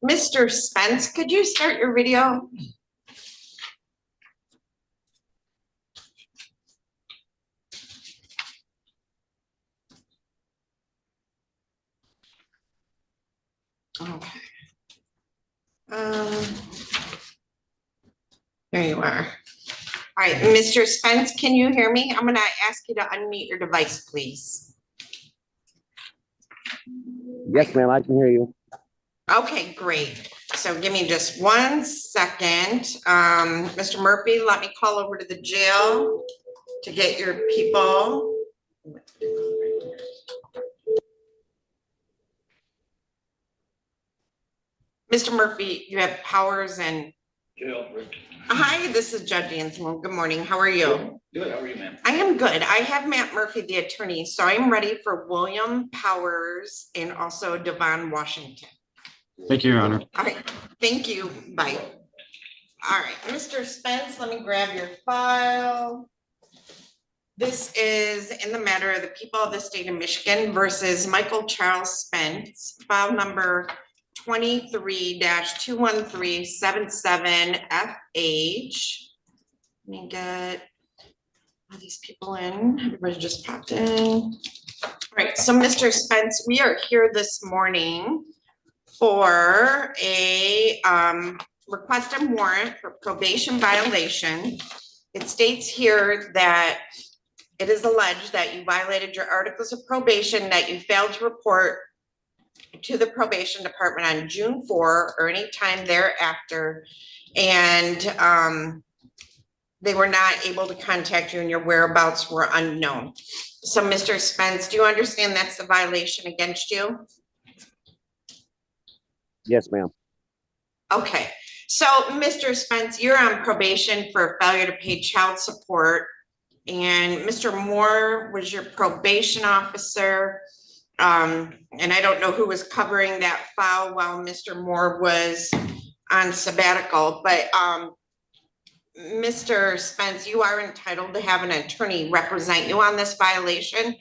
Mr. Spence, could you start your video? Okay. There you are. All right, Mr. Spence, can you hear me? I'm gonna ask you to unmute your device, please. Yes, ma'am, I can hear you. Okay, great. So give me just 1 second. Mr. Murphy, let me call over to the jail to get your people. Mr. Murphy, you have powers and Jail. hi, this is Judge Anselmo. Good morning. How are you? Good. How are you, ma'am? I am good. I have Matt Murphy, the attorney, so I'm ready for William Powers and also Devon Washington. Thank you, Your Honor. All right. Thank you. Bye. All right, Mr. Spence, let me grab your file. This is in the matter of the people of the state of Michigan versus Michael Charles Spence, file number 23-21377FH. Let me get all these people in. Everybody just popped in. All right, so Mr. Spence, we are here this morning for a request and warrant for probation violation. It states here that it is alleged that you violated your articles of probation, that you failed to report to the probation department on June 4 or any time thereafter, and they were not able to contact you and your whereabouts were unknown. So Mr. Spence, do you understand that's the violation against you? Yes, ma'am. Okay, so Mr. Spence, you're on probation for failure to pay child support, and Mr. Moore was your probation officer. And I don't know who was covering that file while Mr. Moore was on sabbatical, but Mr. Spence, you are entitled to have an attorney represent you on this violation.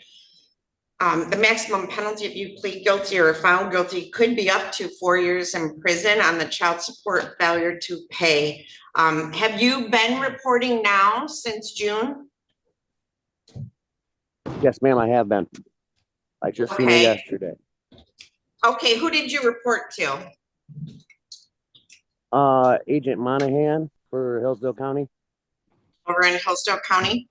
The maximum penalty if you plead guilty or found guilty could be up to 4 years in prison on the child support failure to pay. Have you been reporting now since June? Yes, ma'am, I have been. I just seen it yesterday. Okay, who did you report to? Agent Monahan for Hillsdale County. Over in Hillsdale County?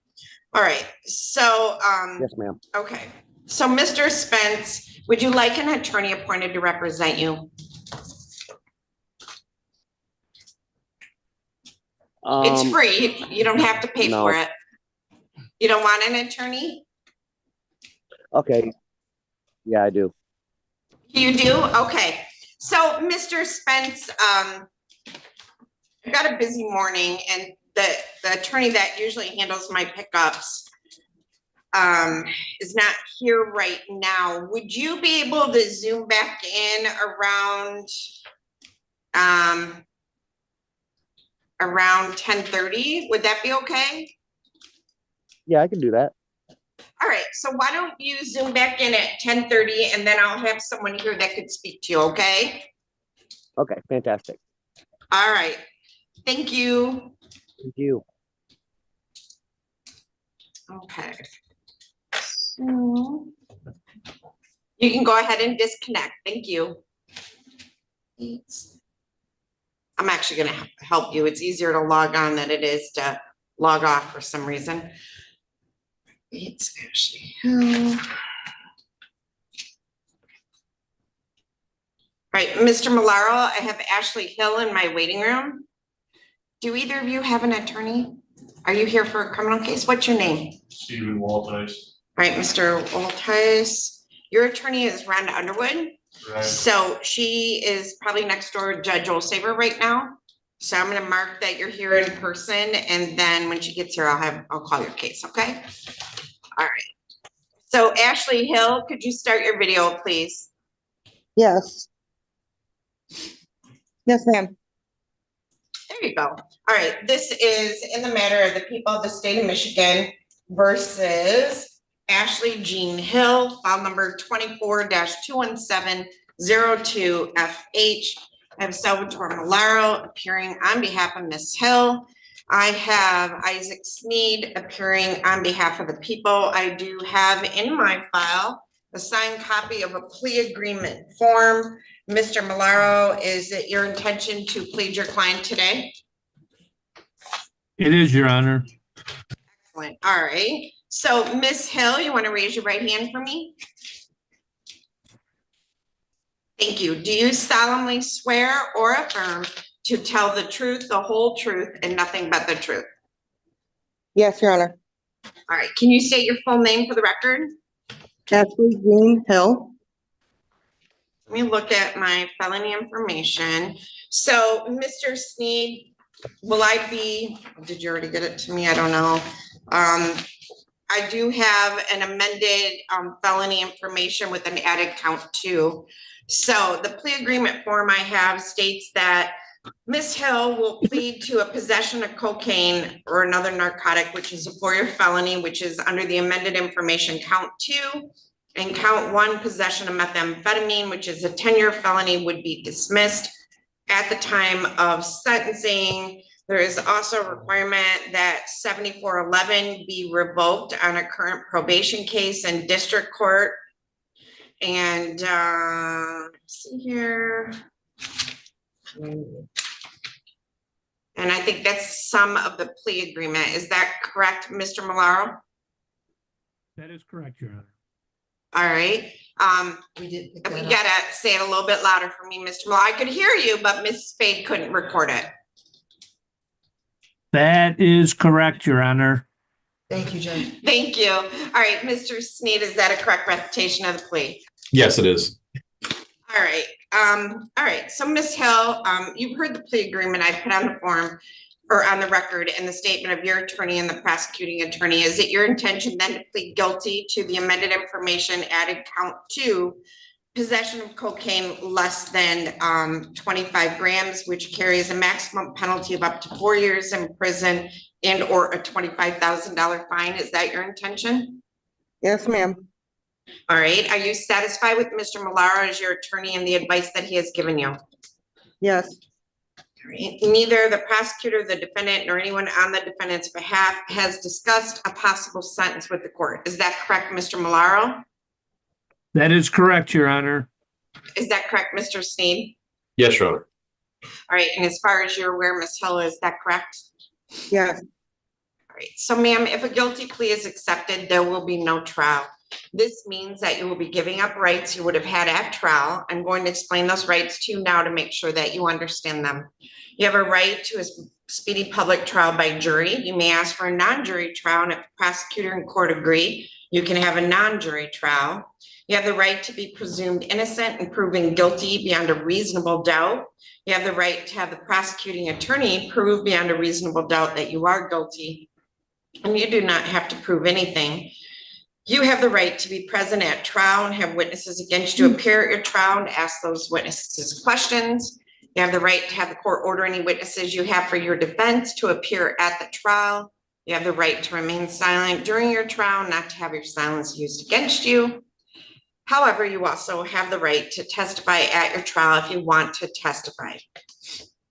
All right, so Yes, ma'am. okay. So Mr. Spence, would you like an attorney appointed to represent you? It's free. You don't have to pay for it. You don't want an attorney? Okay. Yeah, I do. You do? Okay. So Mr. Spence, I've got a busy morning, and the attorney that usually handles my pickups is not here right now. Would you be able to zoom back in around 10:30? Would that be okay? Yeah, I can do that. All right, so why don't you zoom back in at 10:30 and then I'll have someone here that could speak to you, okay? Okay, fantastic. All right, thank you. Thank you. Okay. So you can go ahead and disconnect. Thank you. I'm actually going to help you. It's easier to log on than it is to log off for some reason. It's Ashley Hill. All right, Mr. Malaro, I have Ashley Hill in my waiting room. Do either of you have an attorney? Are you here for a criminal case? What's your name? Stephen Waltice. All right, Mr. Waltice. Your attorney is Rhonda Underwood. Right. So she is probably next door to Judge Olsaver right now. So I'm going to mark that you're here in person, and then when she gets here, I'll call your case. Okay. All right. So Ashley Hill, could you start your video, please? Yes. Yes, ma'am. There you go. All right. This is in the matter of the people of the state of Michigan versus Ashley Jean Hill, file number 24-21702FH. I have Salvatore Malaro appearing on behalf of Ms. Hill. I have Isaac Sneed appearing on behalf of the people. I do have in my file a signed copy of a plea agreement form. Mr. Malaro, is it your intention to plead your client today? It is, Your Honor. Excellent. All right. So Ms. Hill, you want to raise your right hand for me? Thank you. Do you solemnly swear or affirm to tell the truth, the whole truth, and nothing but the truth? Yes, Your Honor. All right. Can you state your full name for the record? Ashley Jean Hill. Let me look at my felony information. So, Mr. Sneed, will I be, did you already get it to me? I don't know. I do have an amended felony information with an added count too. So the plea agreement form I have states that Ms. Hill will plead to a possession of cocaine or another narcotic, which is a 4-year felony, which is under the amended information count 2. And count 1, possession of methamphetamine, which is a 10-year felony, would be dismissed at the time of sentencing. There is also a requirement that 7411 be revoked on a current probation case in district court. And let's see here. And I think that's some of the plea agreement. Is that correct, Mr. Malaro? That is correct, Your Honor. All right. We gotta say it a little bit louder for me, Mr. Malaro. I could hear you, but Ms. Spade couldn't record it. That is correct, Your Honor. Thank you, Judge. Thank you. All right, Mr. Sneed, is that a correct recitation of the plea? Yes, it is. All right. All right. So Ms. Hill, you've heard the plea agreement I put on the form or on the record and the statement of your attorney and the prosecuting attorney. Is it your intention then to plead guilty to the amended information added count 2, possession of cocaine less than 25 grams, which carries a maximum penalty of up to 4 years in prison and or a $25,000 fine? Is that your intention? Yes, ma'am. All right. Are you satisfied with Mr. Malaro as your attorney and the advice that he has given you? Yes. All right. Neither the prosecutor, the defendant, nor anyone on the defendant's behalf has discussed a possible sentence with the court. Is that correct, Mr. Malaro? That is correct, Your Honor. Is that correct, Mr. Sneed? Yes, Your Honor. All right. And as far as you're aware, Ms. Hill, is that correct? Yes. All right. So, ma'am, if a guilty plea is accepted, there will be no trial. This means that you will be giving up rights you would have had at trial. I'm going to explain those rights to you now to make sure that you understand them. You have a right to a speedy public trial by jury. You may ask for a non-jury trial, and if the prosecutor and court agree, you can have a non-jury trial. You have the right to be presumed innocent and proven guilty beyond a reasonable doubt. You have the right to have the prosecuting attorney prove beyond a reasonable doubt that you are guilty, and you do not have to prove anything. You have the right to be present at trial and have witnesses against you appear at your trial and ask those witnesses questions. You have the right to have the court order any witnesses you have for your defense to appear at the trial. You have the right to remain silent during your trial, not to have your silence used against you. However, you also have the right to testify at your trial if you want to testify.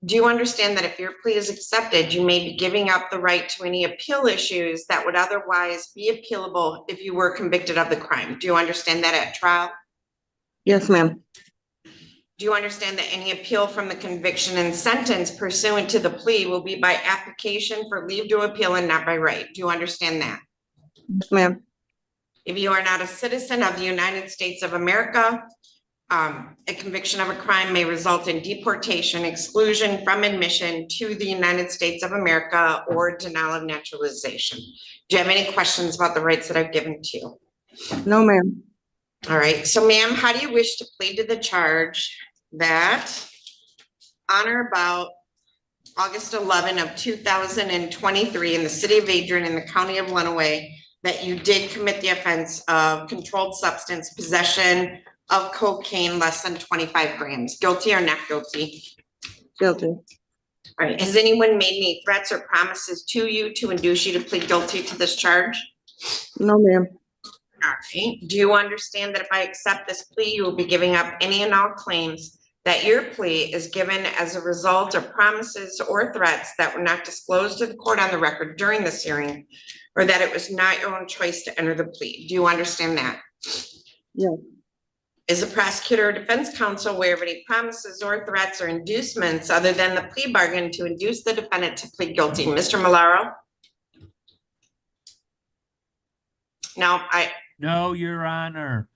Do you understand that if your plea is accepted, you may be giving up the right to any appeal issues that would otherwise be appealable if you were convicted of the crime? Do you understand that at trial? Yes, ma'am. Do you understand that any appeal from the conviction and sentence pursuant to the plea will be by application for leave to appeal and not by right? Do you understand that? Yes, ma'am. If you are not a citizen of the United States of America, a conviction of a crime may result in deportation, exclusion from admission to the United States of America, or denial of naturalization. Do you have any questions about the rights that I've given to you? No, ma'am. All right. So, ma'am, how do you wish to plead to the charge that on or about August 11 of 2023 in the city of Adrian in the county of Lenawee, that you did commit the offense of controlled substance possession of cocaine less than 25 grams? Guilty or not guilty? Guilty. All right. Has anyone made any threats or promises to you to induce you to plead guilty to this charge? No, ma'am. All right. Do you understand that if I accept this plea, you will be giving up any and all claims that your plea is given as a result of promises or threats that were not disclosed to the court on the record during this hearing, or that it was not your own choice to enter the plea. Do you understand that? Yeah. Is the prosecutor or defense counsel aware of any promises or threats or inducements other than the plea bargain to induce the defendant to plead guilty? Mr. Malaro? No, No, Your Honor.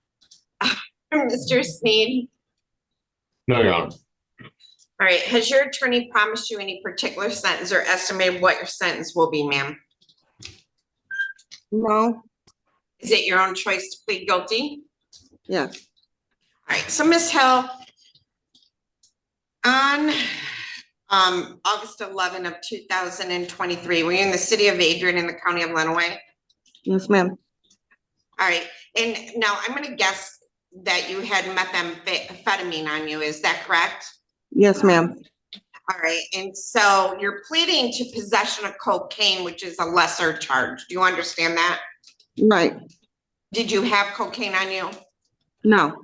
Mr. Sneed? No, Your Honor. All right, has your attorney promised you any particular sentence or estimated what your sentence will be, ma'am? No, Is it your own choice to plead guilty? yes, All right, so Ms. Hill, on August 11 of 2023, were you in the city of Adrian in the county of Lenawee? yes, ma'am. All right, and now I'm gonna guess that you had methamphetamine on you, is that correct? Yes, ma'am. All right, and so you're pleading to possession of cocaine, which is a lesser charge. Do you understand that? Right. Did you have cocaine on you? No,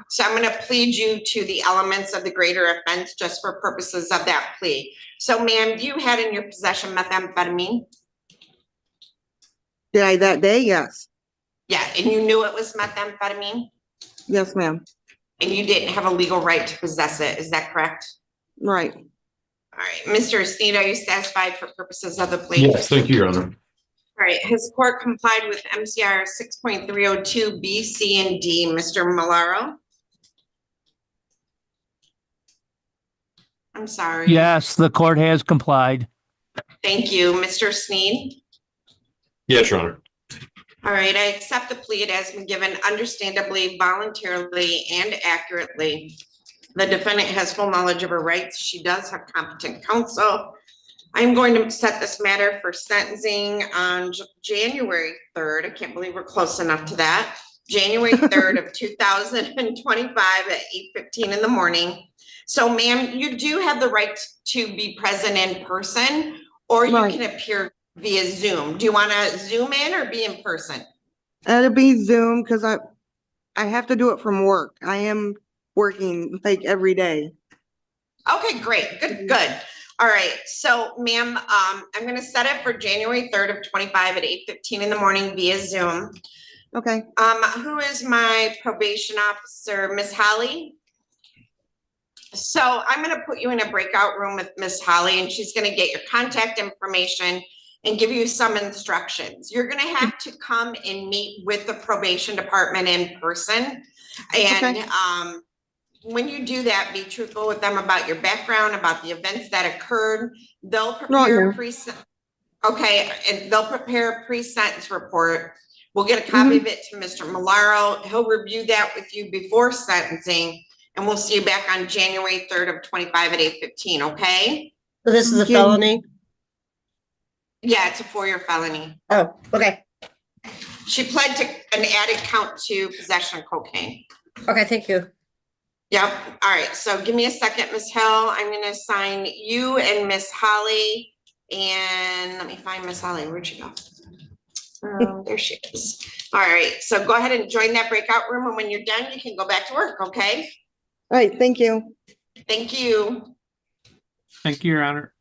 So I'm gonna plead you to the elements of the greater offense just for purposes of that plea. So ma'am, you had in your possession methamphetamine? did I that day? Yes, Yeah, and you knew it was methamphetamine? yes, ma'am. And you didn't have a legal right to possess it, is that correct? Right. All right, Mr. Sneed, are you satisfied for purposes of the plea? Yes, thank you, Your Honor. All right, has court complied with MCR 6.302 B, C, and D, Mr. Malaro? I'm sorry. Yes, the court has complied. Thank you, Mr. Sneed. Yes, Your Honor. All right, I accept the plea. It has been given understandably, voluntarily, and accurately. The defendant has full knowledge of her rights. She does have competent counsel. I'm going to set this matter for sentencing on January 3rd. I can't believe we're close enough to that. January 3rd of 2025 at 8:15 in the morning. So ma'am, you do have the right to be present in person, or you Right. can appear via Zoom. Do you want to Zoom in or be in person? It'll be Zoom because I have to do it from work. I am working like every day. Okay, great, good. All right, so ma'am, I'm gonna set it for January 3rd of 25 at 8:15 in the morning via Zoom. Okay, Who is my probation officer, Miss Holly? So I'm gonna put you in a breakout room with Miss Holly, and she's gonna get your contact information and give you some instructions. You're gonna have to come and meet with the probation department in person. And Okay. when you do that, be truthful with them about your background, about the events that occurred. They'll Right, prepare yeah. and they'll prepare a pre-sentence report. We'll get a copy of it to Mr. Malaro. He'll review that with you before sentencing, and we'll see you back on January 3rd of 25 at 8:15, okay? So this is a Thank you. felony? Yeah, it's a 4-year felony. Oh, okay. She pled to an added count to possession of cocaine. Okay, thank you. Yep, all right, so give me a second, Ms. Hill. I'm gonna assign you and Miss Holly, and let me find Miss Holly, where'd she go? There she is. All right, so go ahead and join that breakout room, and when you're done, you can go back to work, okay? All right, thank you. Thank you. Thank you, Your Honor.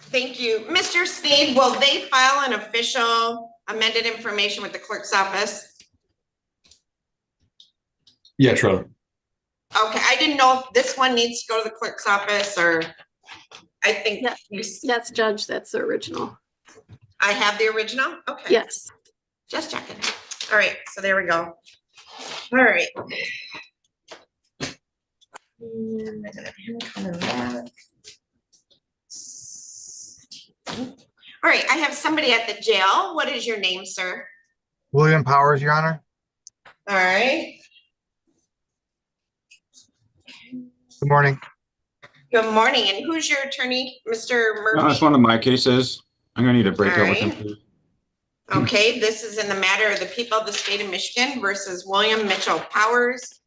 Thank you. Mr. Sneed, will they file an official amended information with the clerk's office? Yes, Your Honor. Okay, I didn't know if this one needs to go to the clerk's office, or I think Yeah. you, Yes, Judge, that's the original. I have the original? Okay. Yes. Just checking. All right, so there we go. All right. And I got him coming back. All right, I have somebody at the jail. What is your name, sir? William Powers, Your Honor. All right, Good morning. good morning. And who's your attorney, Mr. That's Murphy? one of my cases. I'm gonna need a breakout with Alright. him. please. Okay, this is in the matter of the people of the state of Michigan versus William Mitchell Powers.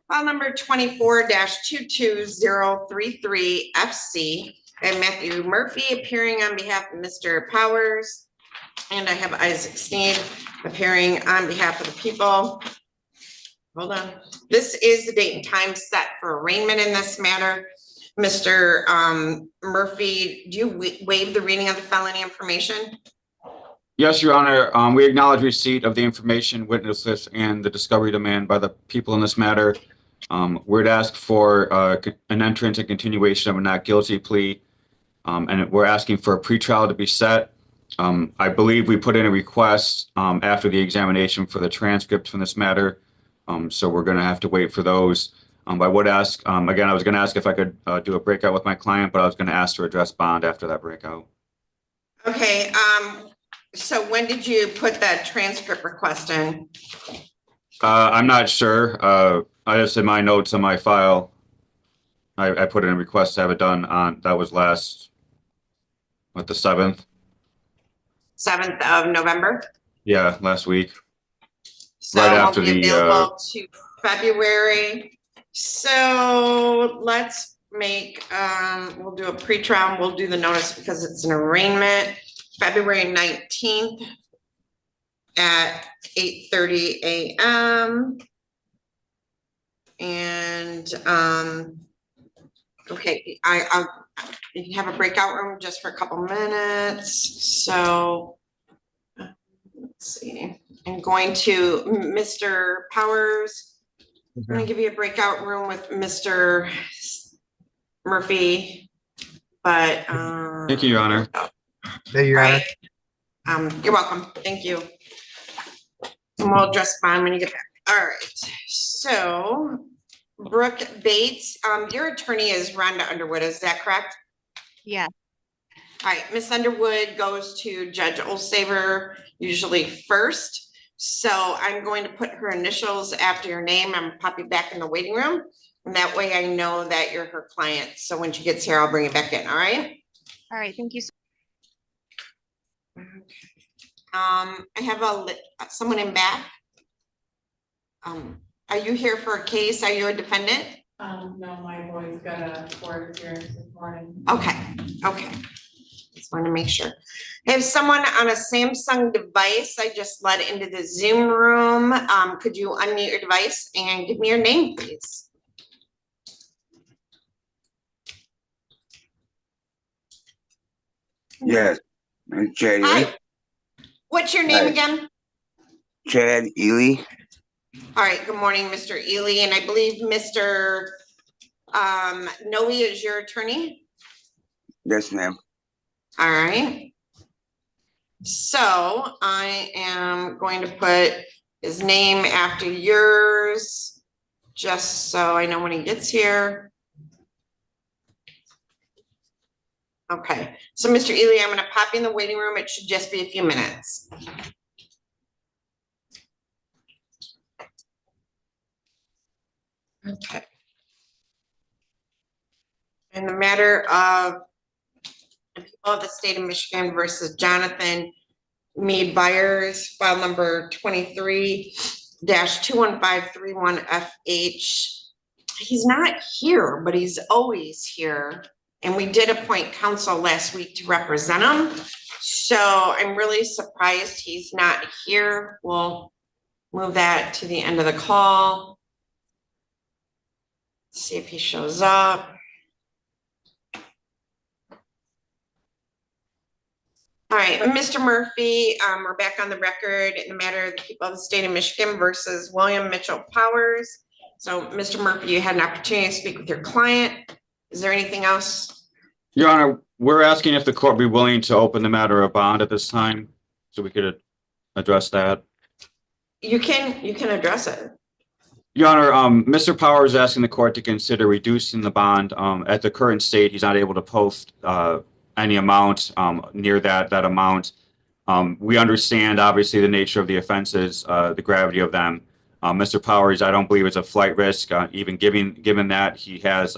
File number 24-22033 FC. And Matthew Murphy appearing on behalf of Mr. Powers. And I have Isaac Sneed appearing on behalf of the people. hold on. This is the date and time set for arraignment in this matter. Mr. Murphy, do you waive the reading of the felony information? Yes, Your Honor. We acknowledge receipt of the information, witness list, and the discovery demand by the people in this matter. We're to ask for an entrance and continuation of a not guilty plea, and we're asking for a pretrial to be set. I believe we put in a request after the examination for the transcripts from this matter, so we're going to have to wait for those. I would ask, again, I was going to ask if I could do a breakout with my client, but I was going to ask to address bond after that breakout. Okay, so when did you put that transcript request in? I'm not sure. I just in my notes on my file, I put in a request to have it done on, that was last, what, the 7th? 7th of November? Yeah, last week. So Right it won't after be the, available to February. So let's make, we'll do a pretrial and we'll do the notice because it's an arraignment, February 19th at 8:30 a.m. And, okay, I'll, you can have a breakout room just for a couple minutes. So let's see, I'm going to Mr. Powers. I'm gonna give you a breakout room with Mr. Murphy, but Thank you, Your Honor. Thank you, Your Honor. right. You're welcome. Thank you. And we'll address bond when you get back. All right. So Brooke Bates, your attorney is Rhonda Underwood. Is that correct? Yeah. All right. Miss Underwood goes to Judge Olsaver usually first. So I'm going to put her initials after your name. I'm gonna pop you back in the waiting room. And that way I know that you're her client. So when she gets here, I'll bring you back in. All right. All right. Thank you. I have someone in back. Are you here for a case? Are you a defendant? No, my boy's got a court appearance this morning. Okay, okay. Just want to make sure. I have someone on a Samsung device. I just let into the Zoom room. Could you unmute your device and give me your name, please? Yes, I'm Chad Ely. Hi. What's your name Hi. again? Chad Ely. All right, good morning, Mr. Ely, and I believe Mr. Noe is your attorney? Yes, ma'am. All right. So I am going to put his name after yours, just so I know when he gets here. Okay, so Mr. Ely, I'm gonna pop you in the waiting room. It should just be a few minutes. Okay. In the matter of the people of the state of Michigan versus Jonathan Mead Byers, file number 23-21531FH. He's not here, but he's always here. And we did appoint counsel last week to represent him. So I'm really surprised he's not here. We'll move that to the end of the call. See if he shows up. All right, Mr. Murphy, we're back on the record in the matter of the people of the state of Michigan versus William Mitchell Powers. So Mr. Murphy, you had an opportunity to speak with your client. Is there anything else? Your Honor, we're asking if the court be willing to open the matter of bond at this time, so we could address that. You can address it. Your Honor, Mr. Powers is asking the court to consider reducing the bond. At the current state, he's not able to post any amount near that amount. We understand, obviously, the nature of the offenses, the gravity of them. Mr. Powers, I don't believe it's a flight risk, even given that he has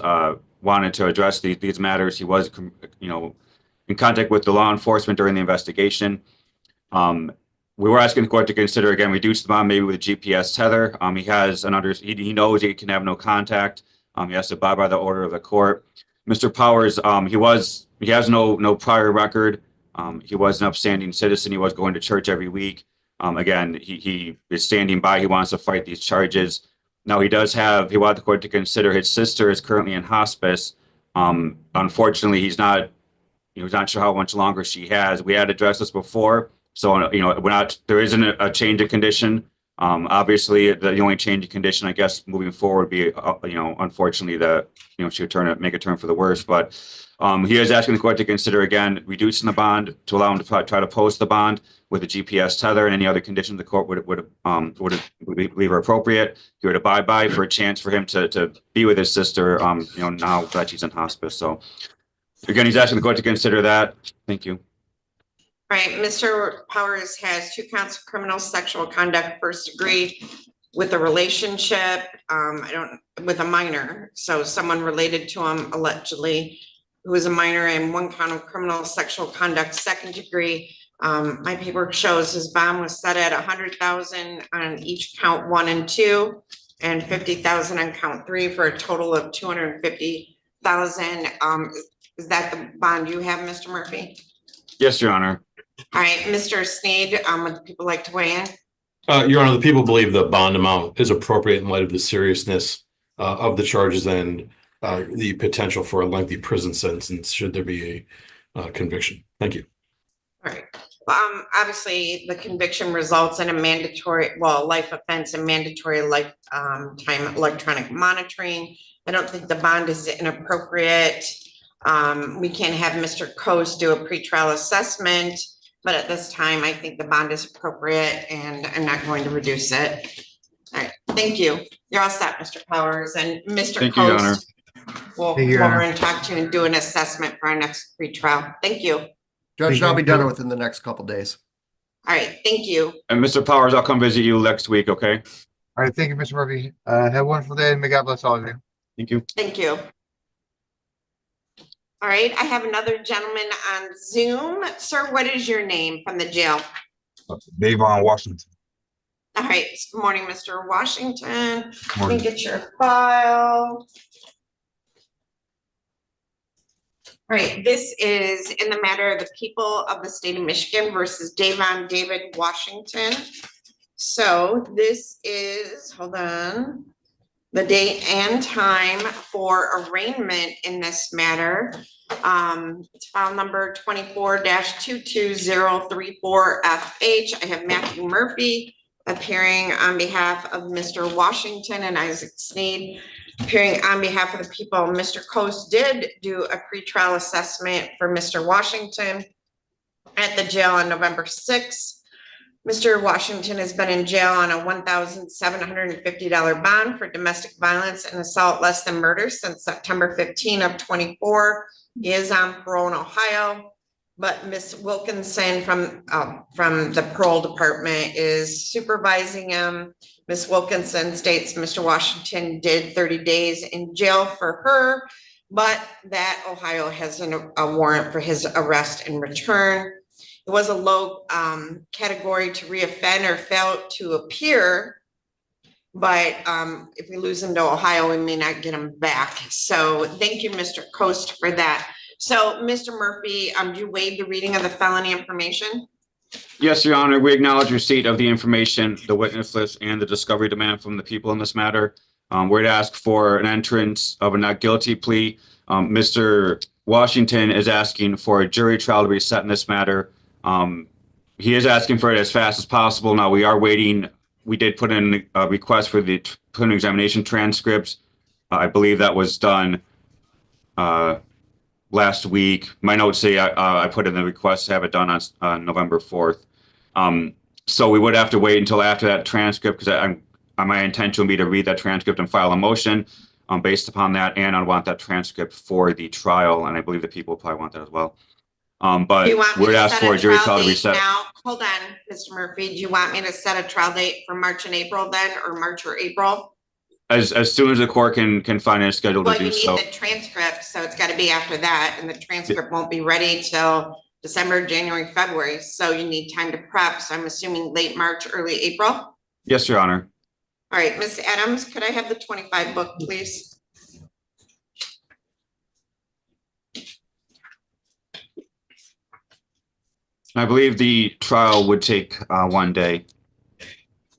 wanted to address these matters. He was, in contact with the law enforcement during the investigation. We were asking the court to consider, again, reduce the bond maybe with a GPS tether. He has he knows he can have no contact. He has to abide by the order of the court. Mr. Powers, he has no prior record. He was an upstanding citizen. He was going to church every week. Again, he is standing by. He wants to fight these charges. Now, he wanted the court to consider his sister is currently in hospice. Unfortunately, he's not sure how much longer she has. We had addressed this before. So, there isn't a change of condition. Obviously, the only change of condition, I guess, moving forward would be, unfortunately, she would make a turn for the worse. But he is asking the court to consider, again, reducing the bond to allow him to try to post the bond with a GPS tether and any other conditions the court would believe are appropriate. He would abide by for a chance for him to be with his sister, now that she's in hospice. So, again, he's asking the court to consider that. Thank you. All right, Mr. Powers has 2 counts of criminal sexual conduct, first degree, with a relationship, with a minor. So someone related to him allegedly, who is a minor, and 1 count of criminal sexual conduct, second degree. My paperwork shows his bond was set at 100,000 on each count 1 and 2, and 50,000 on count 3 for a total of 250,000. Is that the bond you have, Mr. Murphy? Yes, Your Honor. All right, Mr. Sneed, would people like to weigh in? Your Honor, the people believe the bond amount is appropriate in light of the seriousness of the charges and the potential for a lengthy prison sentence should there be a conviction. Thank you. All right. Obviously, the conviction results in a mandatory, life offense and mandatory lifetime electronic monitoring. I don't think the bond is inappropriate. We can have Mr. Coase do a pretrial assessment, but at this time, I think the bond is appropriate and I'm not going to reduce it. All right, thank you. You're all set, Mr. Powers, and Mr. Thank you, Your Honor. Coase. We'll Thank you, go Your over Honor. and talk to you and do an assessment for our next pretrial. Thank you. All Judge, I'll be done within the next couple days. right, thank you. And Mr. Powers, I'll come visit you next week, okay? All right, thank you, Mr. Murphy. Have a wonderful day, and may God bless all of you. Thank you. Thank you. All right, I have another gentleman on Zoom. Sir, what is your name from the jail? Davon Washington. All right, good morning, Mr. Washington. Let me Morning. get your file. All right, this is in the matter of the people of the state of Michigan versus Davon David Washington. So this is, hold on, the date and time for arraignment in this matter. It's file number 24-22034FH. I have Matthew Murphy appearing on behalf of Mr. Washington and Isaac Sneed appearing on behalf of the people. Mr. Coase did do a pretrial assessment for Mr. Washington at the jail on November 6th. Mr. Washington has been in jail on a $1,750 bond for domestic violence and assault less than murder since September 15 of 24. He is on parole in Ohio, but Ms. Wilkinson from the parole department is supervising him. Ms. Wilkinson states Mr. Washington did 30 days in jail for her, but that Ohio has a warrant for his arrest and return. It was a low category to reoffend or fail to appear, but if we lose him to Ohio, we may not get him back. So thank you, Mr. Coast, for that. So, Mr. Murphy, do you waive the reading of the felony information? Yes, Your Honor, we acknowledge receipt of the information, the witness list, and the discovery demand from the people in this matter. We're to ask for an entrance of a not guilty plea. Mr. Washington is asking for a jury trial to be set in this matter. He is asking for it as fast as possible. Now, we are waiting. We did put in a request for the preliminary examination transcripts. I believe that was done last week. My notes say I put in the request to have it done on November 4th. So we would have to wait until after that transcript because my intention would be to read that transcript and file a motion based upon that, and I want that transcript for the trial, and I believe the people will probably want that as well. But we're asked for a jury trial to be set. Now, hold on, Mr. Murphy. Do you want me to set a trial date for March and April then, or March or April? As soon as the court can find a schedule to do so. Well, you need the transcript, so it's got to be after that, and the transcript won't be ready till December, January, February. So you need time to prep. So I'm assuming late March, early April. Yes, Your Honor. All right, Ms. Adams, could I have the 25 book, please? I believe the trial would take 1 day.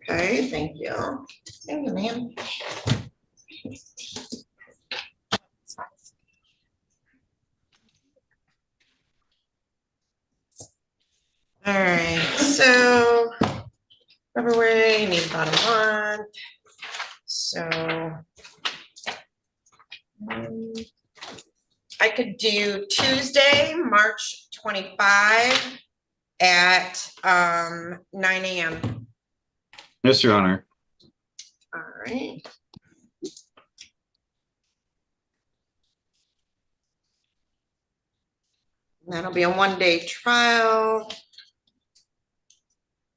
Okay, thank you. Thank you, ma'am. February, need about a month. So I could do Tuesday, March 25 at 9 a.m. Yes, Your Honor. All right. That'll be a one-day trial.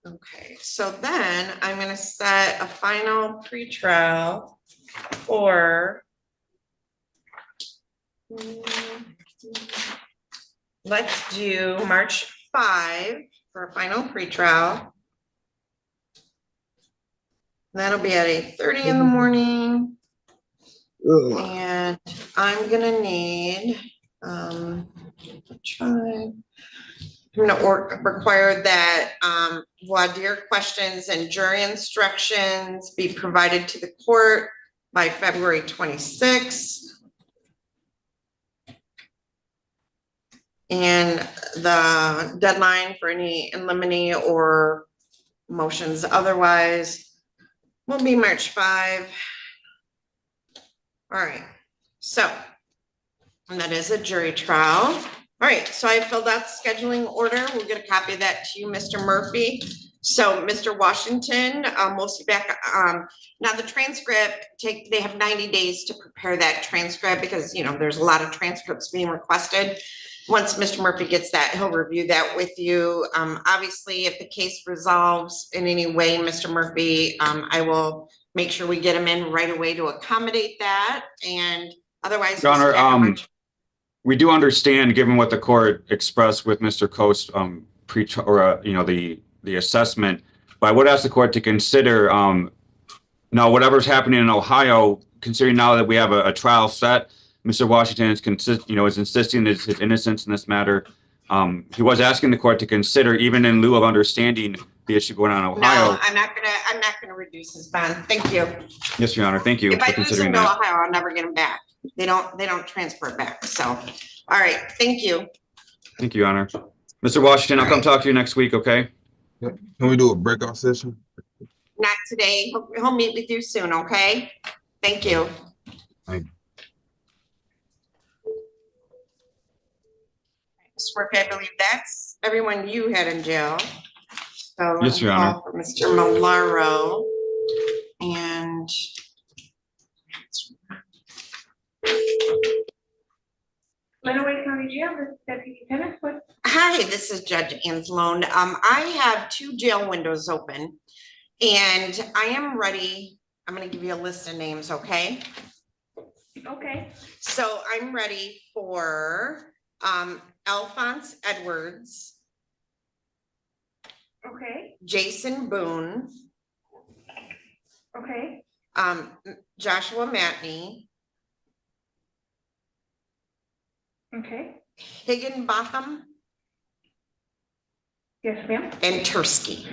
Okay, so then I'm gonna set a final pretrial for let's do March 5 for a final pretrial. That'll be at 8:30 in the morning. And I'm gonna need I'm gonna require that voir dire questions and jury instructions be provided to the court by February 26th. And the deadline for any in limine or motions otherwise will be March 5. All right, so, and that is a jury trial. All right, so I filled out the scheduling order. We'll get a copy of that to you, Mr. Murphy. So, Mr. Washington, we'll see back. Now the transcript, they have 90 days to prepare that transcript because, you know, there's a lot of transcripts being requested. Once Mr. Murphy gets that, he'll review that with you. Obviously, if the case resolves in any way, Mr. Murphy, I will make sure we get him in right away to accommodate that. And otherwise, Your Honor, we do understand, given what the court expressed with Mr. Coast, the assessment, but I would ask the court to consider, now whatever's happening in Ohio, considering now that we have a trial set, Mr. Washington is insisting his innocence in this matter. He was asking the court to consider, even in lieu of understanding the issue going on in Ohio. No, I'm not gonna reduce his bond. Thank you. Yes, Your Honor. Thank you If for I lose him considering to that. Ohio, I'll never get him back. They don't transfer it back. So, all right, thank you. Thank you, Your Honor. Mr. Washington, I'll come talk to you next week, okay? Can we do a breakout session? Not today. He'll meet with you soon, okay? Thank you. Thank you. Mr. Murphy, I believe that's everyone you had in jail. So Yes, Your Honor. for Mr. Malaro and Lenawee County Jail, this is Deputy Tennis. hi, this is Judge Anslone. I have 2 jail windows open and I am ready. I'm going to give you a list of names, okay? Okay. So I'm ready for Alphonse Edwards, Okay. Jason Boone, Okay. Joshua Matney, Okay. Higginbotham, Yes, ma'am. and Tursky.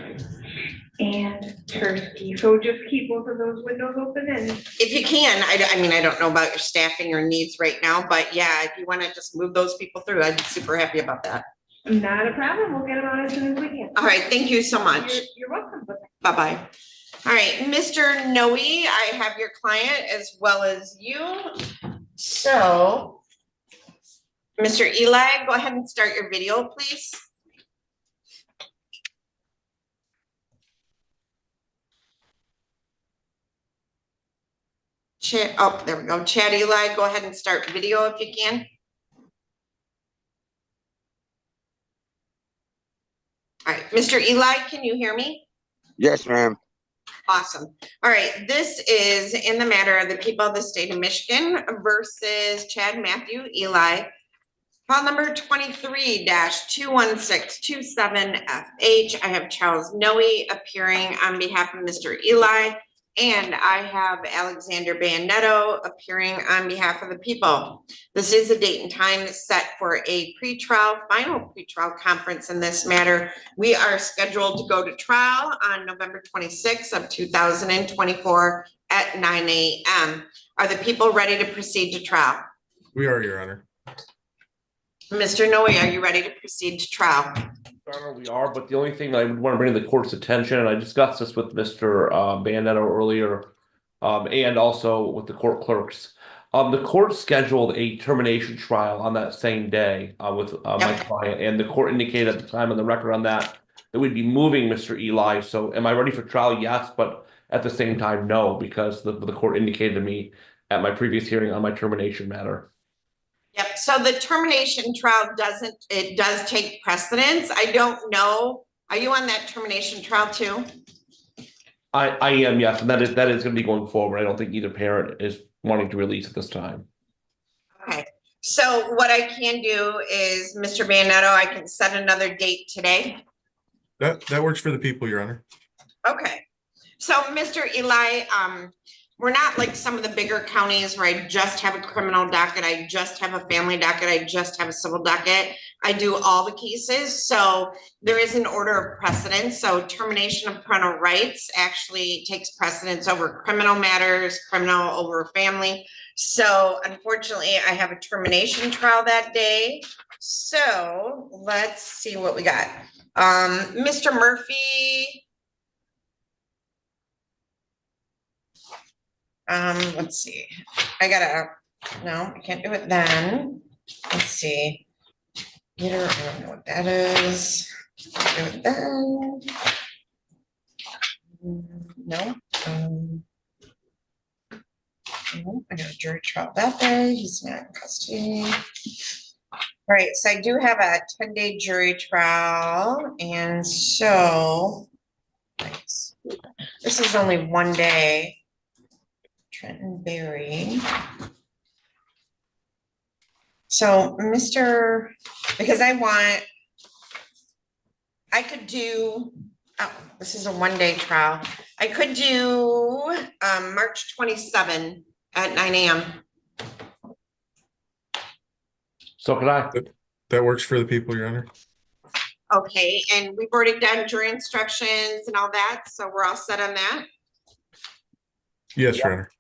And Tursky. So just keep both of those windows open and. If you can, I mean, I don't know about your staffing or needs right now, but yeah, if you want to just move those people through, I'd be super happy about that. Not a problem. We'll get them on as soon as we can. All right, thank you so much. You're welcome. Bye-bye. All right, Mr. Noe, I have your client as well as you. So, Mr. Eli, go ahead and start your video, please. Chad, oh, there we go. Chad Eli, go ahead and start video if you can. All right, Mr. Eli, can you hear me? Yes, ma'am. Awesome. All right, this is in the matter of the people of the state of Michigan versus Chad Matthew Eli. File number 23-21627FH. I have Charles Noe appearing on behalf of Mr. Eli, and I have Alexander Bandetto appearing on behalf of the people. This is a date and time set for a final pretrial conference in this matter. We are scheduled to go to trial on November 26th of 2024 at 9 a.m. Are the people ready to proceed to trial? We are, Your Honor. Mr. Noe, are you ready to proceed to trial? Honor, we are, but the only thing I would want to bring to the court's attention, and I discussed this with Mr. Bandetto earlier, and also with the court clerks. The court scheduled a termination trial on that same day with my client, and the court indicated at the time on the record on that we'd be moving Mr. Eli. So am I ready for trial? Yes, but at the same time, no, because the court indicated to me at my previous hearing on my termination matter. Yep, so the termination trial does take precedence. I don't know. Are you on that termination trial too? I am, yes, and that is going to be going forward. I don't think either parent is wanting to release at this time. Okay, so what I can do is, Mr. Bandetto, I can set another date today. That works for the people, Your Honor. Okay, so Mr. Eli, we're not like some of the bigger counties where I just have a criminal docket, I just have a family docket, I just have a civil docket. I do all the cases, so there is an order of precedence. So termination of parental rights actually takes precedence over criminal matters, criminal over family. So unfortunately, I have a termination trial that day. So let's see what we got. Mr. Murphy. Let's see. No, I can't do it then. Let's see. I don't know what that is. Do it then. No. No, I got a jury trial that day. He's not in custody. All right, so I do have a 10-day jury trial, and so this is only one day. Trenton Berry. So because I could do, this is a one-day trial. I could do March 27 at 9 a.m. So can I? That works for the people, Your Honor. Okay, and we've already done jury instructions and all that, so we're all set on that. Yes, Your Honor.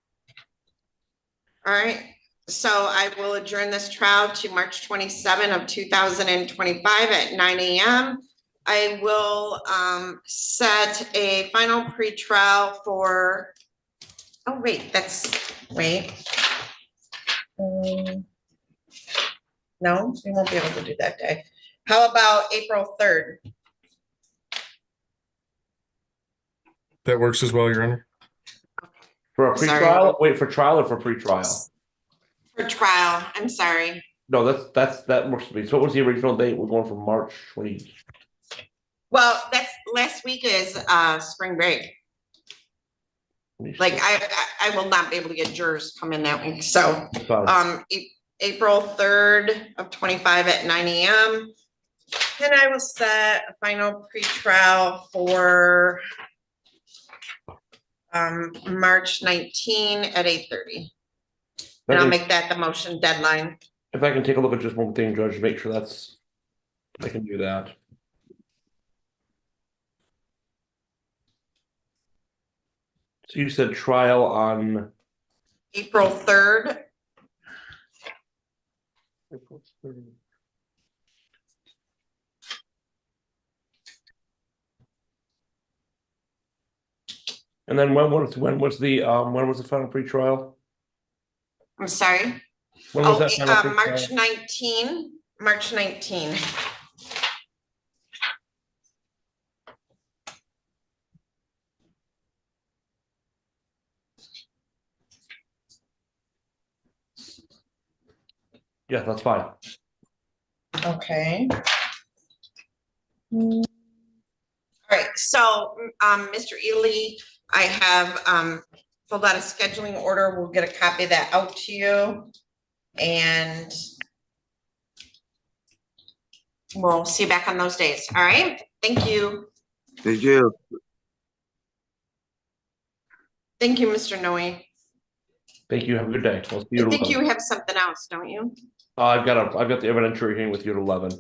All right, so I will adjourn this trial to March 27 of 2025 at 9 a.m. I will set a final pretrial for, oh wait, no, we won't be able to do that day. How about April 3rd? That works as well, Your Honor. For a pretrial? Wait, for trial or for pretrial? For trial, I'm sorry. No, that works for me. So what was the original date? We're going from March 20. Well, that's last week is spring break. Like I will not be able to get jurors come in that week. So April 3rd of 25 at 9 a.m. Then I will set a final pretrial for March 19 at 8:30. And I'll make that the motion deadline. If I can take a look at just one thing, Judge, make sure I can do that. So you said trial on April 3rd. April 3rd. And then when was the final pretrial? I'm sorry. When was that final pretrial? March 19. March 19. Yeah, that's fine. Okay. All right, so Mr. Ely, I have filled out a scheduling order. We'll get a copy of that out to you. And we'll see you back on those days. All right. Thank you. Thank you. Thank you, Mr. Noe. Thank you. Have a good day. I'll see you I at think 11. you have something else, don't you? I've got the evidentiary hearing with you at 11.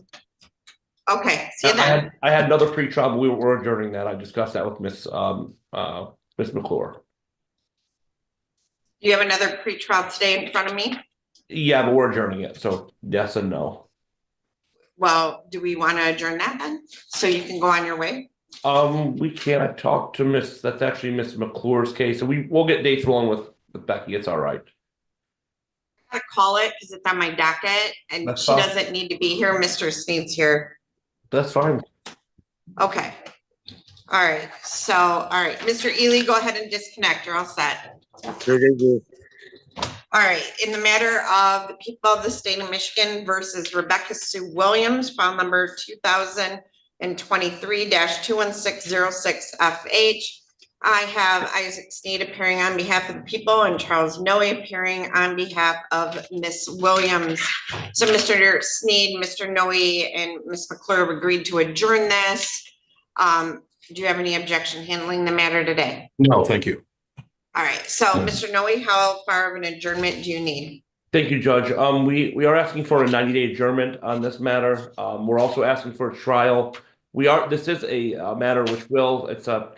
Okay. See you then. I had another pre-trial, but we were adjourning that. I discussed that with Miss McClure. You have another pre-trial today in front of me? Yeah, but we're adjourning it. So yes and no. well, do we want to adjourn that then? So you can go on your way? We can, I talked to that's actually Miss McClure's case, so we'll get dates rolling with Becky, it's all right. I call it because it's on my docket and That's she fine. doesn't need to be here. Mr. Sneed's here. That's fine. Okay. All right. So, all right, Mr. Ely, go ahead and disconnect. You're all set. So thank you. All right. In the matter of the people of the state of Michigan versus Rebecca Sue Williams, file number 2023-21606FH. I have Isaac Sneed appearing on behalf of the people and Charles Noe appearing on behalf of Miss Williams. So Mr. Sneed, Mr. Noe, and Miss McClure have agreed to adjourn this. Do you have any objection handling the matter today? No, thank you. All right, so Mr. Noe, how far of an adjournment do you need? Thank you, Judge. We are asking for a 90-day adjournment on this matter. We're also asking for a trial. This is a matter which it's a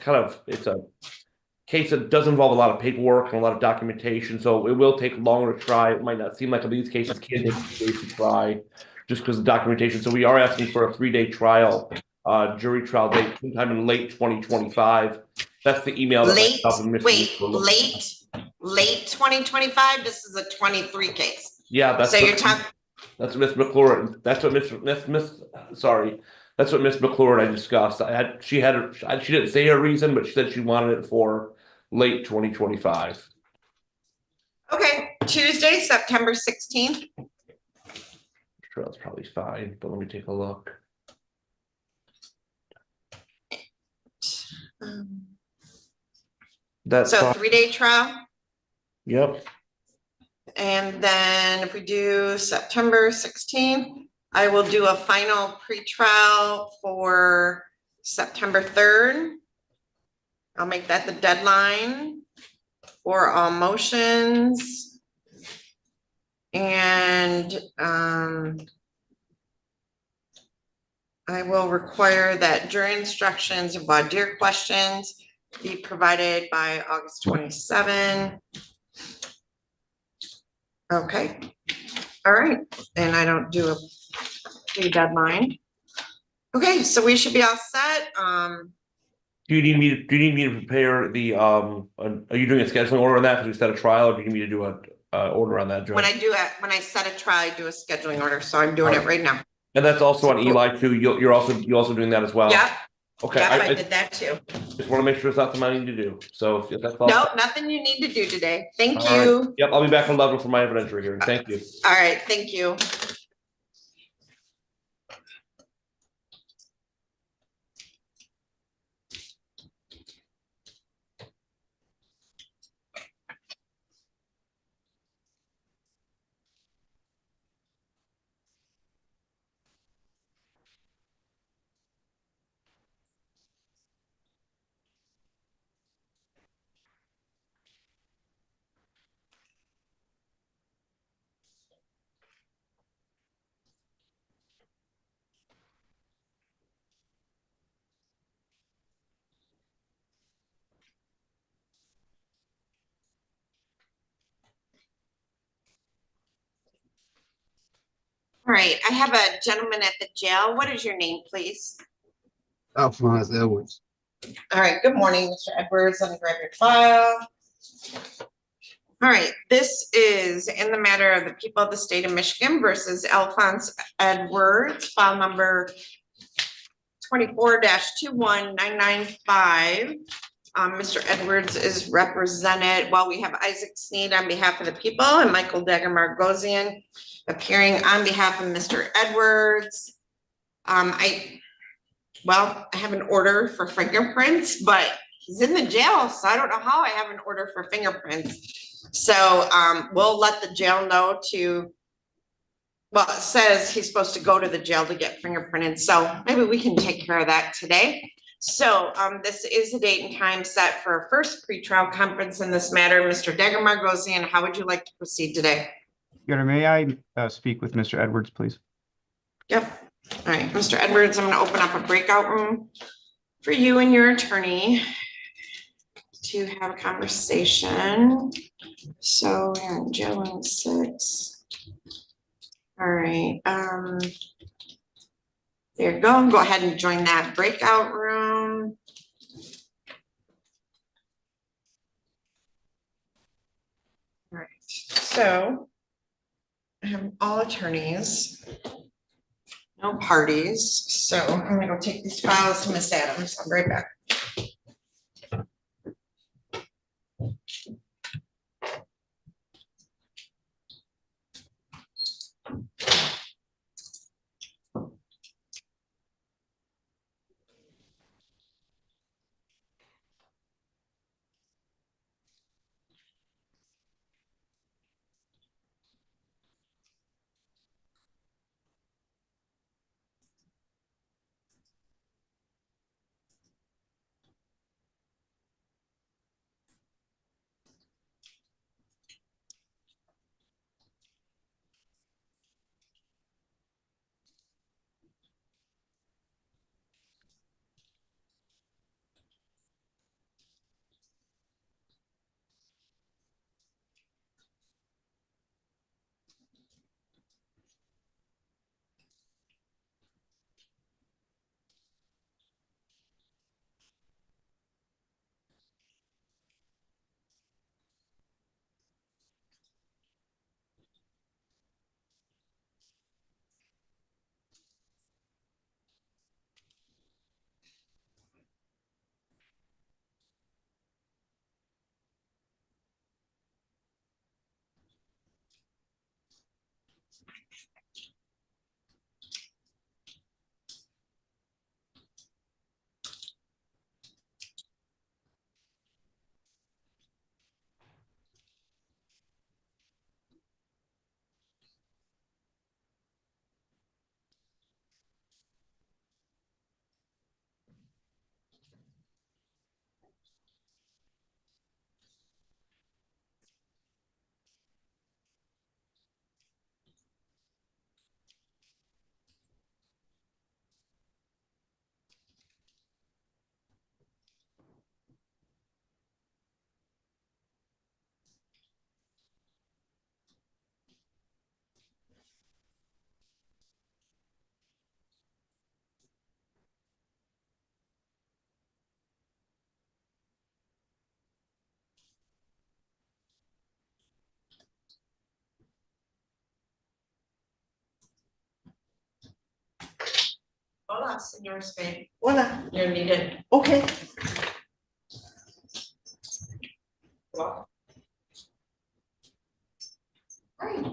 case that does involve a lot of paperwork and a lot of documentation, so it will take longer to try. It might not seem like these cases can take days to try just because of documentation. So we are asking for a 3-day trial, jury trial date sometime in late 2025. That's the email that Late, myself and Ms. wait, Lee were looking at. late 2025? This is a 23 case. Yeah, that's So you're talking, that's Miss McClure. That's what Miss McClure and I discussed. She didn't say her reason, but she said she wanted it for late 2025. okay, Tuesday, September 16th. Sure, that's probably fine, but let me take a look. That's So fine. 3-day trial. Yep. And then if we do September 16th, I will do a final pretrial for September 3rd. I'll make that the deadline for all motions. And I will require that jury instructions and voir dire questions be provided by August 27. Okay, all right, and I don't do a deadline. Okay, so we should be all set. Do you need me to prepare the are you doing a scheduling order on that because we set a trial, or do you need me to do a order on that, Judge? When I set a trial, I do a scheduling order, so I'm doing it right now. And that's also on Eli too. You're also doing that as well. Yep. Okay. Yep, I did that too. Just want to make sure it's not something I need to do. So if that's all. No, nothing you need to do today. Thank All you. right. Yep, I'll be back on 11 for my evidentiary hearing. Thank you. All right, thank you. All right, I have a gentleman at the jail. What is your name, please? Alphonse Edwards. All right, good morning, Mr. Edwards. Let me grab your file. All right, this is in the matter of the people of the state of Michigan versus Alphonse Edwards, file number 24-21995. Mr. Edwards is represented, we have Isaac Sneed on behalf of the people and Michael Dagger-Margosian appearing on behalf of Mr. Edwards. I have an order for fingerprints, but he's in the jail, so I don't know how I have an order for fingerprints. So we'll let the jail know it says he's supposed to go to the jail to get fingerprinted, so maybe we can take care of that today. So this is a date and time set for a first pretrial conference in this matter. Mr. Dagger-Margosian, how would you like to proceed today? Your Honor, may I speak with Mr. Edwards, please? Yep. All right, Mr. Edwards, I'm going to open up a breakout room for you and your attorney to have a conversation. So we're in jail on 6. All right. There you go. Go ahead and join that breakout room. All right, so I have all attorneys, no parties. So I'm gonna go take these files to Miss Adams. I'll be right back. Hola, señor Spain. Hola, you're needed. Okay. Well. Right.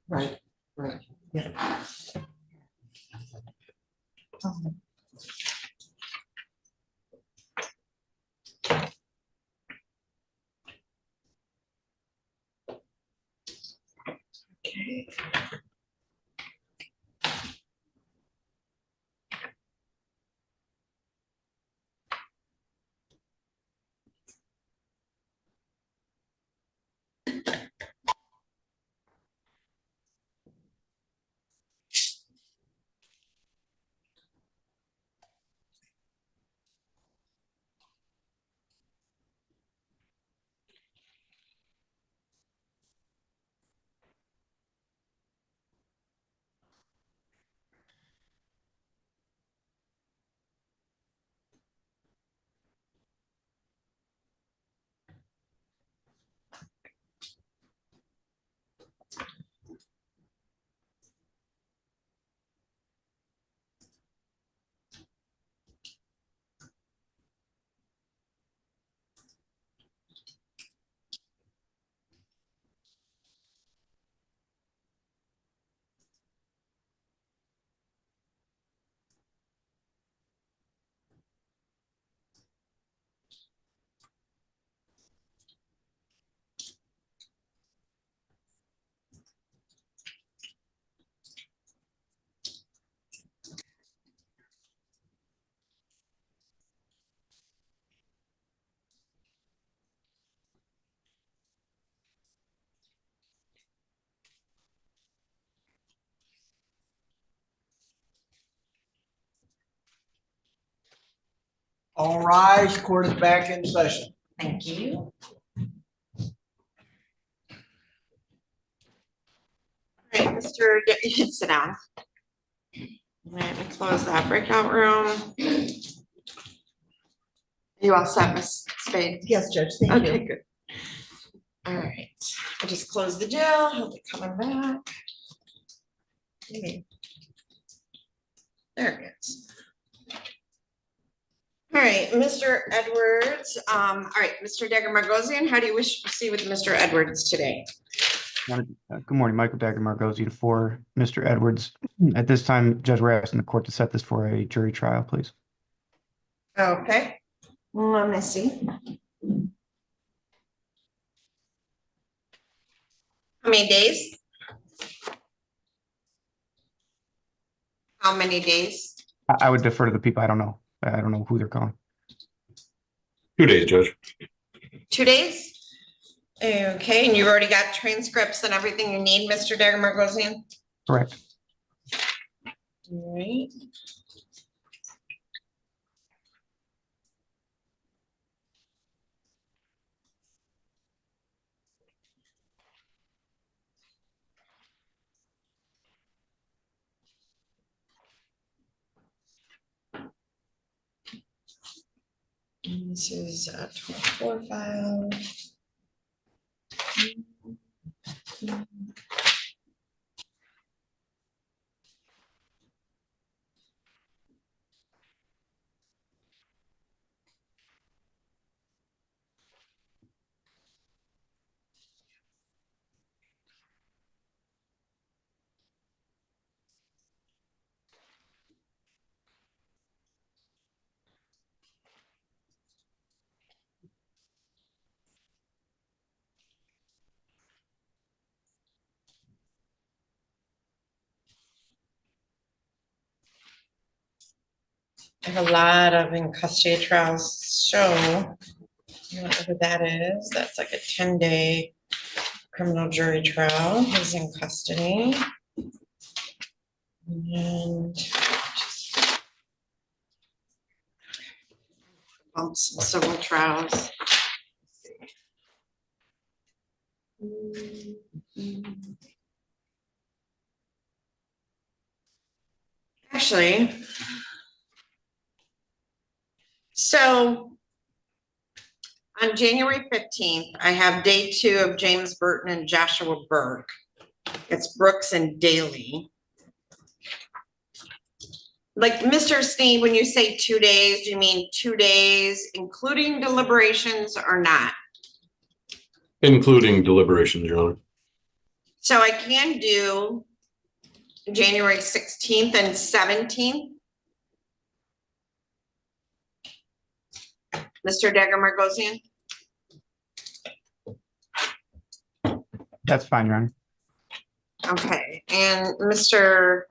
Right, right, yeah. Okay. All rise, court is back in session. Thank you. All right, Mr. You can sit down. Let me close that breakout room. You all set, Ms. Spade? Yes, Judge, thank you. Okay, good. All right, I just closed the jail. He'll be coming back. There it is. All right, Mr. Edwards. All right, Mr. Dagger-Margosian, how do you wish to proceed with Mr. Edwards today? Good morning, Michael Dagger-Margosian for Mr. Edwards. At this time, Judge, we're asking the court to set this for a jury trial, please. Okay, let me see. How many days? How many days? I would defer to the people. I don't know. I don't know who they're calling. 2 days, Judge. 2 days? Okay, and you've already got transcripts and everything you need, Mr. Dagger-Margosian? Correct. All right. And this is a 24 file. I have a lot of in custody trials show. Whatever that is, that's like a 10-day criminal jury trial. He's in custody. And civil trials. Actually, so on January 15th, I have day 2 of James Burton and Joshua Burke. It's Brooks and Daly. Like Mr. Sneed, when you say 2 days, do you mean 2 days, including deliberations or not? Including deliberations, Your Honor. So I can do January 16th and 17th. Mr. Dagger Margosian? That's fine, Your Honor. Okay, and Mr.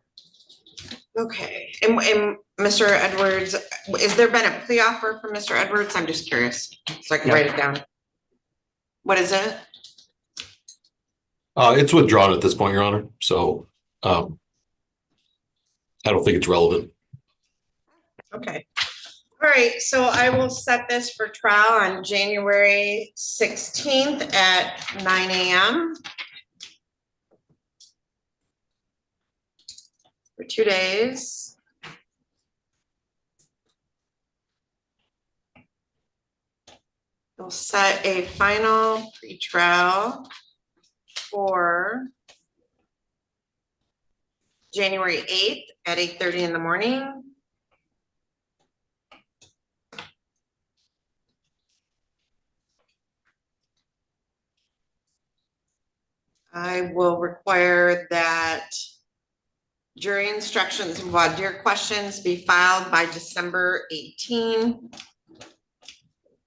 Okay, and Mr. Edwards, has there been a plea offer for Mr. Edwards? I'm just curious, so I can write it down. What is it? It's withdrawn at this point, Your Honor. So I don't think it's relevant. Okay. All right, so I will set this for trial on January 16th at 9 a.m. for 2 days. We'll set a final pretrial for January 8th at 8:30 in the morning. I will require that jury instructions and voir dire questions be filed by December 18.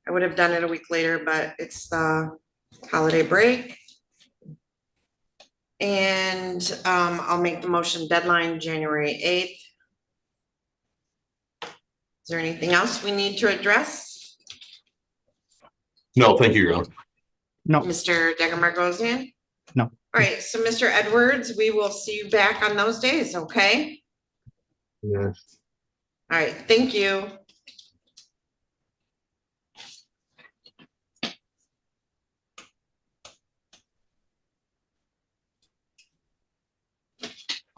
I would have done it a week later, but it's the holiday break. And I'll make the motion deadline January 8th. Is there anything else we need to address? No, thank you, Your Honor. No. Mr. Dagger Margosian? No. All right, so Mr. Edwards, we will see you back on those days, okay? Yes. All right, thank you.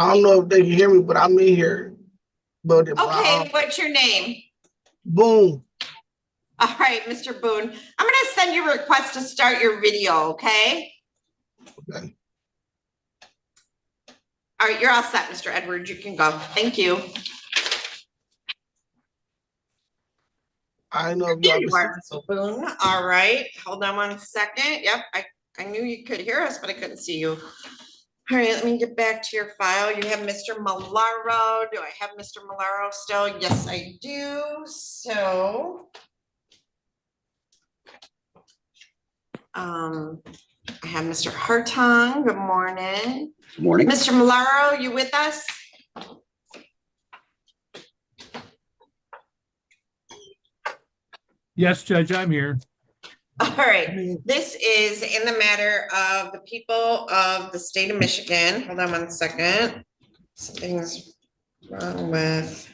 I don't know if they can hear me, but I'm in here. But Okay, what's your name? Boom. All right, Mr. Boone, I'm gonna send you a request to start your video, okay? Okay. All right, you're all set, Mr. Edwards. You can go. Thank you. I know if There y'all you can are, Mr. Boone. All right, hold on one second. Yep, I knew you could hear us, but I couldn't see you. All right, let me get back to your file. You have Mr. Malaro. Do I have Mr. Malaro still? Yes, I do. So I have Mr. Hartong. Good morning. Good morning. Mr. Malaro, you with us? Yes, Judge, I'm here. All right, this is in the matter of the people of the state of Michigan. Hold on one second. Something's wrong with.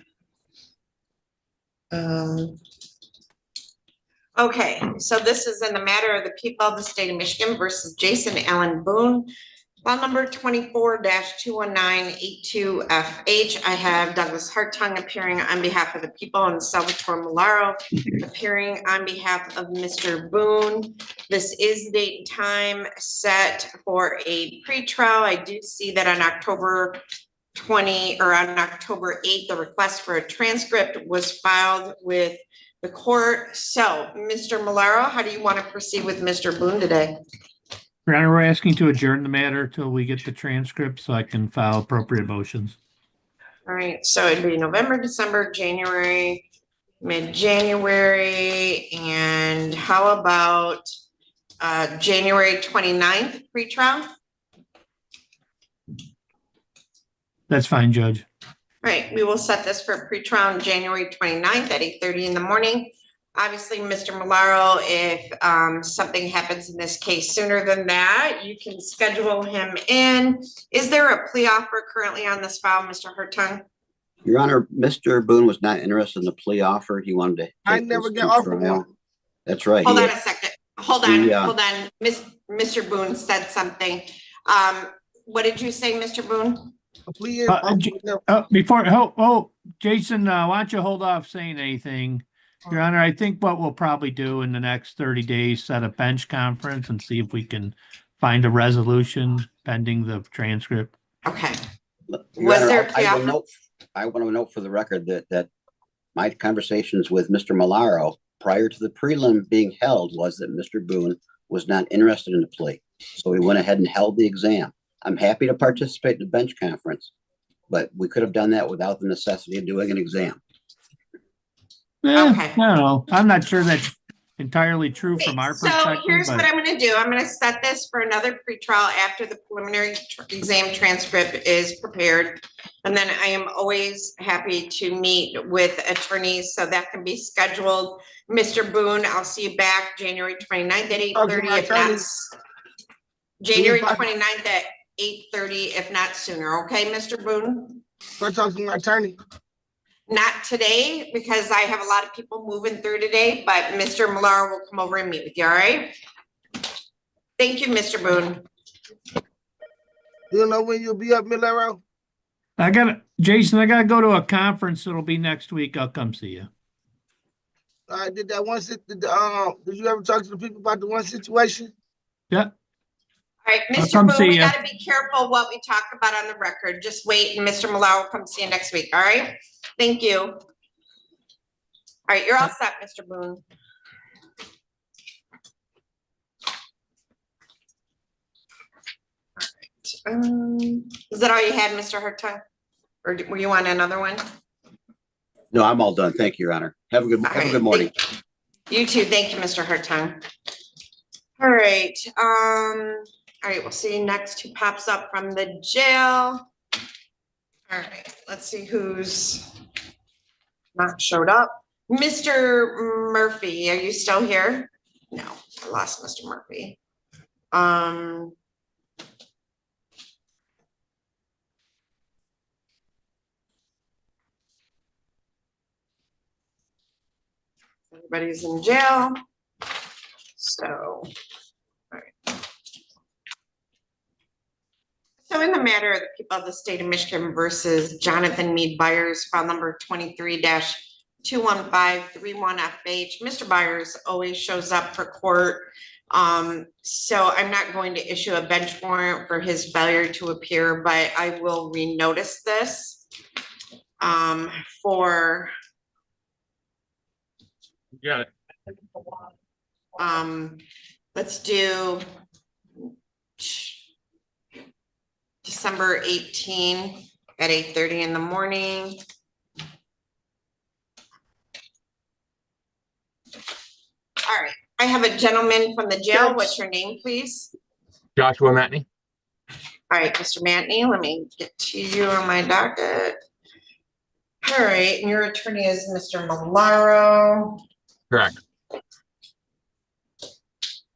Okay, so this is in the matter of the people of the state of Michigan versus Jason Allen Boone. File number 24-21982FH. I have Douglas Hartong appearing on behalf of the people and Salvatore Malaro appearing on behalf of Mr. Boone. This is date and time set for a pretrial. I do see that on October 20 or on October 8th, the request for a transcript was filed with the court. So, Mr. Malaro, how do you want to proceed with Mr. Boone today? Your Honor, we're asking to adjourn the matter till we get the transcript so I can file appropriate motions. All right, so it'd be November, December, January, mid-January, and how about January 29th pretrial? That's fine, Judge. All right, we will set this for pretrial on January 29th at 8:30 in the morning. Obviously, Mr. Malaro, if something happens in this case sooner than that, you can schedule him in. Is there a plea offer currently on this file, Mr. Hartung? Your Honor, Mr. Boone was not interested in the plea offer. He wanted to I take never this get to offered trial. one. That's right. Hold He- on a second. Hold on, he, hold on. Mr. Boone said something. What did you say, Mr. Boone? A plea is Jason, why don't you hold off saying anything? Your Honor, I think what we'll probably do in the next 30 days, set a bench conference and see if we can find a resolution pending the transcript. Okay. Your Was Honor, there a plea offer? I want to note for the record that my conversations with Mr. Malaro prior to the prelim being held was that Mr. Boone was not interested in the plea. So we went ahead and held the exam. I'm happy to participate in the bench conference, but we could have done that without the necessity of doing an exam. Okay. No, I'm not sure that's entirely true from our So perspective, here's what but I'm gonna do. I'm gonna set this for another pretrial after the preliminary exam transcript is prepared. And then I am always happy to meet with attorneys, so that can be scheduled. Mr. Boone, I'll see you back January 29th at 8:30, if not January 29th at 8:30, if not sooner. Okay, Mr. Boone? Go talk to my attorney. Not today, because I have a lot of people moving through today, but Mr. Millar will come over and meet with you, all right? Thank you, Mr. Boone. You don't know when you'll be up, Millero? Jason, I gotta go to a conference. It'll be next week. I'll come see you. Did that one did you ever talk to the people about the one situation? Yeah. All right, I'll Mr. come Boone, see we ya. gotta be careful what we talk about on the record. Just wait, and Mr. Millar will come see you next week, all right? Thank you. All right, you're all set, Mr. Boone. All right. Is that all you had, Mr. Hartung? Or were you on another one? No, I'm all done. Thank you, Your Honor. Have a good morning. You too. Thank you, Mr. Hartung. All right. All right, we'll see next who pops up from the jail. All right, let's see who's not showed up. Mr. Murphy, are you still here? No, I lost Mr. Murphy. Everybody's in jail. So, all right. So in the matter of the people of the state of Michigan versus Jonathan Mead Byers, file number 23-21531FH, Mr. Byers always shows up for court. So I'm not going to issue a bench warrant for his failure to appear, but I will renotice this for let's do December 18 at 8:30 in the morning. All right, I have a gentleman from the jail. What's your name, please? Joshua Matney. All right, Mr. Matney, let me get to you on my docket. All right, and your attorney is Mr. Malaro. Correct.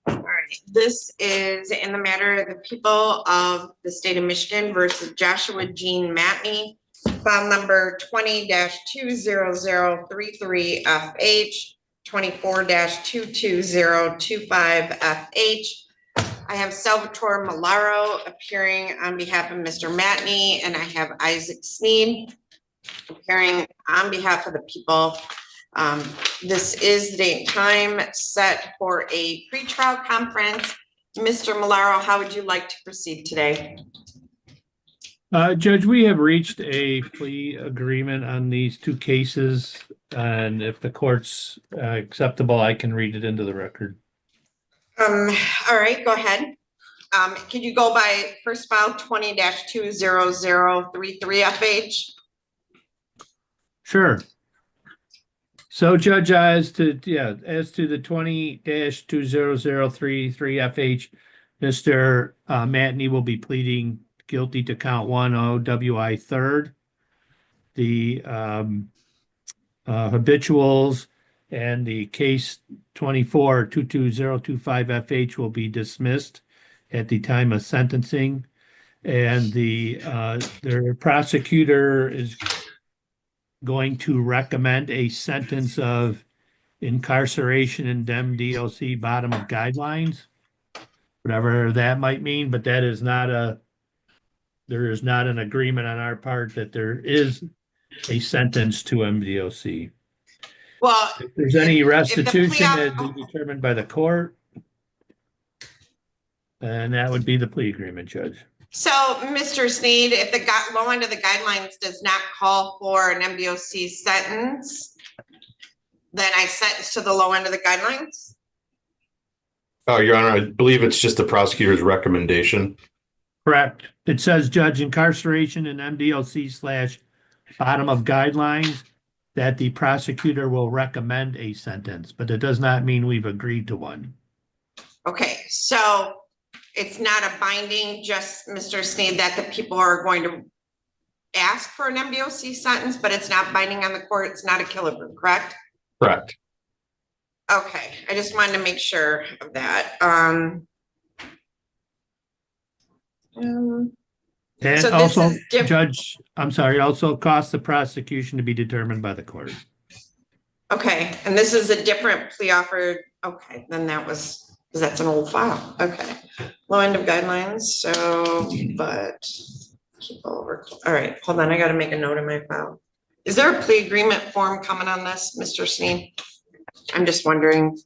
All right, this is in the matter of the people of the state of Michigan versus Joshua Gene Matney, file number 20-20033FH, 24-22025FH. I have Salvatore Malaro appearing on behalf of Mr. Matney, and I have Isaac Sneed appearing on behalf of the people. This is the date and time set for a pretrial conference. Mr. Malaro, how would you like to proceed today? Judge, we have reached a plea agreement on these two cases, and if the court's acceptable, I can read it into the record. All right, go ahead. Can you go by first file 20-20033FH? Sure. So, Judge, as to the 20-20033FH, Mr. Matney will be pleading guilty to count 1 OWI 3rd. The habituals and the case 24-22025FH will be dismissed at the time of sentencing, and their prosecutor is going to recommend a sentence of incarceration in DOC bottom of guidelines, whatever that might mean, but there is not an agreement on our part that there is a sentence to MDOC. Well, if there's any restitution plea that be determined by the court, and that would be the plea agreement, Judge. So, Mr. Sneed, if the low end of the guidelines does not call for an MDOC sentence, then I sentence to the low end of the guidelines? Your Honor, I believe it's just the prosecutor's recommendation. Correct. It says judge incarceration and MDOC / bottom of guidelines that the prosecutor will recommend a sentence, but it does not mean we've agreed to one. Okay, so it's not a binding, just Mr. Sneed, that the people are going to ask for an MDOC sentence, but it's not binding on the court. It's not a killer, correct? Correct. Okay, I just wanted to make sure of that. And So this also, is Judge, I'm sorry, also cost the prosecution to be determined by the court. Okay, and this is a different plea offer. Okay, then that was, because that's an old file. Okay. Low end of guidelines, so, but keep over. All right, hold on, I gotta make a note in my file. Is there a plea agreement form coming on this, Mr. Sneed? I'm just wondering.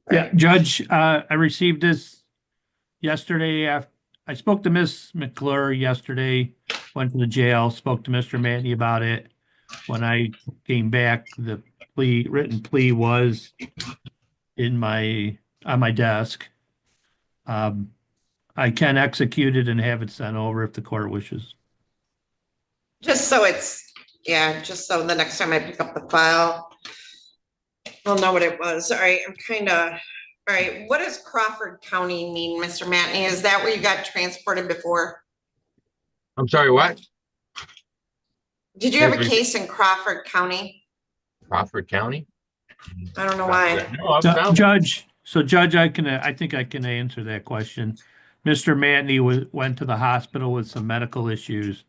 Yeah, Judge, I received this yesterday after, I spoke to Miss McClure yesterday, went to the jail, spoke to Mr. Matney about it. When I came back, the written plea was on my desk. I can execute it and have it sent over if the court wishes. Just so it's, yeah, just so the next time I pick up the file, I'll know what it was. All right, I'm kind of, all right, what does Crawford County mean, Mr. Matney? Is that where you got transported before? I'm sorry, what? Did you have a case in Crawford County? Crawford County? I don't know why. No, Judge, I think I can answer that question. Mr. Matney went to the hospital with some medical issues.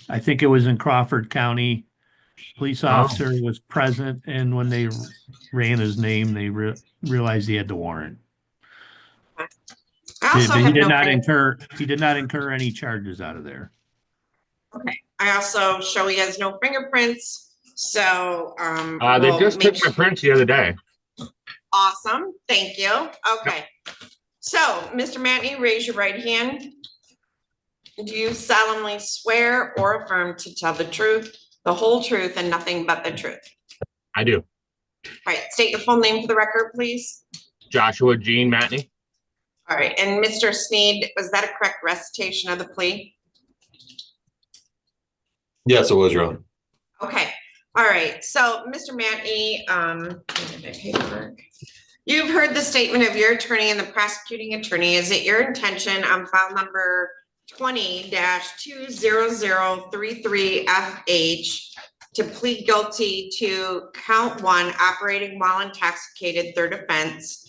I think it was in Crawford County. Police officer was present, and when they ran his name, they realized he had the warrant. I also He have did no not finger- incur any charges out of there. Okay, I also show he has no fingerprints, so, they we'll just make took my prints the other day. Awesome, thank you. Okay. So, Mr. Matney, raise your right hand. Do you solemnly swear or affirm to tell the truth, the whole truth, and nothing but the truth? I do. All right, state your full name for the record, please. Joshua Gene Matney. All right, and Mr. Sneed, was that a correct recitation of the plea? Yes, it was, Your Honor. Okay, all right, so Mr. Matney, you've heard the statement of your attorney and the prosecuting attorney. Is it your intention on file number 20-20033FH to plead guilty to count 1, operating while intoxicated, third offense,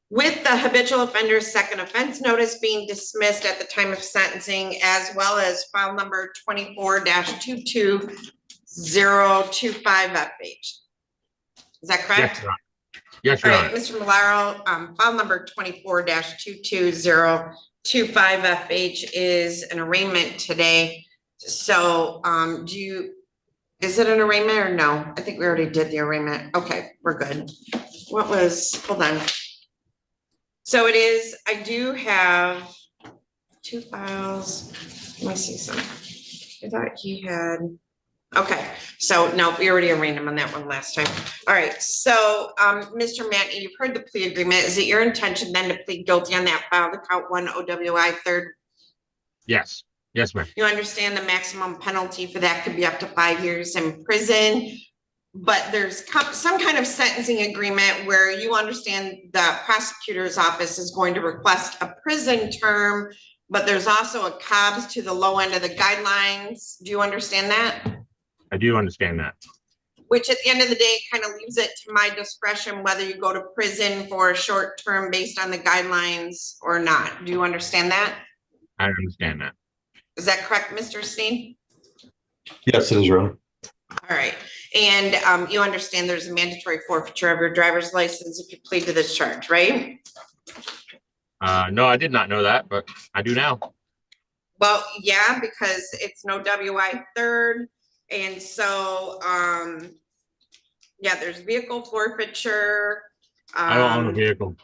with the habitual offender's second offense notice being dismissed at the time of sentencing, as well as file number 24-22025FH? Is that correct? Yes, Your All Honor. right, Mr. Malaro, file number 24-22025FH is an arraignment today. So, is it an arraignment or no? I think we already did the arraignment. Okay, we're good. Hold on. So it is, I do have 2 files. Let me see some. I thought he had, okay, so no, we already arraigned him on that one last time. All right, so Mr. Matney, you've heard the plea agreement. Is it your intention then to plead guilty on that file to count 1 OWI third? Yes. Yes, ma'am. You understand the maximum penalty for that could be up to 5 years in prison, but there's some kind of sentencing agreement where you understand the prosecutor's office is going to request a prison term, but there's also a COBS to the low end of the guidelines. Do you understand that? I do understand that. Which at the end of the day, kind of leaves it to my discretion whether you go to prison for a short term based on the guidelines or not. Do you understand that? I understand that. Is that correct, Mr. Steen? Yes, it is, Your Honor. All right, and you understand there's a mandatory forfeiture of your driver's license if you plead to this charge, right? No, I did not know that, but I do now. Well, yeah, because it's no WI third, and so yeah, there's vehicle forfeiture. I don't own a vehicle.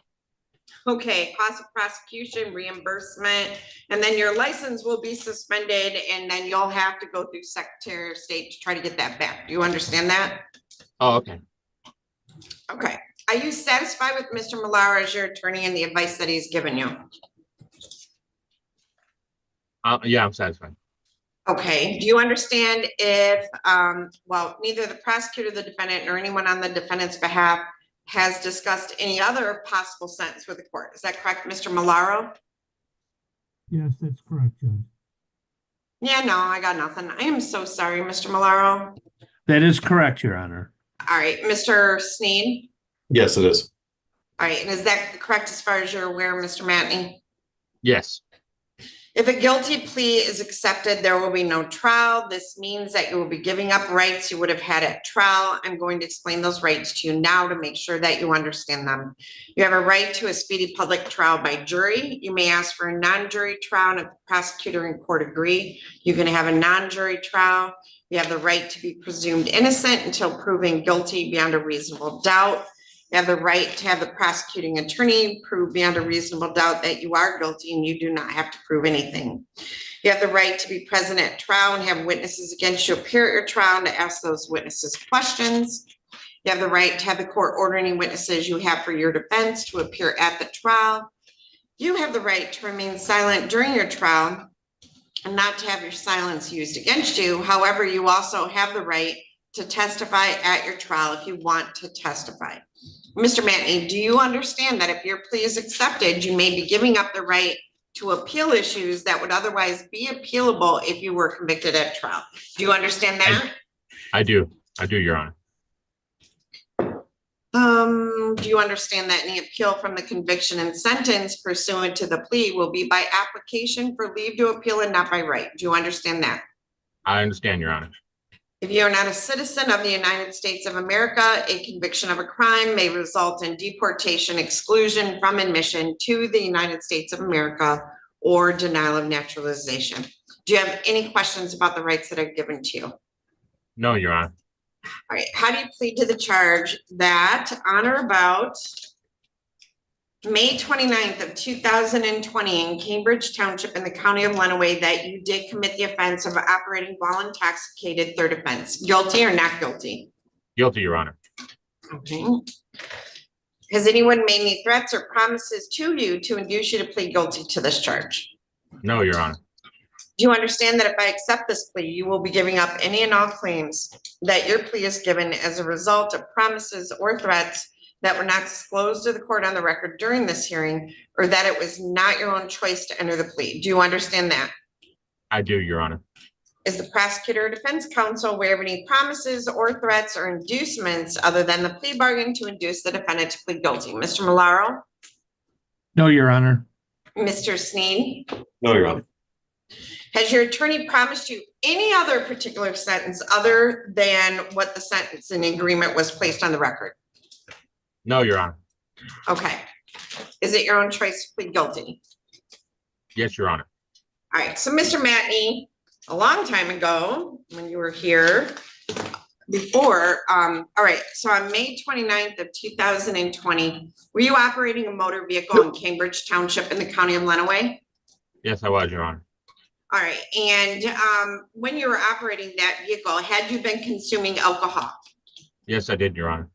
Okay, cost of prosecution, reimbursement, and then your license will be suspended, and then you'll have to go through Secretary of State to try to get that back. Do you understand that? Oh, okay. Okay. Are you satisfied with Mr. Malaro as your attorney and the advice that he's given you? Yeah, I'm satisfied. Okay, do you understand if, well, neither the prosecutor, the defendant, nor anyone on the defendant's behalf has discussed any other possible sentence with the court? Is that correct, Mr. Malaro? Yes, that's correct, Judge. Yeah, no, I got nothing. I am so sorry, Mr. Malaro. That is correct, Your Honor. All right, Mr. Sneed? Yes, it is. All right, and is that correct as far as you're aware, Mr. Matney? Yes. If a guilty plea is accepted, there will be no trial. This means that you will be giving up rights you would have had at trial. I'm going to explain those rights to you now to make sure that you understand them. You have a right to a speedy public trial by jury. You may ask for a non-jury trial, and if the prosecutor and court agree, you can have a non-jury trial. You have the right to be presumed innocent until proven guilty beyond a reasonable doubt. You have the right to have the prosecuting attorney prove beyond a reasonable doubt that you are guilty, and you do not have to prove anything. You have the right to be present at trial and have witnesses against you appear at your trial and to ask those witnesses questions. You have the right to have the court order any witnesses you have for your defense to appear at the trial. You have the right to remain silent during your trial and not to have your silence used against you. However, you also have the right to testify at your trial if you want to testify. Mr. Matney, do you understand that if your plea is accepted, you may be giving up the right to appeal issues that would otherwise be appealable if you were convicted at trial? Do you understand that? I do, Your Honor. Do you understand that any appeal from the conviction and sentence pursuant to the plea will be by application for leave to appeal and not by right? Do you understand that? I understand, Your Honor. If you are not a citizen of the United States of America, a conviction of a crime may result in deportation, exclusion from admission to the United States of America, or denial of naturalization. Do you have any questions about the rights that I've given to you? No, Your Honor. All right, how do you plead to the charge that on or about May 29th of 2020 in Cambridge Township in the county of Lenawee that you did commit the offense of operating while intoxicated, third offense? Guilty or not guilty? Guilty, Your Honor. Okay. Has anyone made any threats or promises to you to induce you to plead guilty to this charge? No, Your Honor. Do you understand that if I accept this plea, you will be giving up any and all claims that your plea is given as a result of promises or threats that were not disclosed to the court on the record during this hearing, or that it was not your own choice to enter the plea? Do you understand that? I do, Your Honor. Is the prosecutor or defense counsel aware of any promises or threats or inducements other than the plea bargain to induce the defendant to plead guilty? Mr. Malaro? No, Your Honor. Mr. Sneed? No, Your Honor. Has your attorney promised you any other particular sentence other than what the sentence in agreement was placed on the record? No, Your Honor. Okay. Is it your own choice to plead guilty? Yes, Your Honor. All right. So, Mr. Matney, a long time ago, when you were here before, all right. So on May 29th of 2020, were you operating a motor vehicle in Cambridge Township in the county of Lenawee? Yes, I was, Your Honor. All right. And when you were operating that vehicle, had you been consuming alcohol? Yes, I did, Your Honor.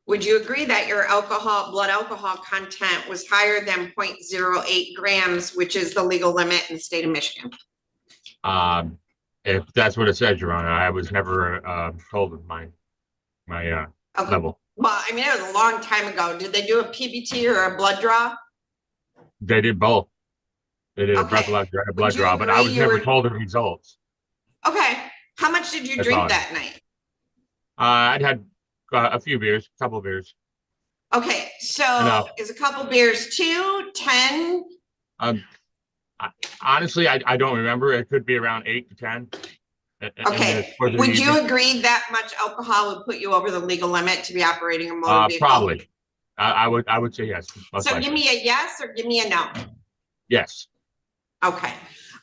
Would you agree that your blood alcohol content was higher than 0.08 grams, which is the legal limit in the state of Michigan? If that's what it says, Your Honor, I was never told of my Okay. level. Well, I mean, it was a long time ago. Did they do a PBT or a blood draw? They did both. They did Okay. a blood draw, but I was never told the results. Okay. How much did you That's drink all. that night? I'd had a few beers, a couple of beers. Okay, so Enough. is a couple beers 2, 10? Honestly, I don't remember. It could be around 8 to 10. Okay. Would you agree that much alcohol would put you over the legal limit to be operating a motor vehicle? Probably. I would say yes. So give me a yes or give me a no. Yes. Okay.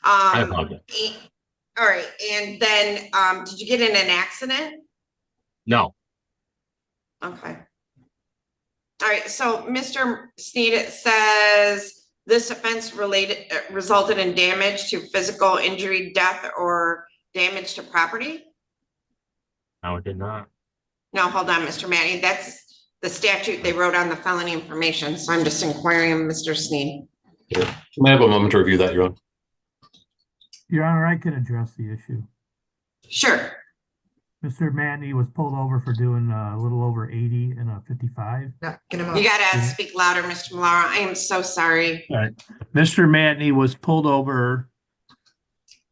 I apologize. All right. And then did you get in an accident? No. Okay. All right. So Mr. Sneed, it says this offense resulted in damage to physical injury, death, or damage to property? No, it did not. No, hold on, Mr. Matney. That's the statute they wrote on the felony information. So I'm just inquiring of Mr. Sneed. Can I have a moment to review that, Your Honor? Your Honor, I can address the issue. Sure. Mr. Matney was pulled over for doing a little over 80 and a 55. You gotta speak louder, Mr. Malaro. I am so sorry. All right. Mr. Matney was pulled over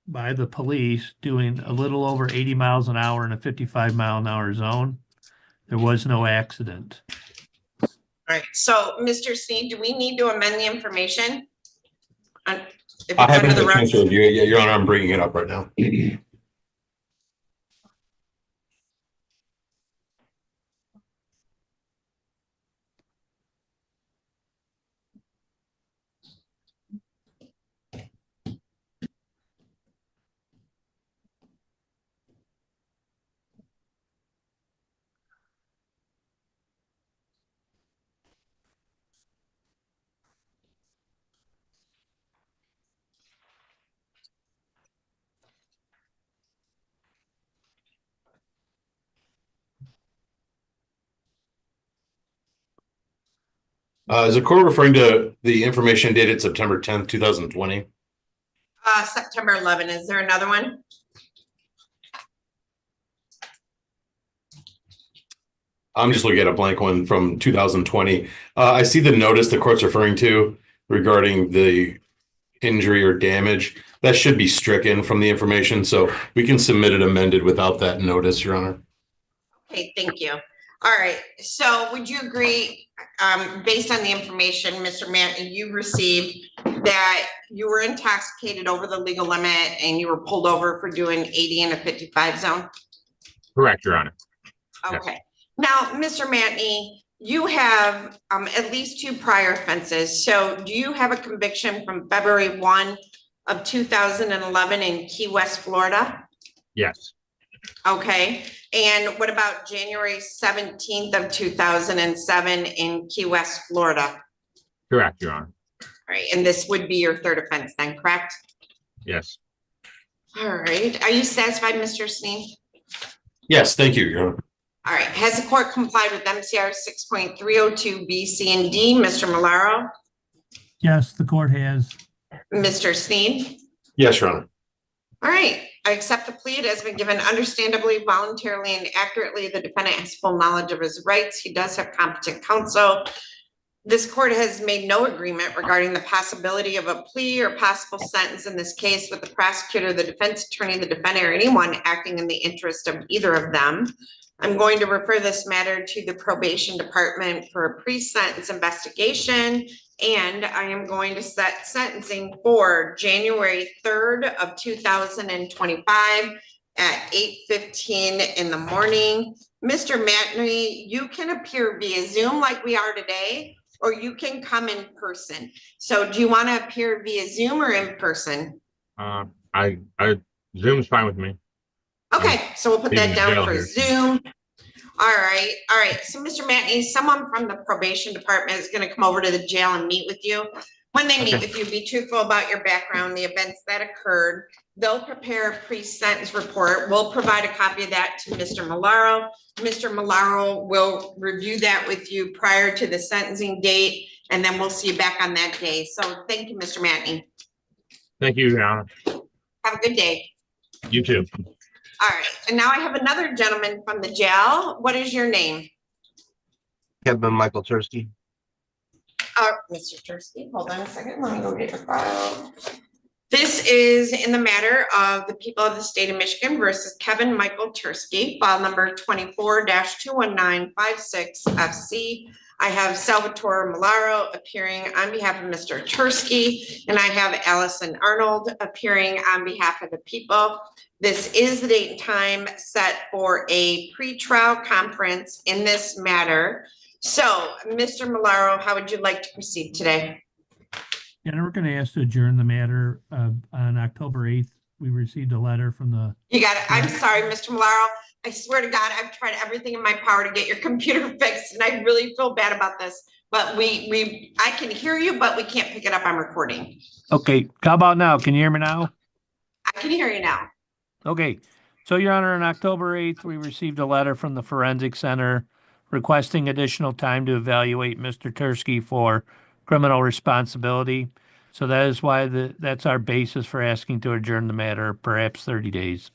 by the police doing a little over 80 miles an hour in a 55-mile-an-hour zone. There was no accident. All right, so Mr. Sneed, do we need to amend the information? If you I go haven't to had the a chance to rest- review it yet, Your Honor. I'm bringing it up right now. Is the court referring to the information dated September 10th, 2020? September 11, is there another one? I'm just looking at a blank one from 2020. I see the notice the court's referring to regarding the injury or damage. That should be stricken from the information, so we can submit it amended without that notice, Your Honor. Okay, thank you. All right, so would you agree, based on the information, Mr. Manton, you received that you were intoxicated over the legal limit and you were pulled over for doing 80 in a 55 zone? Correct, Your Honor. Okay. Now, Mr. Mantney, you have at least 2 prior offenses. So do you have a conviction from February 1 of 2011 in Key West, Florida? Yes. Okay. And what about January 17th of 2007 in Key West, Florida? Correct, Your Honor. All right. And this would be your 3rd offense then, correct? Yes. All right. Are you satisfied, Mr. Sneed? Yes, thank you, Your Honor. All right. Has the court complied with MCR 6.302 B, C, and D? Mr. Malaro? Yes, the court has. Mr. Sneed? Yes, Your Honor. All right. I accept the plea. It has been given understandably, voluntarily, and accurately. The defendant has full knowledge of his rights. He does have competent counsel. This court has made no agreement regarding the possibility of a plea or possible sentence in this case with the prosecutor, the defense attorney, the defendant, or anyone acting in the interest of either of them. I'm going to refer this matter to the probation department for a pre-sentence investigation, and I am going to set sentencing for January 3rd of 2025 at 8:15 in the morning. Mr. Matney, you can appear via Zoom like we are today, or you can come in person. So do you want to appear via Zoom or in person? I Zoom's fine with me. Okay, so we'll put that Being down jail for here. Zoom. All right. So Mr. Matney, someone from the probation department is going to come over to the jail and meet with you. When they meet with you, be truthful about your background, the events that occurred. They'll prepare a pre-sentence report. We'll provide a copy of that to Mr. Malaro. Mr. Malaro will review that with you prior to the sentencing date, and then we'll see you back on that day. So thank you, Mr. Matney. Thank you, Your Honor. Have a good day. You too. All right, and now I have another gentleman from the jail. What is your name? Kevin Michael Tursky. Mr. Tursky, hold on a second. Let me go get your file. This is in the matter of the people of the state of Michigan versus Kevin Michael Tursky, file number 24-21956 FC. I have Salvatore Malaro appearing on behalf of Mr. Tursky, and I have Allison Arnold appearing on behalf of the people. This is the date and time set for a pretrial conference in this matter. So, Mr. Malaro, how would you like to proceed today? And we're going to ask to adjourn the matter on October 8th. We received a letter from the. You got it. I'm sorry, Mr. Malaro. I swear to God, I've tried everything in my power to get your computer fixed, and I really feel bad about this. But I can hear you, but we can't pick it up on recording. Okay, how about now? Can you hear me now? I can hear you now. Okay, so Your Honor, on October 8th, we received a letter from the Forensic Center requesting additional time to evaluate Mr. Tursky for criminal responsibility. So that is why that's our basis for asking to adjourn the matter, perhaps 30 days.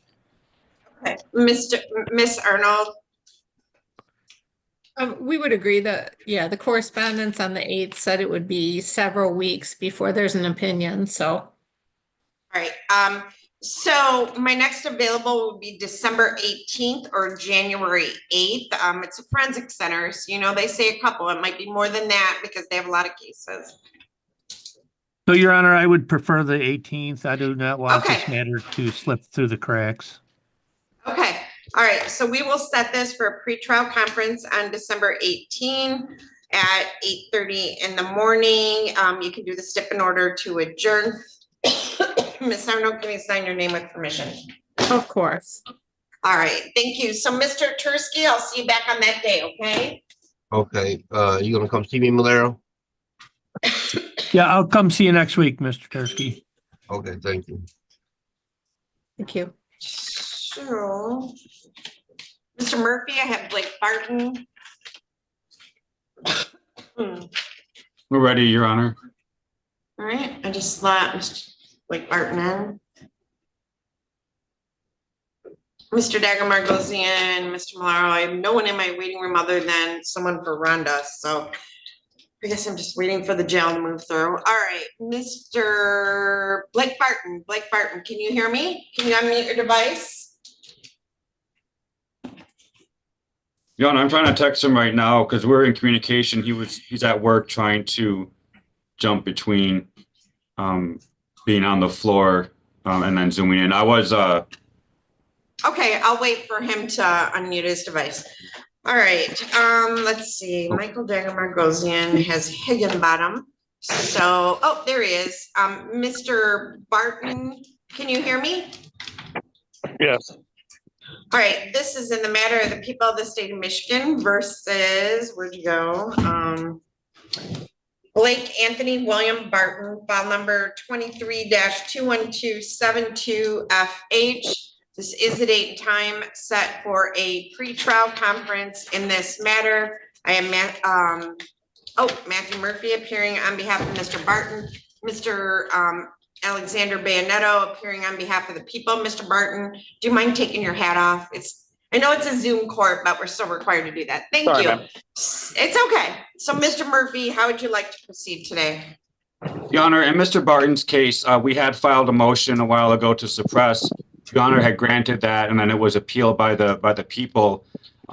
Okay, Miss Arnold. We would agree that, yeah, the correspondence on the 8th said it would be several weeks before there's an opinion, so. All right, so my next available would be December 18th or January 8th. It's a forensic center, so you know, they say a couple, it might be more than that because they have a lot of cases. So, Your Honor, I would prefer the 18th. I do not want Okay. this matter to slip through the cracks. Okay, all right, so we will set this for a pretrial conference on December 18 at 8:30 in the morning. You can do the stip in order to adjourn. Ms. Arnold, can you sign your name with permission? Of course. All right, thank you. So Mr. Tursky, I'll see you back on that day, okay? Okay, you gonna come see me, Malero? Yeah, I'll come see you next week, Mr. Tursky. Okay, thank you. Thank you. So, Mr. Murphy, I have Blake Barton. We're ready, Your Honor. All right, I just let Mr. Blake Barton in. Mr. Dagger Margosian, Mr. Malaro, I have no one in my waiting room other than someone for Rhonda, so I guess I'm just waiting for the jail to move through. All right, Mr. Blake Barton, can you hear me? Can you unmute your device? Your Honor, I'm trying to text him right now because we're in communication. He's at work trying to jump between being on the floor and then zooming in. I was Okay, I'll wait for him to unmute his device. All right, let's see. Michael Dagger Margosian has Higginbottom. So, oh, there he is. Mr. Barton, can you hear me? Yes. All right, this is in the matter of the people of the state of Michigan versus, where'd you go? Blake Anthony William Barton, file number 23-21272FH. This is a date and time set for a pretrial conference in this matter. I am Matthew Murphy appearing on behalf of Mr. Barton, Mr. Alexander Bayonetto appearing on behalf of the people. Mr. Barton, do you mind taking your hat off? I know it's a Zoom court, but we're still required to do that. Thank Sorry, you. ma'am. It's okay. So Mr. Murphy, how would you like to proceed today? Your Honor, in Mr. Barton's case, we had filed a motion a while ago to suppress. Your Honor had granted that, and then it was appealed by the people.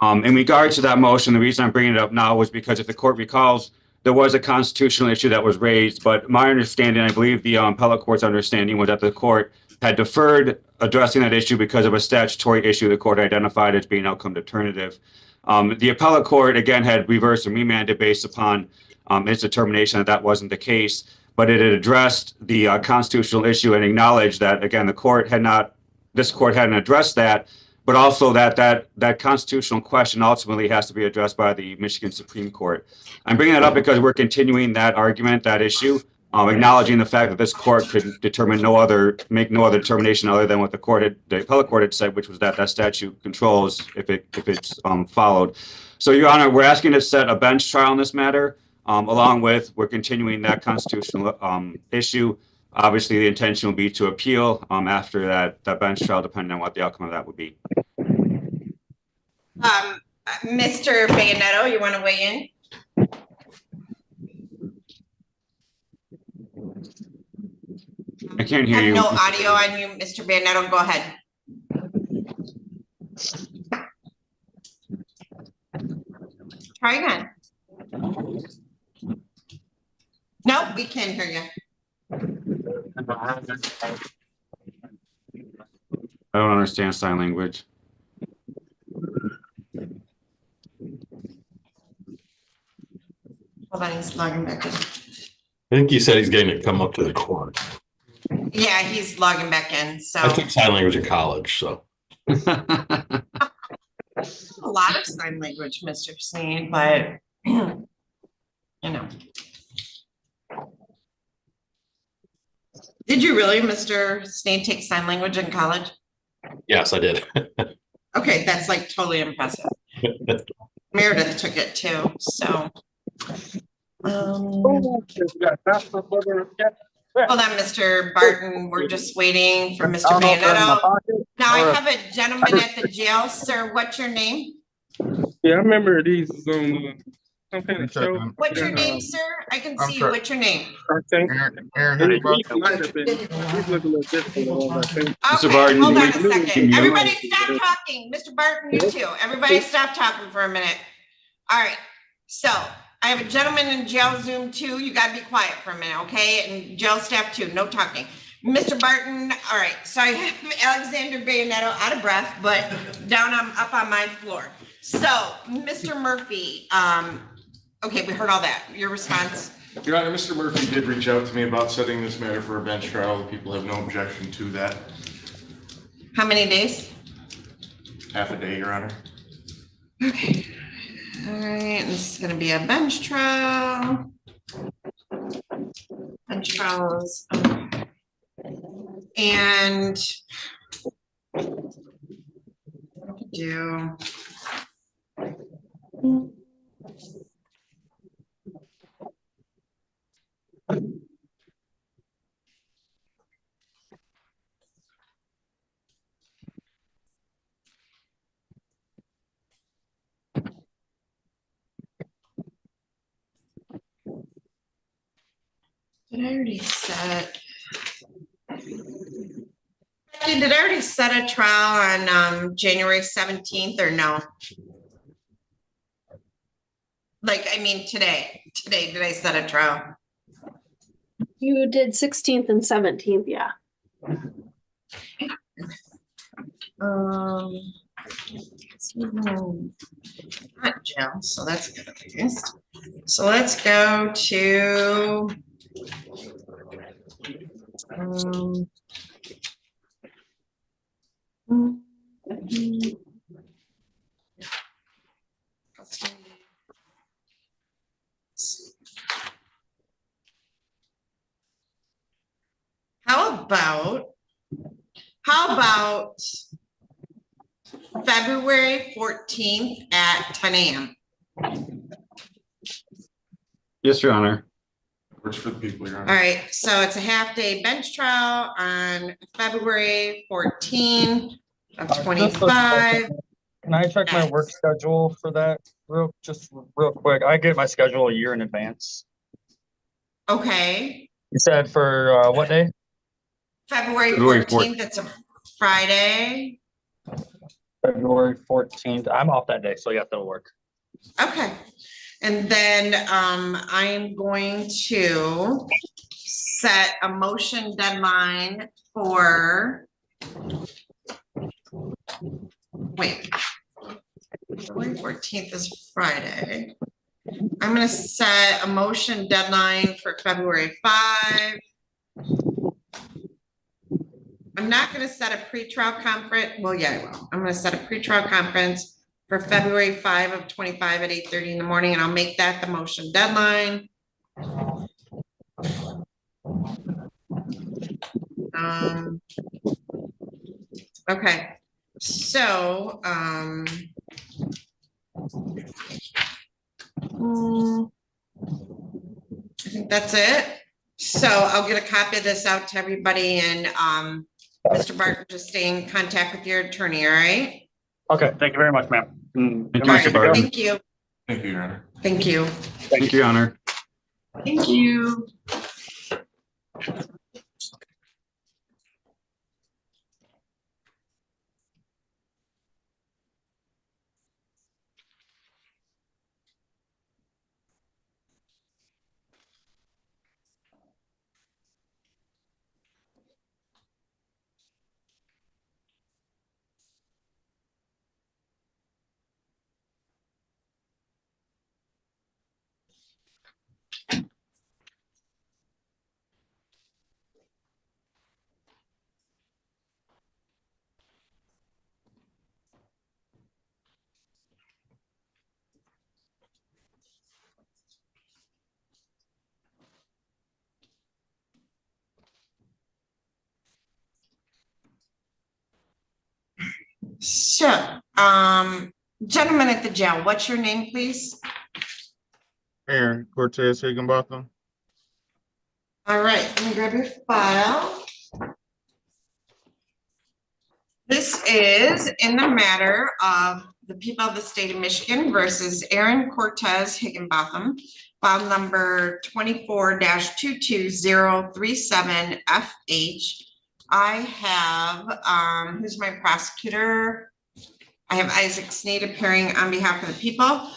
In regards to that motion, the reason I'm bringing it up now was because if the court recalls, there was a constitutional issue that was raised, but my understanding, I believe the appellate court's understanding was that the court had deferred addressing that issue because of a statutory issue the court identified as being outcome determinative. The appellate court, again, had reversed and remanded based upon its determination that that wasn't the case, but it had addressed the constitutional issue and acknowledged that, again, this court hadn't addressed that, but also that constitutional question ultimately has to be addressed by the Michigan Supreme Court. I'm bringing that up because we're continuing that argument, that issue, acknowledging the fact that this court could make no other determination other than what the appellate court had said, which was that that statute controls if it's followed. So, Your Honor, we're asking to set a bench trial on this matter, along with we're continuing that constitutional issue. Obviously, the intention will be to appeal after that bench trial, depending on what the outcome of that would be. Mr. Bayonetto, you want to weigh in? I can't hear I have you. no audio on you, Mr. Bayonetto. Go ahead. Try again. No, we can't hear you. I don't understand sign language. Hold on, he's logging back in. I think he said he's getting to come up to the court. Yeah, he's logging back in, so. I took sign language in college, so. A lot of sign language, Mr. Sneed, but, you know. Did you really, Mr. Sneed, take sign language in college? Yes, I did. Okay, that's like totally impressive. Meredith took it too, so. Hold on, Mr. Barton, we're just waiting for Mr. Bandetto. Now I have a gentleman at the jail, sir, what's your name? Yeah, I remember these some kind of show. What's your name, sir? I can see you, what's your name? Okay. Aaron, He's looking a little different. I think. Mr. Okay, Barton, hold on a can second. you- Everybody stop talking. Mr. Barton, you too. Everybody stop talking for a minute. All right, so I have a gentleman in jail Zoom too. You gotta be quiet for a minute, okay? And jail staff too, no talking. Mr. Barton, all right, so I have Alexander Bayonetto out of breath, but up on my floor. So, Mr. Murphy, okay, we heard all that. Your response? Your Honor, Mr. Murphy did reach out to me about setting this matter for a bench trial. The people have no objection to that. How many days? Half a day, Your Honor. Okay. All right, this is gonna be a bench trial. Bench trials. And what to do? Did I already set? Did I already set a trial on January 17th or no? Like, I mean, today did I set a trial? You did 16th and 17th, yeah. Not jail, so that's good at least. So let's go to how about February 14th at 10 a.m. Yes, Your Honor. Works for the people, Your Honor. All right, so it's a half-day bench trial on February 14th of 25. Can I check my work schedule for that real quick? I get my schedule a year in advance. Okay, You said for what day? February February 14th, it's a Friday. February 14th. I'm off that day, so yeah, that'll work. Okay, and then I'm going to set a motion deadline for, wait, February 14th is Friday. I'm gonna set a motion deadline for February 5. I'm not gonna set a pretrial conference. Well, yeah, I will. I'm gonna set a pretrial conference for February 5 of 25 at 8:30 in the morning, and I'll make that the motion deadline. Okay, so I think that's it. So I'll get a copy of this out to everybody, and Mr. Barton, just stay in contact with your attorney, all right? Okay, thank you very much, ma'am. Thank All you, right, Mr. Barton. thank you. Thank you, Your Honor. Thank you. Thank you, Your Honor. Thank you. So, gentlemen at the jail, what's your name, please? Aaron Cortez Higginbotham. All right, let me grab your file. This is in the matter of the people of the state of Michigan versus Aaron Cortez Higginbotham, file number 24-22037FH. I have, who's my prosecutor? I have Isaac Sneed appearing on behalf of the people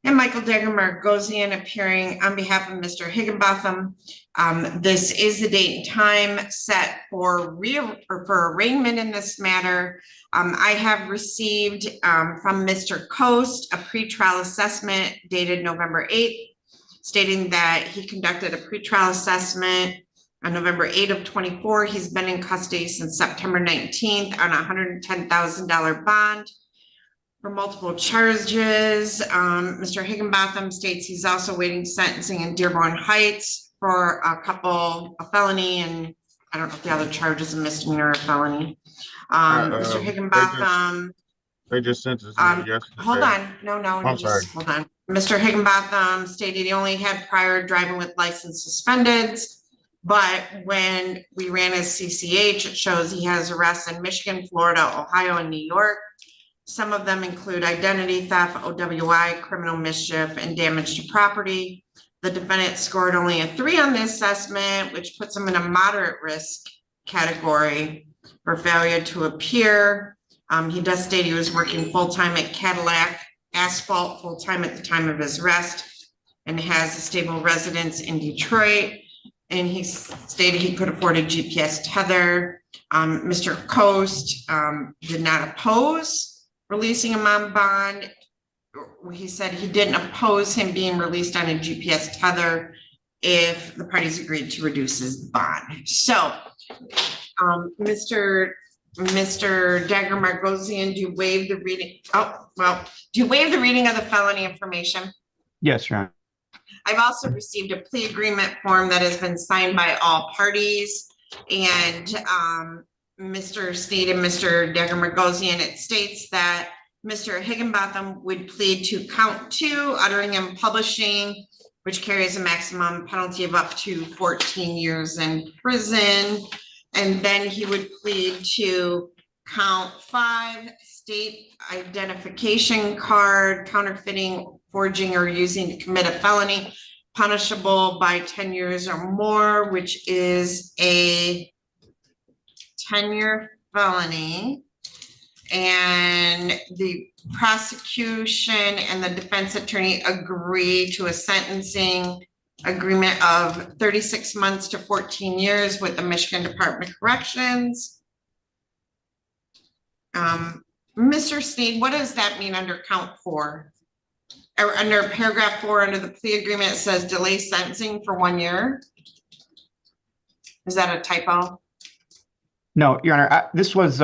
and Michael Dagger-Margosian appearing on behalf of Mr. Higginbotham. This is the date and time set for arraignment in this matter. I have received from Mr. Coast a pretrial assessment dated November 8th, stating that he conducted a pretrial assessment on November 8th of 24. He's been in custody since September 19th on a $110,000 bond for multiple charges. Mr. Higginbotham states he's also waiting sentencing in Dearborn Heights for a felony, and I don't know if the other charge is a misdemeanor or felony. Mr. Higginbotham. They just sentenced me yesterday. Hold on, no, I'm sorry. hold on. Mr. Higginbotham stated he only had prior driving with license suspended, but when we ran his CCH, it shows he has arrests in Michigan, Florida, Ohio, and New York. Some of them include identity theft, OWI, criminal mischief, and damage to property. The defendant scored only a 3 on the assessment, which puts him in a moderate risk category for failure to appear. He does state he was working full-time at Cadillac Asphalt full-time at the time of his arrest and has a stable residence in Detroit. And he stated he could afford a GPS tether. Mr. Coast did not oppose releasing him on bond. He said he didn't oppose him being released on a GPS tether if the parties agreed to reduce his bond. So, Mr. Dagger-Margosian, do you waive the reading? Do you waive the reading of the felony information? Yes, Your Honor. I've also received a plea agreement form that has been signed by all parties, and Mr. Sneed and Mr. Dagger-Margosian, it states that Mr. Higginbotham would plead to count 2, uttering and publishing, which carries a maximum penalty of up to 14 years in prison. And then he would plead to count 5, state identification card, counterfeiting, forging, or using to commit a felony, punishable by 10 years or more, which is a 10-year felony. And the prosecution and the defense attorney agree to a sentencing agreement of 36 months to 14 years with the Michigan Department of Corrections. Mr. Sneed, what does that mean under count 4? Or under paragraph 4 under the plea agreement, it says delay sentencing for 1 year. Is that a typo? No, Your Honor, this was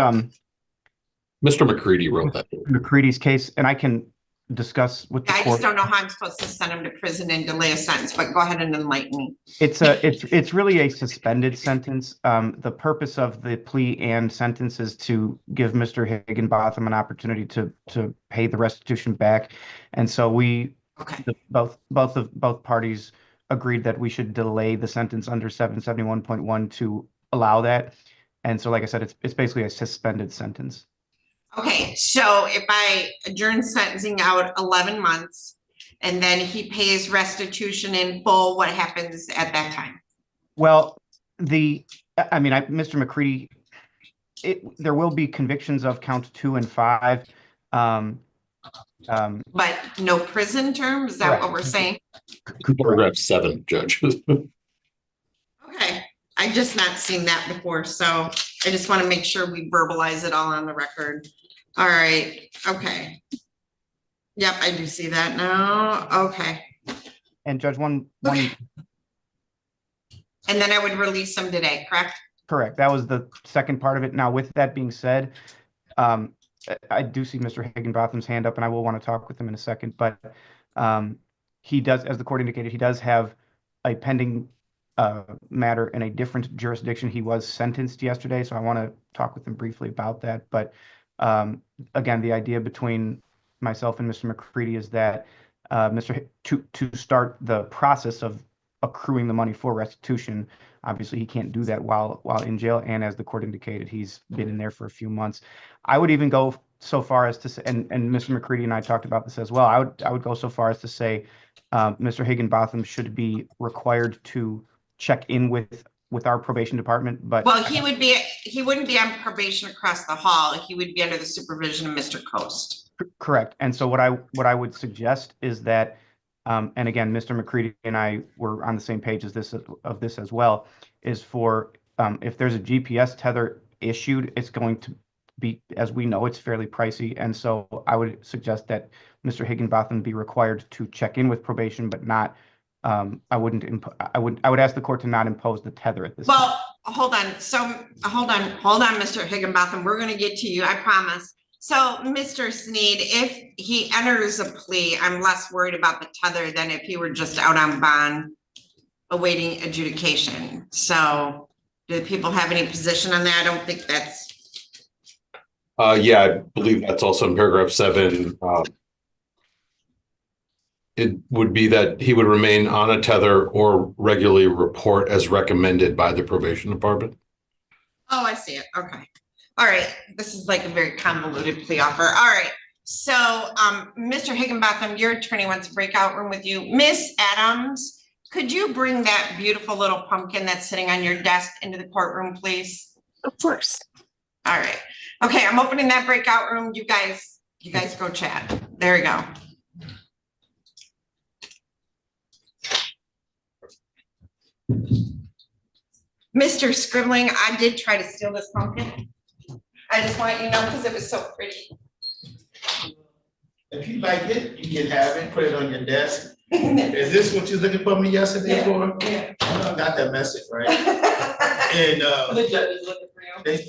Mr. McCready wrote that. McCready's case, and I can discuss with the I court. just don't know how I'm supposed to send him to prison and delay a sentence, but go ahead and enlighten me. It's really a suspended sentence. The purpose of the plea and sentence is to give Mr. Higginbotham an opportunity to pay the restitution back. And so both parties agreed that we should delay the sentence under 771.1 to allow that. And so, like I said, it's basically a suspended sentence. Okay, so if I adjourn sentencing out 11 months and then he pays restitution in full, what happens at that time? Well, Mr. McCready, there will be convictions of count 2 and 5. But no prison term? Is that what we're saying? Paragraph 7, Judge. Okay, I just not seen that before, so I just want to make sure we verbalize it all on the record. All right, okay. Yep, I do see that now. Okay. And Judge, one. And then I would release them today, correct? Correct. That was the second part of it. Now, with that being said, I do see Mr. Higginbotham's hand up, and I will want to talk with him in a second. But he does, as the court indicated, he does have a pending matter in a different jurisdiction. He was sentenced yesterday, so I want to talk with him briefly about that. But again, the idea between myself and Mr. McCready is that to start the process of accruing the money for restitution. Obviously, he can't do that while in jail. And as the court indicated, he's been in there for a few months. I would even go so far as to say, and Mr. McCready and I talked about this as well. I would go so far as to say Mr. Higginbotham should be required to check in with our probation department. But Well, he wouldn't be on probation across the hall. He would be under the supervision of Mr. Coast. Correct. And so what I would suggest is that, and again, Mr. McCready and I were on the same page as this as well, is for if there's a GPS tether issued, it's going to be, as we know, it's fairly pricey. And so I would suggest that Mr. Higginbotham be required to check in with probation, but not. I would ask the court to not impose the tether at this time. Well, hold on. So hold on, Mr. Higginbotham. We're going to get to you. I promise. So, Mr. Sneed, if he enters a plea, I'm less worried about the tether than if he were just out on bond awaiting adjudication. So, do people have any position on that? I don't think that's. Yeah, I believe that's also in paragraph 7. It would be that he would remain on a tether or regularly report as recommended by the probation department. Oh, I see it. Okay. All right. This is like a very convoluted plea offer. All right. So, Mr. Higginbotham, your attorney wants a breakout room with you. Miss Adams, could you bring that beautiful little pumpkin that's sitting on your desk into the courtroom, please? Of course. All right. Okay, I'm opening that breakout room. You guys go chat. There we go. Mr. Scribbling, I did try to steal this pumpkin. I just want you to know because it was so pretty. If you like it, you can have it, put it on your desk. Is this what you was looking for me yesterday for? Yeah. I got that message, right? And The judge is looking for you. that's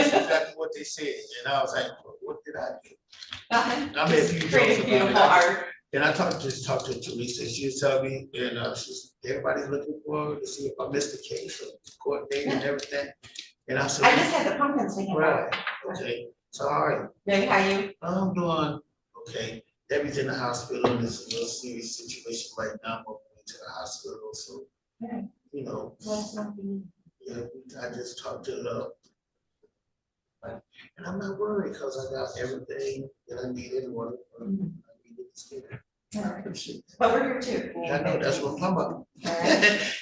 exactly what they said. And I was like, what did I do? I made a few jokes about it. Art. And I talked to Teresa. She was telling me, and everybody's looking forward to see if I missed the case or court date and everything. And I said, I just had the pumpkins thinking about it. okay, so all right. Maybe how you? I'm doing okay. Debbie's in the hospital, and it's a little serious situation right now. I'm going to the hospital, so you know. Yeah, I just talked to her, and I'm not worried because I got everything that I need everyone. But we're here too. I know, that's what I'm talking about.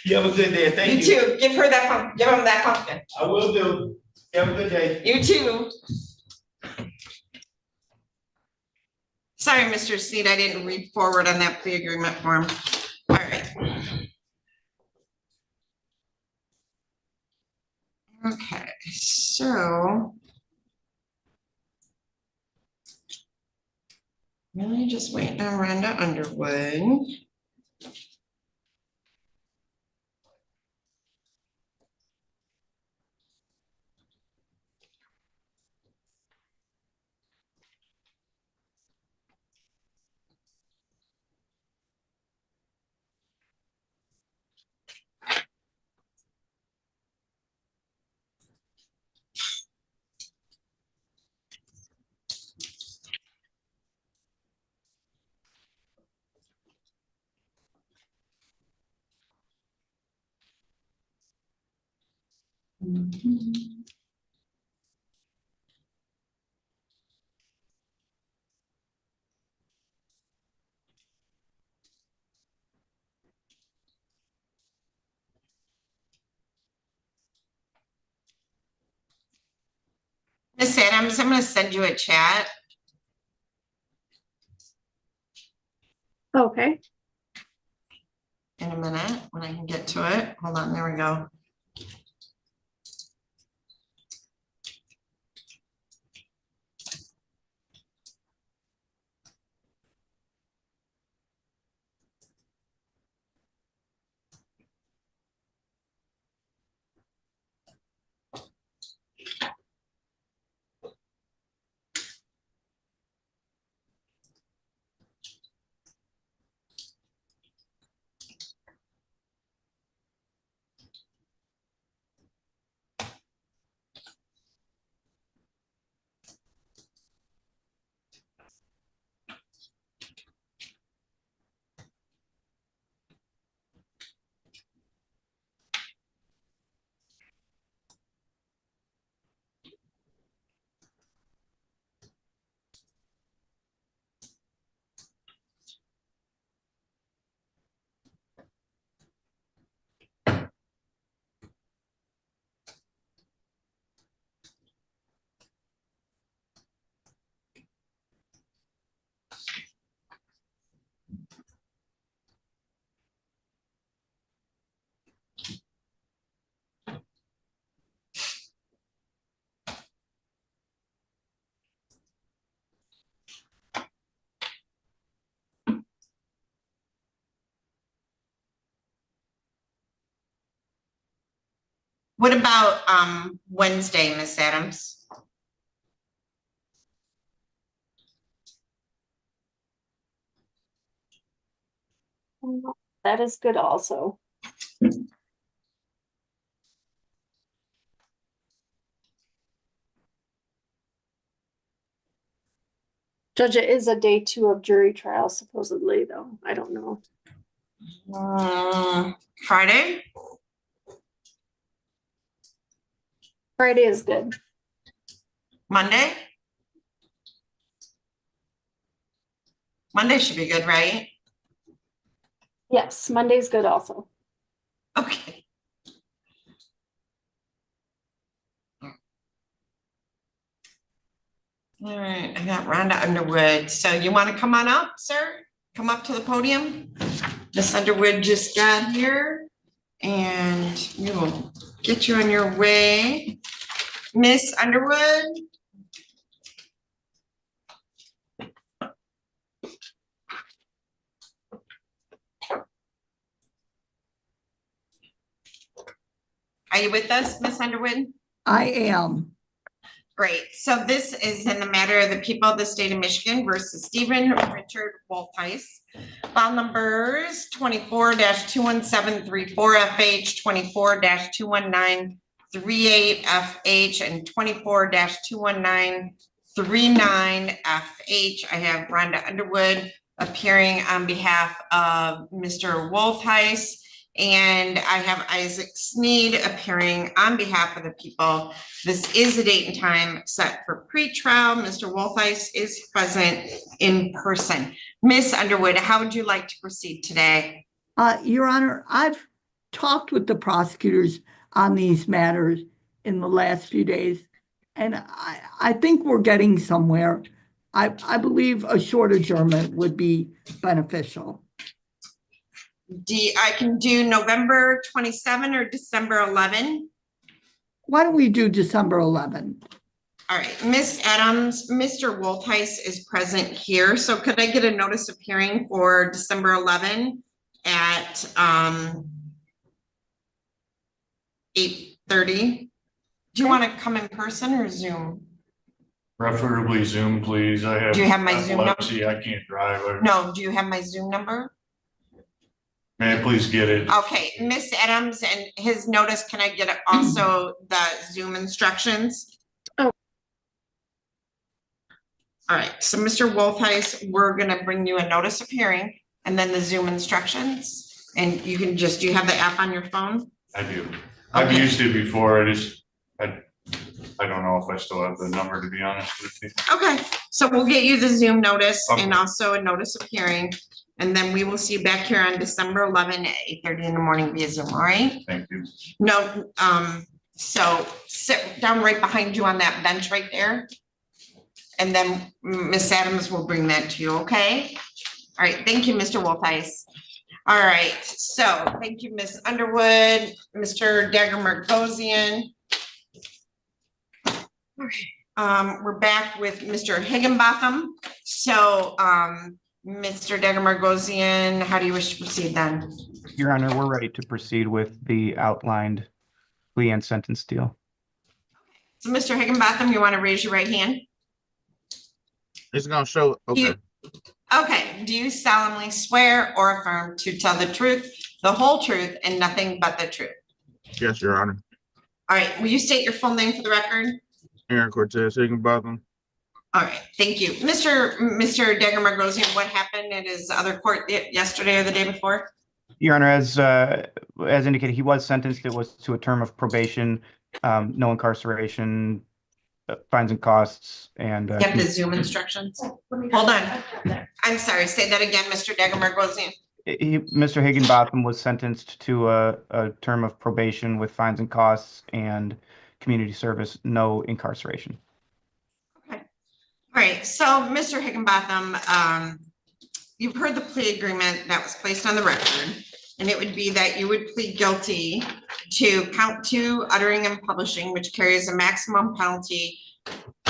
You have a good day. Thank you. You too. Give her that pumpkin. Give him that pumpkin. I will do. You have a good day. You too. Sorry, Mr. Sneed, I didn't read forward on that plea agreement form. All right. Okay, so. Really just waiting on Rhonda Underwood. Miss Adams, I'm going to send you a chat. Okay. In a minute when I can get to it. Hold on, there we go. What about Wednesday, Miss Adams? That is good also. Judge, it is a day 2 of jury trial supposedly, though. I don't know. Friday? Friday is good. Monday? Monday should be good, right? Yes, Monday's good also. Okay. All right, I got Rhonda Underwood. So you want to come on up, sir? Come up to the podium. Miss Underwood just got here and we will get you on your way. Miss Underwood? Are you with us, Miss Underwood? I am. Great. So this is in the matter of the people of the state of Michigan versus Stephen Richard Wolfheis. File numbers 24-21734 FH, 24-21938 FH, and 24-21939 FH. I have Rhonda Underwood appearing on behalf of Mr. Wolfheis. And I have Isaac Sneed appearing on behalf of the people. This is a date and time set for pretrial. Mr. Wolfheis is present in person. Miss Underwood, how would you like to proceed today? Your Honor, I've talked with the prosecutors on these matters in the last few days, and I think we're getting somewhere. I believe a short adjournment would be beneficial. I can do November 27 or December 11. Why don't we do December 11? All right, Miss Adams, Mr. Wolfheis is present here. So could I get a notice of hearing for December 11 at 8:30? Do you want to come in person or Zoom? Preferably Zoom, please. I have Do you have my Zoom number? epilepsy. I can't drive. No, do you have my Zoom number? May I please get it? Okay, Miss Adams and his notice, can I get also the Zoom instructions? Oh. All right, so Mr. Wolfheis, we're gonna bring you a notice of hearing and then the Zoom instructions. And you can just, do you have the app on your phone? I do. I've used it before. I don't know if I still have the number, to be honest with you. Okay, so we'll get you the Zoom notice and Okay. also a notice of hearing. And then we will see you back here on December 11 at 8:30 in the morning via Zoom, all right? Thank you. No, so sit down right behind you on that bench right there. And then Miss Adams will bring that to you, okay? All right, thank you, Mr. Wolfheis. All right, so thank you, Miss Underwood, Mr. Dagger Margosian. We're back with Mr. Higginbotham. So, Mr. Dagger Margosian, how do you wish to proceed then? Your Honor, we're ready to proceed with the outlined plea and sentence deal. So, Mr. Higginbotham, you want to raise your right hand? It's gonna show, okay. Okay, do you solemnly swear or affirm to tell the truth, the whole truth, and nothing but the truth? Yes, Your Honor. All right, will you state your full name for the record? Aaron Cortez, Higginbotham. All right, thank you. Mr. Dagger Margosian, what happened at his other court yesterday or the day before? Your Honor, as indicated, he was sentenced. It was to a term of probation, no incarceration, fines and costs, and You have the Zoom instructions? Hold on. I'm sorry, say that again, Mr. Dagger Margosian. Mr. Higginbotham was sentenced to a term of probation with fines and costs and community service, no incarceration. Okay. All right, so Mr. Higginbotham, you've heard the plea agreement that was placed on the record, and it would be that you would plead guilty to count 2 uttering and publishing, which carries a maximum penalty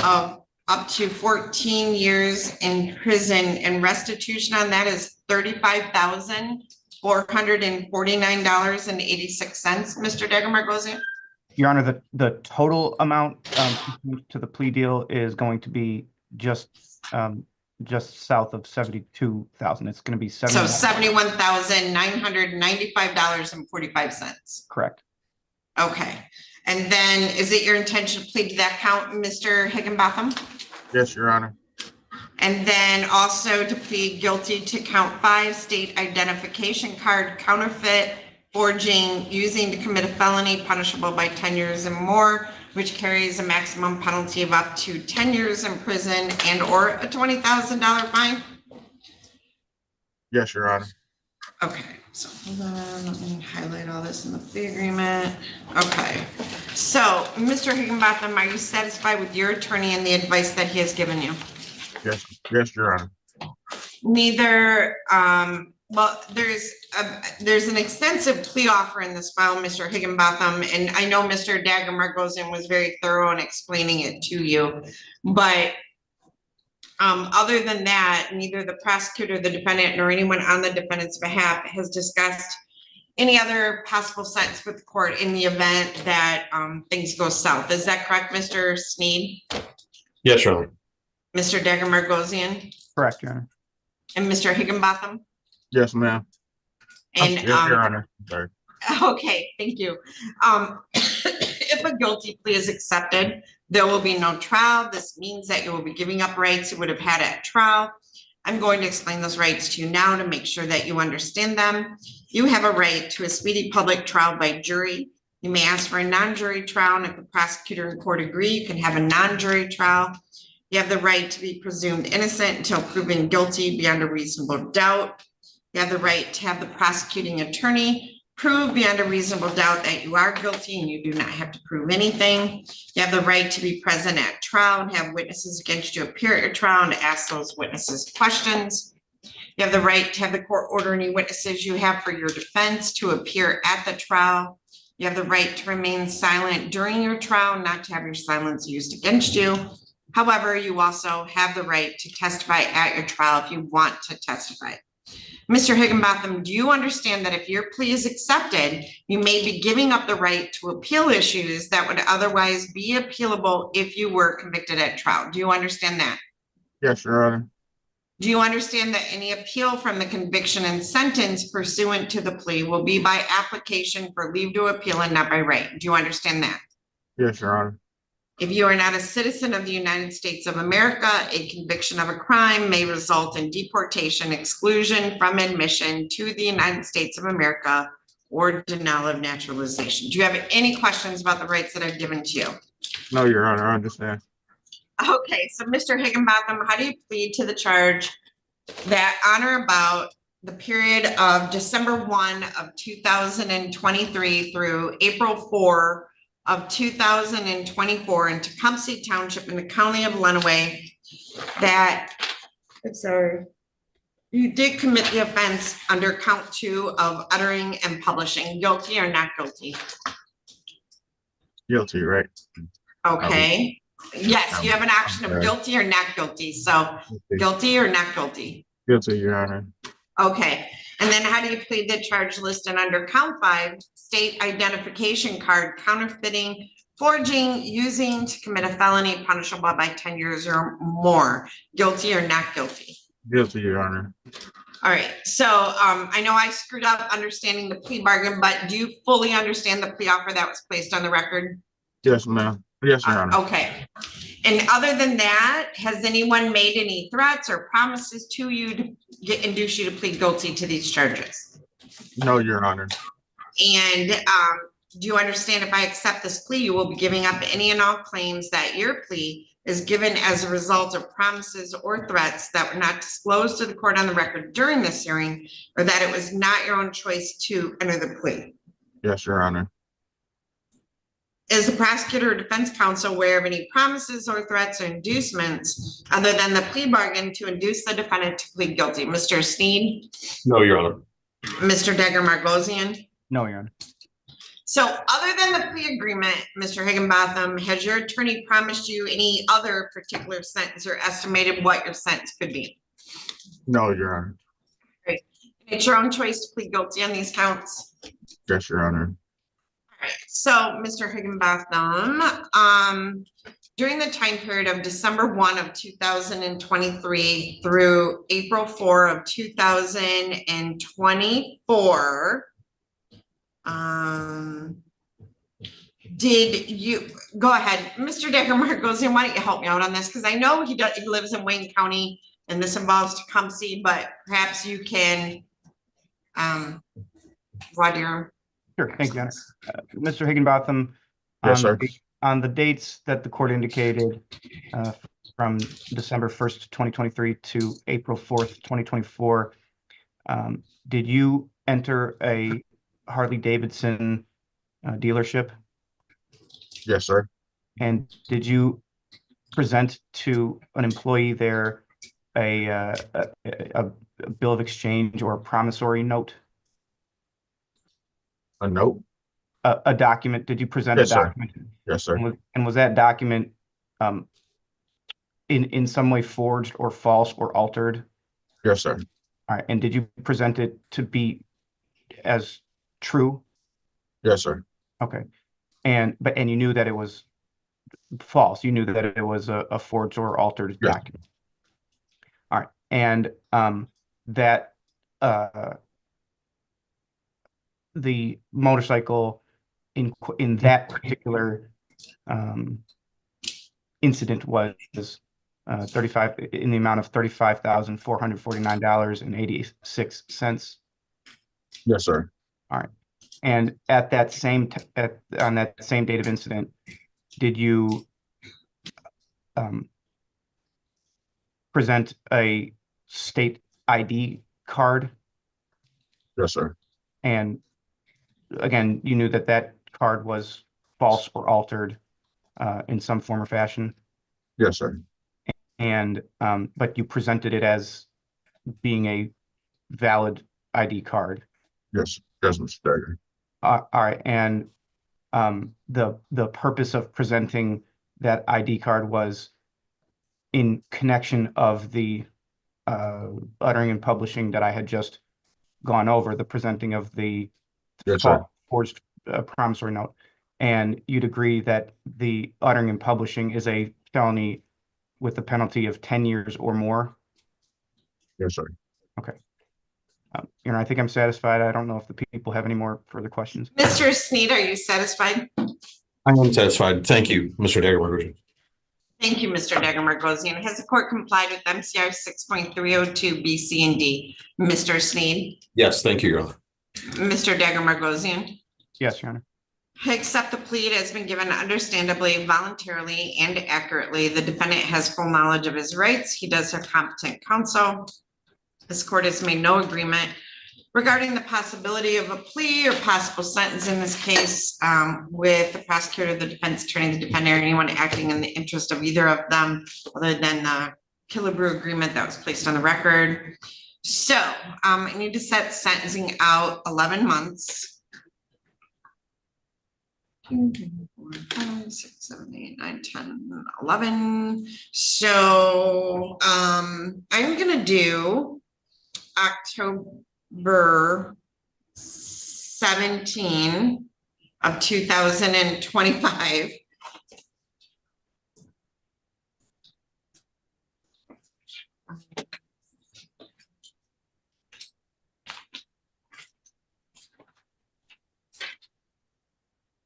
of up to 14 years in prison, and restitution on that is $35,449.86. Mr. Dagger Margosian? Your Honor, the total amount to the plea deal is going to be just south of 72,000. It's going to be So $71,995.45. Correct. Okay. And then is it your intention to plead to that count, Mr. Higginbotham? Yes, Your Honor. And then also to plead guilty to count 5, state identification card counterfeit, forging, using to commit a felony punishable by 10 years and more, which carries a maximum penalty of up to 10 years in prison and or a $20,000 fine? Yes, Your Honor. Okay, so hold on, let me highlight all this in the plea agreement. Okay, so Mr. Higginbotham, are you satisfied with your attorney and the advice that he has given you? Yes, Your Honor. Neither, well, there's an extensive plea offer in this file, Mr. Higginbotham, and I know Mr. Dagger-Margosian was very thorough in explaining it to you, but other than that, neither the prosecutor, the defendant, nor anyone on the defendant's behalf has discussed any other possible sentence with the court in the event that things go south. Is that correct, Mr. Sneed? Yes, Your Honor. Mr. Dagger-Margosian? Correct, Your Honor. And Mr. Higginbotham? Yes, ma'am. And Yes, Your Honor. Sorry. okay, thank you. If a guilty plea is accepted, there will be no trial. This means that you will be giving up rights you would have had at trial. I'm going to explain those rights to you now to make sure that you understand them. You have a right to a speedy public trial by jury. You may ask for a non-jury trial, and if the prosecutor and court agree, you can have a non-jury trial. You have the right to be presumed innocent until proven guilty beyond a reasonable doubt. You have the right to have the prosecuting attorney prove beyond a reasonable doubt that you are guilty and you do not have to prove anything. You have the right to be present at trial and have witnesses against you appear at your trial and to ask those witnesses questions. You have the right to have the court order any witnesses you have for your defense to appear at the trial. You have the right to remain silent during your trial, not to have your silence used against you. However, you also have the right to testify at your trial if you want to testify. Mr. Higginbotham, do you understand that if your plea is accepted, you may be giving up the right to appeal issues that would otherwise be appealable if you were convicted at trial? Do you understand that? Yes, Your Honor. Do you understand that any appeal from the conviction and sentence pursuant to the plea will be by application for leave to appeal and not by right? Do you understand that? Yes, Your Honor. If you are not a citizen of the United States of America, a conviction of a crime may result in deportation, exclusion from admission to the United States of America, or denial of naturalization. Do you have any questions about the rights that I've given to you? No, Your Honor, I understand. Okay, so Mr. Higginbotham, how do you plead to the charge that on or about the period of December 1 of 2023 through April 4 of 2024 in Tecumseh Township in the county of Lenawee, that, I'm sorry, you did commit the offense under count 2 of uttering and publishing, guilty or not guilty? Guilty, right? Okay. Yes, you have an option of guilty or not guilty. So guilty or not guilty? Guilty, Your Honor. Okay. And then how do you plead the charge listed under count 5, state identification card counterfeiting, forging, using to commit a felony punishable by 10 years or more? Guilty or not guilty? Guilty, Your Honor. All right. So I know I screwed up understanding the plea bargain, but do you fully understand the plea offer that was placed on the record? Yes, ma'am. Yes, Your Honor. Okay. And other than that, has anyone made any threats or promises to you to induce you to plead guilty to these charges? No, Your Honor. And do you understand if I accept this plea, you will be giving up any and all claims that your plea is given as a result of promises or threats that were not disclosed to the court on the record during this hearing, or that it was not your own choice to enter the plea? Yes, Your Honor. Is the prosecutor or defense counsel aware of any promises or threats or inducements other than the plea bargain to induce the defendant to plead guilty? Mr. Sneed? No, Your Honor. Mr. Dagger-Margosian? No, Your Honor. So other than the plea agreement, Mr. Higginbotham, has your attorney promised you any other particular sentence or estimated what your sentence could be? No, Your Honor. Great. It's your own choice to plead guilty on these counts? Yes, Your Honor. All right. so Mr. Higginbotham, during the time period of December 1 of 2023 through April 4 of 2024, did you, go ahead, Mr. Decker Margosian, why don't you help me out on this? Because I know he lives in Wayne County and this involves Tecumseh, but perhaps you can, Roger. Sure, thank you, Anna. Mr. Higginbotham. Yes, sir. On the dates that the court indicated, from December 1st, 2023 to April 4th, 2024, did you enter a Harley Davidson dealership? Yes, sir. And did you present to an employee there a bill of exchange or a promissory note? A note? A document? Did you present Yes, a sir. document? Yes, sir. And was that document in some way forged or false or altered? Yes, sir. All right. And did you present it to be as true? Yes, sir. Okay. And you knew that it was false. You knew that it was a forged or altered Yes. document. All right. And that the motorcycle in that particular incident was 35 in the amount of $35,449.86. Yes, sir. All right. And at that same on that same date of incident, did you present a state ID card? Yes, sir. And again, you knew that that card was false or altered in some form or fashion? Yes, sir. And but you presented it as being a valid ID card? Yes, yes, Mr. Decker. All right. And the purpose of presenting that ID card was in connection of the uttering and publishing that I had just gone over, the presenting of the Yes, sir. forged promissory note. And you'd agree that the uttering and publishing is a felony with a penalty of 10 years or more? Yes, sir. Okay. I think I'm satisfied. I don't know if the people have any more further questions. Mr. Sneed, are you satisfied? I am satisfied. Thank you, Mr. Decker. Thank you, Mr. Decker Margosian. Has the court complied with MCR 6.302 B, C, and D? Mr. Sneed? Yes, thank you, Your Honor. Mr. Decker Margosian? Yes, Your Honor. I accept the plea. It has been given understandably, voluntarily, and accurately. The defendant has full knowledge of his rights. He does have competent counsel. This court has made no agreement regarding the possibility of a plea or possible sentence in this case with the prosecutor, the defense attorney, the defendant, or anyone acting in the interest of either of them other than the Killebrew agreement that was placed on the record. So I need to set sentencing out 11 months. 2, 3, 4, 5, 6, 7, 8, 9, 10, 11. So I'm gonna do October 17 of 2025.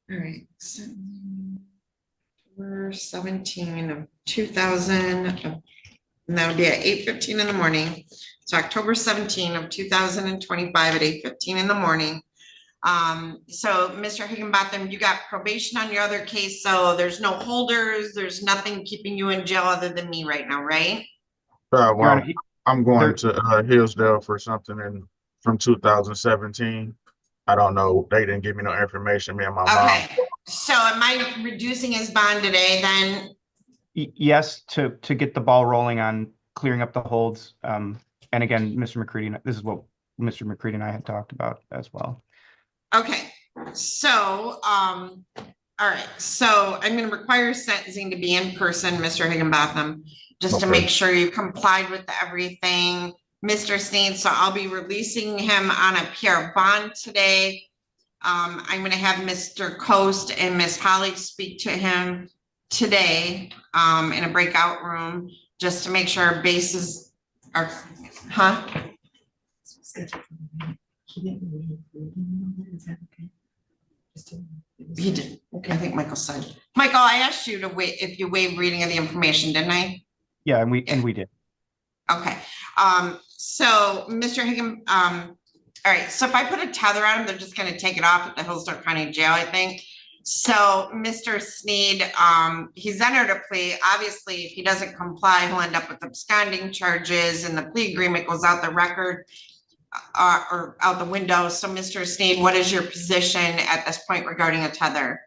All right, so we're 17 of 2000, and that would be at 8:15 in the morning. So October 17 of 2025 at 8:15 in the morning. So Mr. Higginbotham, you got probation on your other case, so there's no holders, there's nothing keeping you in jail other than me right now, right? Well, I'm going to Hillsdale for something from 2017. I don't know. They didn't give me no information. Me and my mom. So am I reducing his bond today then? Yes, to get the ball rolling on clearing up the holds. And again, Mr. McCready, this is what Mr. McCready and I had talked about as well. Okay, so all right, so I'm going to require sentencing to be in person, Mr. Higginbotham, just to make sure you complied with everything, Mr. Sneed. So I'll be releasing him on a PR bond today. I'm gonna have Mr. Coast and Miss Holly speak to him today, in a breakout room, just to make sure our bases are, huh? He did. Okay, I think Michael said. Michael, I asked you to wait if you waive reading of the information, didn't I? Yeah, and we did. Okay, so Mr. Higgin, all right, so if I put a tether on him, they're just gonna take it off at the Hillsdale County Jail, I think. So Mr. Sneed, he's entered a plea. Obviously, if he doesn't comply, he'll end up with absconding charges and the plea agreement goes out the record or out the window. So Mr. Sneed, what is your position at this point regarding a tether?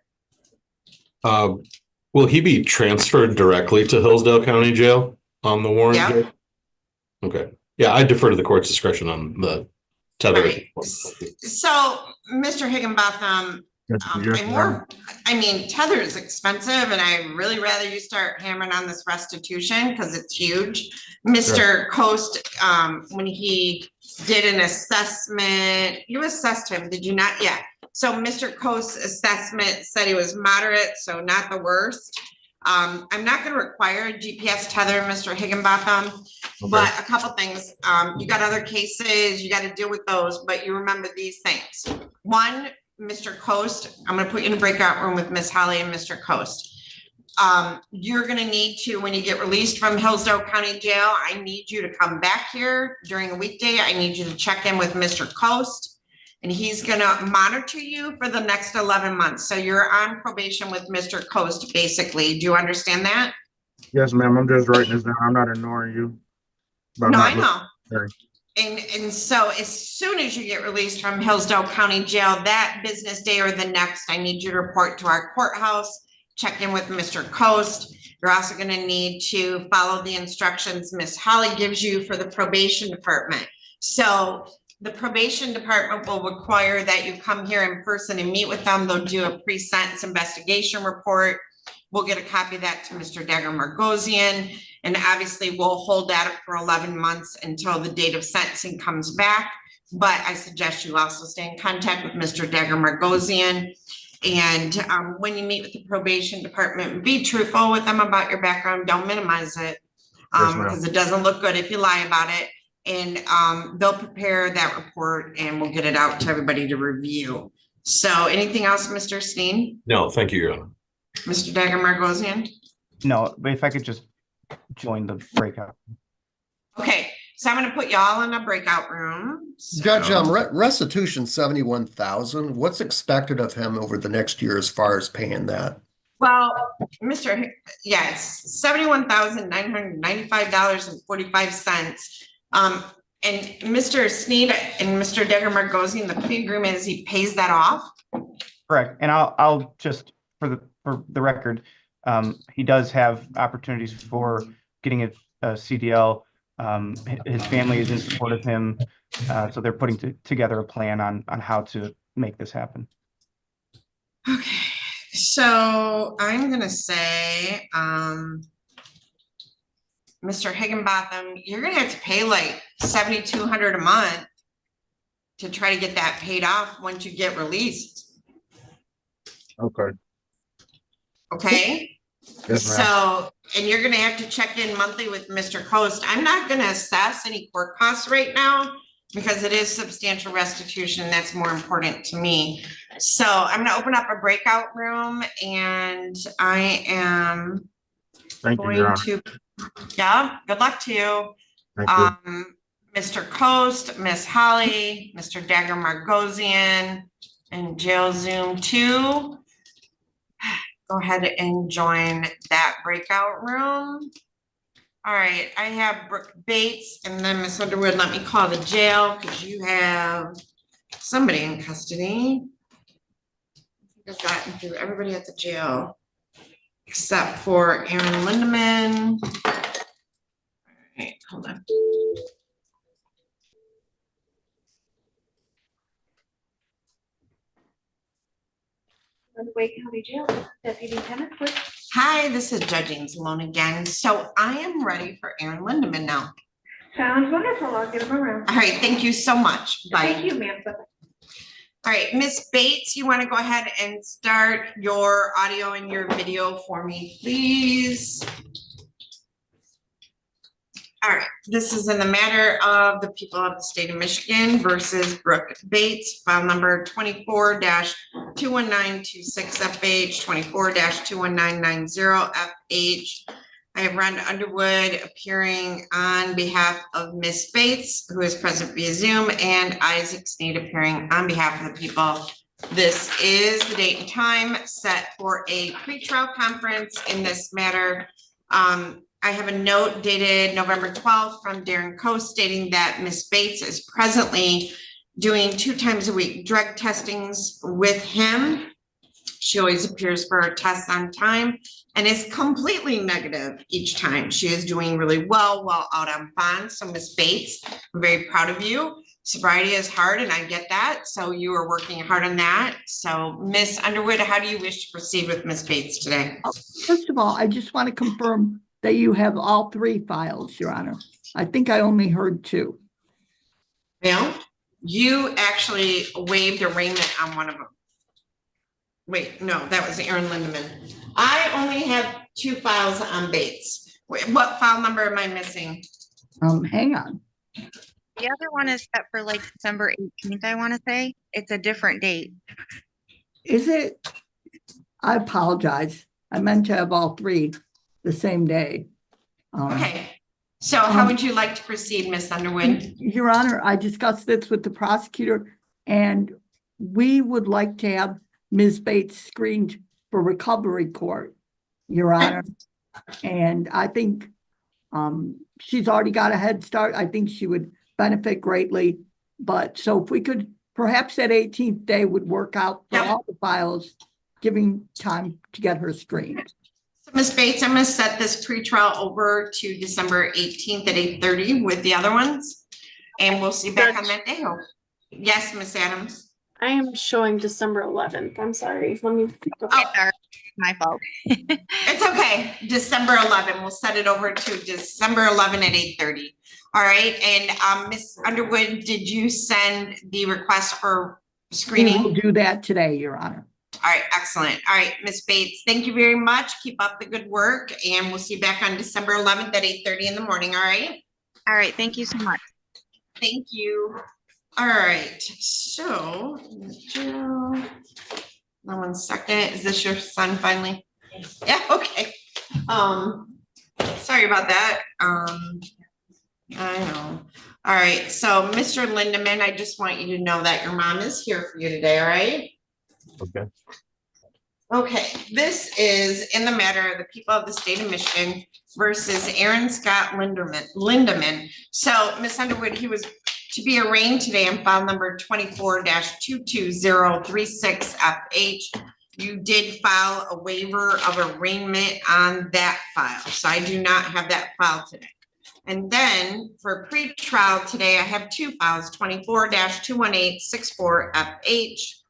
Will he be transferred directly to Hillsdale County Jail on the warrant? Yeah. Okay. Yeah, I defer to the court's discretion on the tether. Right. So, Mr. Higginbotham, tether is expensive and I really rather you start hammering on this restitution because it's huge. Mr. Coast, when he did an assessment, you assessed him, did you not? Yeah. So Mr. Coast's assessment said he was moderate, so not the worst. I'm not going to require a GPS tether, Mr. Higginbotham, but a couple things. You got other cases, you got to deal with those, but you remember these things. One, Mr. Coast, I'm going to put you in a breakout room with Miss Holly and Mr. Coast. You're going to need to, when you get released from Hillsdale County Jail, I need you to come back here during a weekday. I need you to check in with Mr. Coast. And he's gonna monitor you for the next 11 months. So you're on probation with Mr. Coast, basically. Do you understand that? Yes, ma'am. I'm just writing this down. I'm not ignoring you. No, I know. And so as soon as you get released from Hillsdale County Jail, that business day or the next, I need you to report to our courthouse, check in with Mr. Coast. You're also gonna need to follow the instructions Miss Holly gives you for the probation department. So the probation department will require that you come here in person and meet with them. They'll do a pre-sentence investigation report. We'll get a copy of that to Mr. Dagger Margosian. And obviously we'll hold that for 11 months until the date of sentencing comes back. But I suggest you also stay in contact with Mr. Dagger Margosian. And when you meet with the probation department, be truthful with them about your background. Don't minimize it because it doesn't look good if you lie about it. And they'll prepare that report and we'll get it out to everybody to review. So anything else, Mr. Steen? No, thank you, Your Honor. Mr. Dagger Margosian? No, but if I could just join the breakout. Okay, so I'm gonna put y'all in a breakout room. So. Judge, restitution 71,000. What's expected of him over the next year as far as paying that? Well, yes, $71,995.45. And Mr. Sneed and Mr. Dagger Margosian, the plea agreement is he pays that off. Correct. And I'll just for the record, he does have opportunities for getting a CDL. His family is in support of him, so they're putting together a plan on how to make this happen. Okay, so I'm gonna say, Mr. Higginbotham, you're gonna have to pay like $7,200 a month to try to get that paid off once you get released. Okay. Okay. Yes, so, and you're gonna have to check in monthly with Mr. Coast. I'm not gonna assess any court costs right now because it is substantial restitution. That's more important to me. So I'm gonna open up a breakout room and I am going to. Yeah, good luck to you. Thank you. Mr. Coast, Miss Holly, Mr. Dagger Margosian, and Jail Zoom 2. Go ahead and join that breakout room. All right, I have Brooke Bates and then Miss Underwood. Let me call the jail because you have somebody in custody. I think I've gotten through everybody at the jail except for Aaron Lindeman. All right, hold on. Wake County Jail, Deputy Lieutenant. Hi, this is Judge Anzalone again. So I am ready for Aaron Lindeman now. Sounds wonderful. I'll get him around. All right, thank you so much. Bye. Thank you, ma'am. All right, Ms. Bates, you want to go ahead and start your audio and your video for me, please? All right, this is in the matter of the people of the state of Michigan versus Brooke Bates, file number 24-21926FH, 24-21990FH. I have Rhonda Underwood appearing on behalf of Ms. Bates, who is present via Zoom, and Isaac Sneed appearing on behalf of the people. This is the date and time set for a pretrial conference in this matter. I have a note dated November 12th from Darren Coe stating that Ms. Bates is presently doing 2 times a week drug testings with him. She always appears for her tests on time and is completely negative each time. She is doing really well while out on bond. So Ms. Bates, I'm very proud of you. Sobriety is hard and I get that. So you are working hard on that. So Ms. Underwood, how do you wish to proceed with Ms. Bates today? First of all, I just want to confirm that you have all 3 files, Your Honor. I think I only heard 2. Well, you actually waived arraignment on one of them. Wait, no, that was Aaron Lindeman. I only have 2 files on Bates. Wait, what file number am I missing? Hang on. The other one is set for like December 18th, I want to say. It's a different date. Is it? I apologize. I meant to have all 3 the same day. Okay. So how would you like to proceed, Ms. Underwood? Your Honor, I discussed this with the prosecutor and we would like to have Ms. Bates screened for recovery court, Your Honor. And I think she's already got a head start. I think she would benefit greatly. But so if we could, perhaps that 18th day would work out for all the files, giving time to get her screened. So Ms. Bates, I'm going to set this pretrial over to December 18th at 8:30 with the other ones. And we'll see back on that day. Yes, Ms. Adams. I am showing December 11th. I'm sorry. Let me. Oh, sorry. My fault. It's okay. December 11. We'll set it over to December 11 at 8:30. All right. And Ms. Underwood, did you send the request for screening? We'll do that today, Your Honor. All right. Excellent. All right, Ms. Bates, thank you very much. Keep up the good work. And we'll see you back on December 11th at 8:30 in the morning. All right. All right. Thank you so much. Thank you. All right, so, Jill, 1 second, is this your son finally? Yeah, okay. Sorry about that. I know. All right, so Mr. Lindeman, I just want you to know that your mom is here for you today, all right? Okay. Okay, this is in the matter of the people of the state of Michigan versus Aaron Scott Lindeman. So, Ms. Underwood, he was to be arraigned today on file number 24-22036FH. You did file a waiver of arraignment on that file, so I do not have that file today. And then for pre-trial today, I have 2 files, 24-21864FH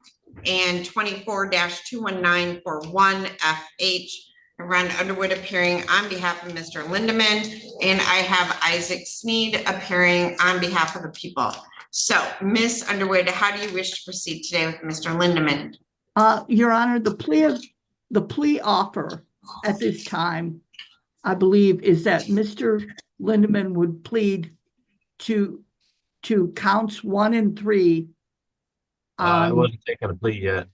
and 24-21941FH. Rhonda Underwood appearing on behalf of Mr. Lindeman, and I have Isaac Sneed appearing on behalf of the people. So, Ms. Underwood, how do you wish to proceed today with Mr. Lindeman? Your Honor, the plea offer at this time, I believe, is that Mr. Lindeman would plead to counts 1 and 3. I wasn't taking a plea yet.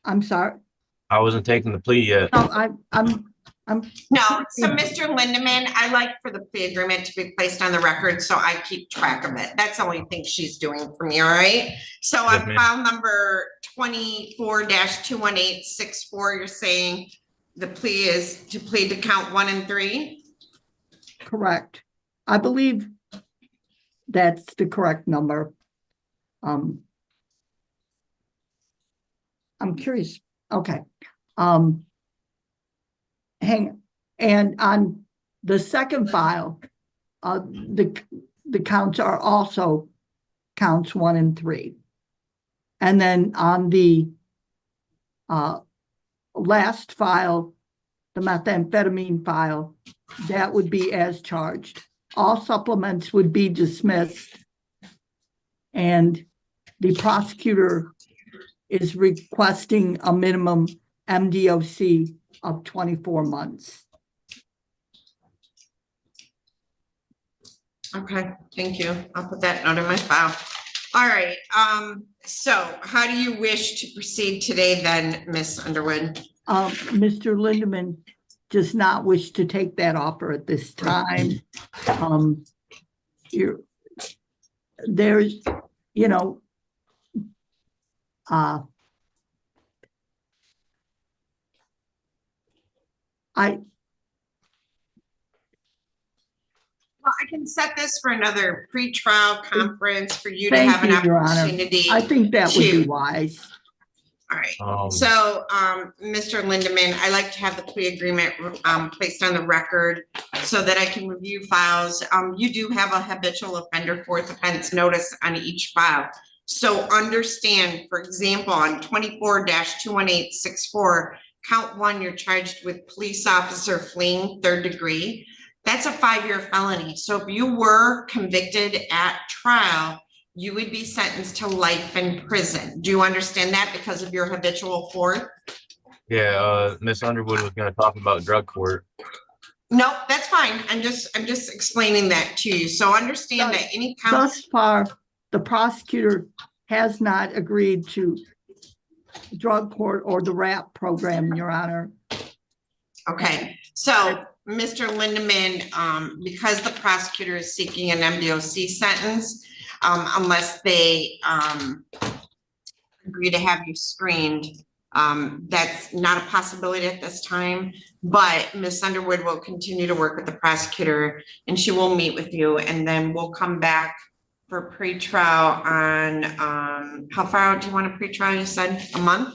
I'm sorry. I wasn't taking the plea yet. No, I'm No, so Mr. Lindeman, I like for the plea agreement to be placed on the record, so I keep track of it. That's the only thing she's doing for me, all right? So on file number 24-21864, you're saying the plea is to plead to count 1 and 3? correct. I believe that's the correct number. I'm curious. Okay. And on the second file, the counts are also counts 1 and 3. And then on the last file, the methamphetamine file, that would be as charged. All supplements would be dismissed. And the prosecutor is requesting a minimum MDOC of 24 months. Okay, thank you. I'll put that note in my file. All right, so how do you wish to proceed today then, Miss Underwood? Mr. Lindeman does not wish to take that offer at this time. There's, you know, Well, I can set this for another pre-trial conference for you to thank have an you, Your Honor. opportunity. I think that would be to- wise. All right, so, Mr. Lindeman, I like to have the plea agreement, placed on the record so that I can review files. You do have a habitual offender fourth offense notice on each file. So understand, for example, on 24-21864, count 1, you're charged with police officer fleeing 3rd degree. That's a 5-year felony. So if you were convicted at trial, you would be sentenced to life in prison. Do you understand that because of your habitual fourth? Yeah, Miss Underwood was gonna talk about drug court. No, that's fine. I'm just explaining that to you. So understand that any count. Thus far, the prosecutor has not agreed to drug court or the RAP program, Your Honor. Okay, so Mr. Lindeman, because the prosecutor is seeking an MDOC sentence, unless they agree to have you screened, that's not a possibility at this time. But Ms. Underwood will continue to work with the prosecutor and she will meet with you, and then we'll come back for pre-trial on, how far out do you want a pre-trial? You said a month?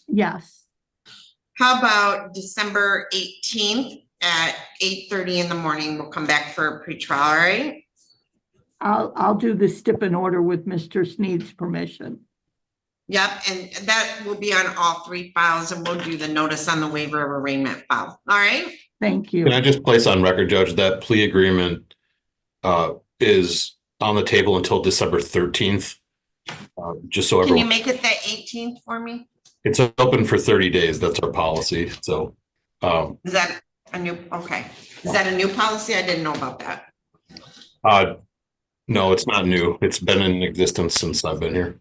Yes. How about December 18th at 8:30 in the morning? We'll come back for a pre-trial, all right? I'll do the stip in order with Mr. Sneed's permission. Yep, and that will be on all 3 files, and we'll do the notice on the waiver of arraignment file, all right? Thank you. Can I just place on record, Judge, that plea agreement is on the table until December 13th? Just so Can you everyone, make it the 18th for me? it's open for 30 days. That's our policy. So, Is that a new, okay. Is that a new policy? I didn't know about that. no, it's not new. It's been in existence since I've been here.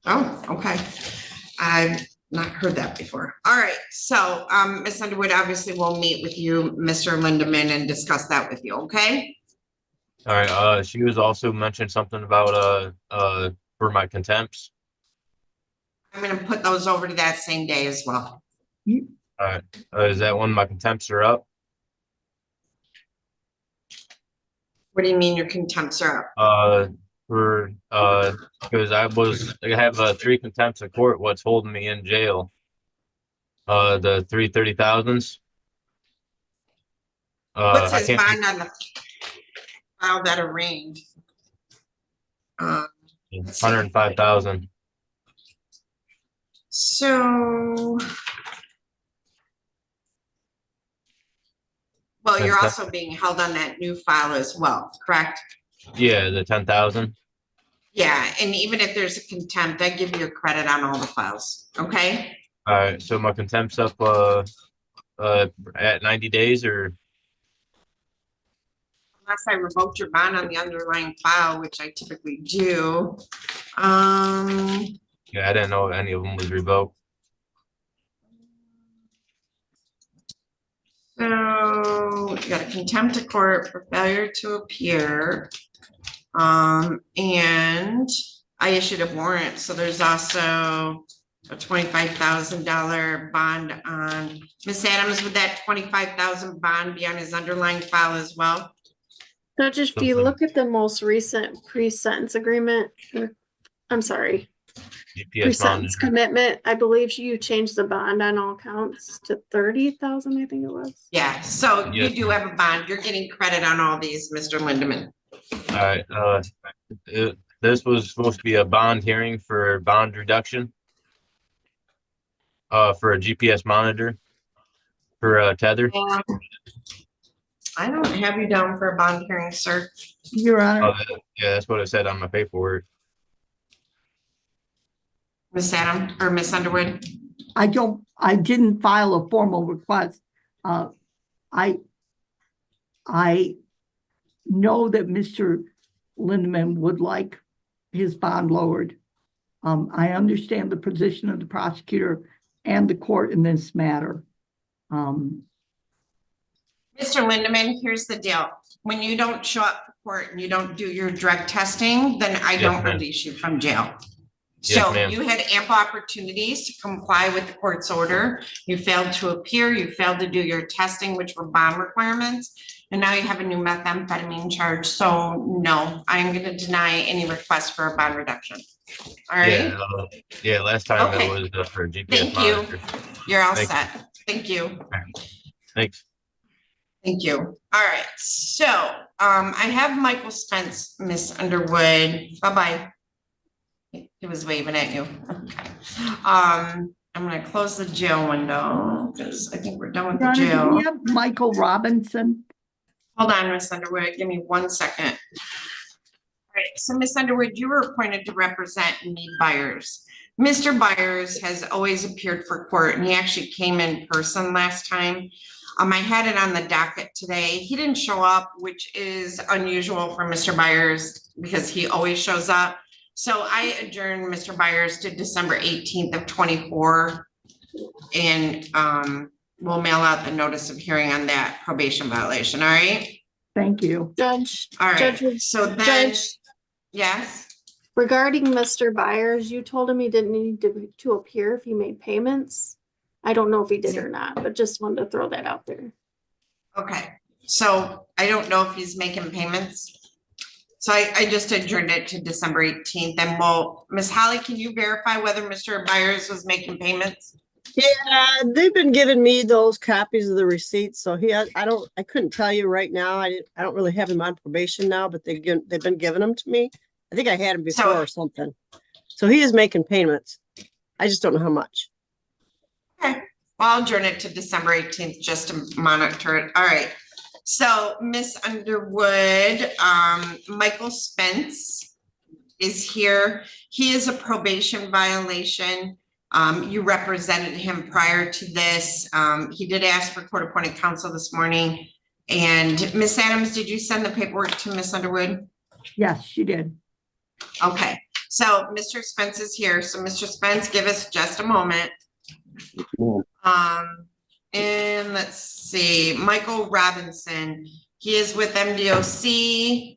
Oh, okay. I've not heard that before. All right, so Ms. Underwood, obviously we'll meet with you, Mr. Lindeman, and discuss that with you, okay? All right, she was also mentioned something about for my contempts. I'm gonna put those over to that same day as well. All right, is that when my contempts are up? What do you mean your contempts are up? Because I have 3 contempts of court. What's holding me in jail? The 330,000s. What's I his can't. bond on the file that arraigned? 105,000. So, well, you're Okay. also being held on that new file as well, correct? Yeah, the 10,000. Yeah, and even if there's a contempt, I give you a credit on all the files, okay? All right, so my contempt's up at 90 days, or Unless I revoked your bond on the underlying file, which I typically do. yeah, I didn't know any of them was revoked. So you got a contempt of court for failure to appear. And I issued a warrant, so there's also a $25,000 bond on Miss Adams. Would that 25,000 bond be on his underlying file as well? So just if you look at the most recent pre-sentence agreement, I'm sorry, GPS pre-sentence monitor. commitment, I believe you changed the bond on all counts to 30,000, I think it was. Yeah, so you Yes. do have a bond. You're getting credit on all these, Mr. Lindeman. All right, this was supposed to be a bond hearing for bond reduction. For a GPS monitor for tether. Yeah. I don't have you down for a bond hearing, sir. Your Honor. Yeah, that's what it said on my paperwork. Miss Adam or Miss Underwood? I didn't file a formal request. I know that Mr. Lindeman would like his bond lowered. I understand the position of the prosecutor and the court in this matter. Mr. Lindeman, here's the deal. When you don't show up for court and you don't do your drug testing, then I don't release you from jail. So you had ample opportunities to comply with the court's order. You failed to appear, you failed to do your testing, which were bond requirements. And now you have a new methamphetamine charge. So no, I'm going to deny any request for a bond reduction. All right. Yeah, last time it was for GPS Thank monitor. you. You're all set. Thank you. Thanks. Thank you. All right. So I have Michael Spence, Miss Underwood. Bye-bye. He was waving at you. I'm going to close the jail window because I think we're done with the jail. Do we have Michael Robinson? Hold on, Miss Underwood. Give me 1 second. All right. So, Miss Underwood, you were appointed to represent Mead Byers. Mr. Byers has always appeared for court, and he actually came in person last time. I had it on the docket today. He didn't show up, which is unusual for Mr. Byers because he always shows up. So I adjourned Mr. Byers to December 18th of 24, and we'll mail out the notice of hearing on that probation violation. All right. Thank you. Judge. All right. Judge, So then, Judge, yes. regarding Mr. Byers, you told him he didn't need to appear if he made payments. I don't know if he did or not, but just wanted to throw that out there. Okay. So I don't know if he's making payments. So I just adjourned it to December 18th, and well, Miss Holly, can you verify whether Mr. Byers was making payments? Yeah, they've been giving me those copies of the receipts. So I couldn't tell you right now. I don't really have him on probation now, but they've been giving them to me. I think I had him before or something. So he is making payments. I just don't know how much. Okay, well, I'll adjourn it to December 18th just to monitor it. All right. So Miss Underwood, Michael Spence is here. He is a probation violation. You represented him prior to this. He did ask for court-appointed counsel this morning. And Miss Adams, did you send the paperwork to Miss Underwood? Yes, she did. Okay, so Mr. Spence is here. So Mr. Spence, give us just a moment. And let's see, Michael Robinson, he is with MDOC.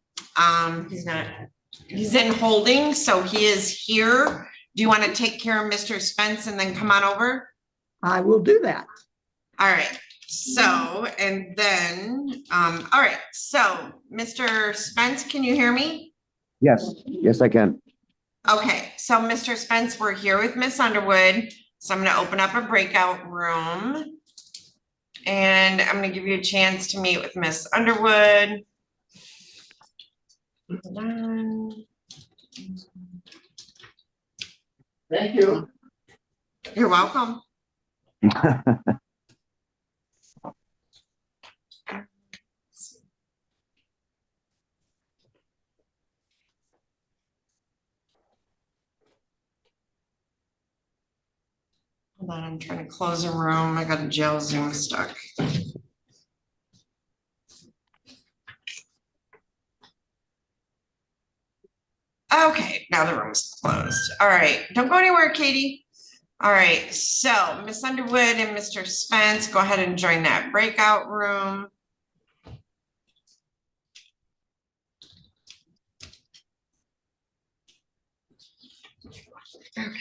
He's in holding, so he is here. Do you want to take care of Mr. Spence and then come on over? I will do that. All right. So, and then, all right. So Mr. Spence, can you hear me? Yes, I can. Okay. So Mr. Spence, we're here with Miss Underwood. So I'm going to open up a breakout room. And I'm going to give you a chance to meet with Miss Underwood. Thank you. You're welcome. Hold on, I'm trying to close a room. I got a jail Zoom stuck. Okay, now the room's closed. All right, don't go anywhere, Katie. All right, so Miss Underwood and Mr. Spence, go ahead and join that breakout room. Okay.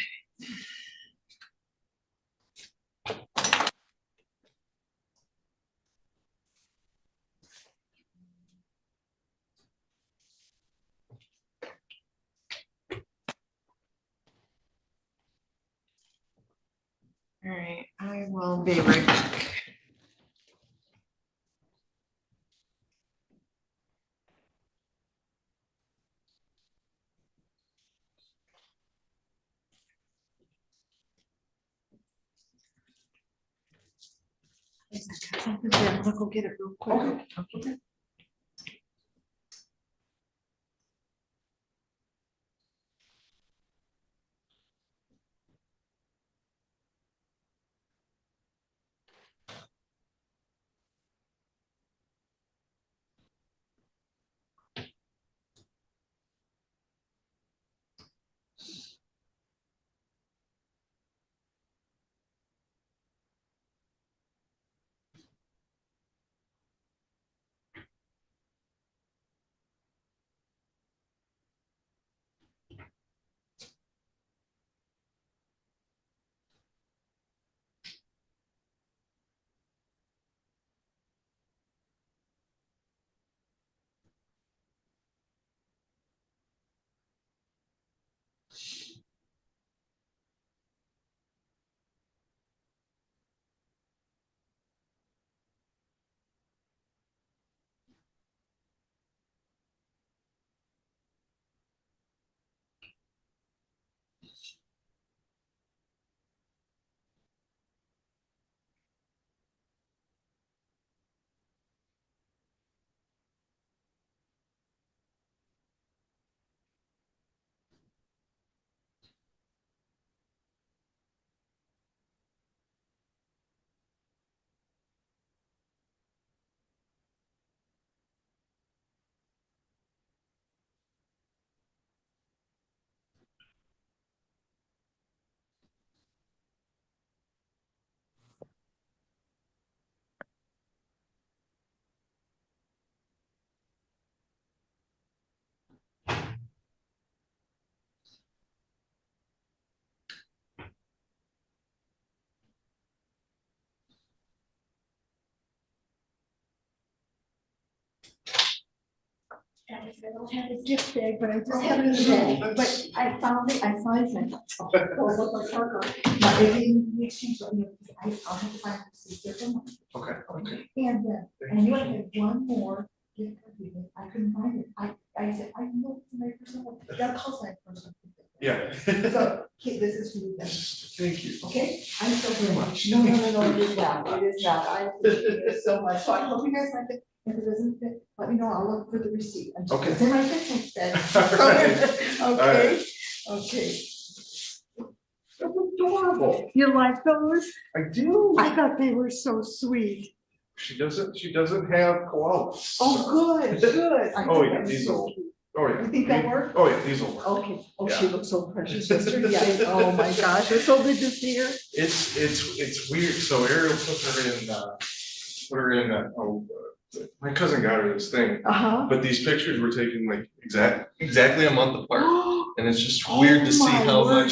All right, I will be right back. Something's there. I'm gonna go get it real quick. Okay. I don't have a gift bag, but I just have it in the bag. But I found it, I saw it, and I thought, oh, it looked like Parker. But it didn't make sense, but, you know, I'll have to find a different one. Okay. And I knew I had one more gift card, but I couldn't find it. I said, I know it's my personal one. That calls my personal. Yeah. So, okay, this is for you then. Thank you. Okay, I'm so very much. No, it is not, it is not. I appreciate it so much. So I hope you guys like it. If it doesn't fit, let me know. I'll look for the receipt. Okay. It's in my business bag. All right. Okay. That's adorable. You like those? I do. I thought they were so sweet. She doesn't have koalas. Oh, good. I Oh, think yeah, that was these so will. cute. Oh, yeah. You think they'll work? Oh, yeah, these will work. Okay. Oh, Yeah. she looks so precious yesterday. Oh my gosh, it's so good to see her. It's weird. So Ariel put her in my cousin got her this thing. But these pictures were taken like exactly a month apart. And it's just weird to see how much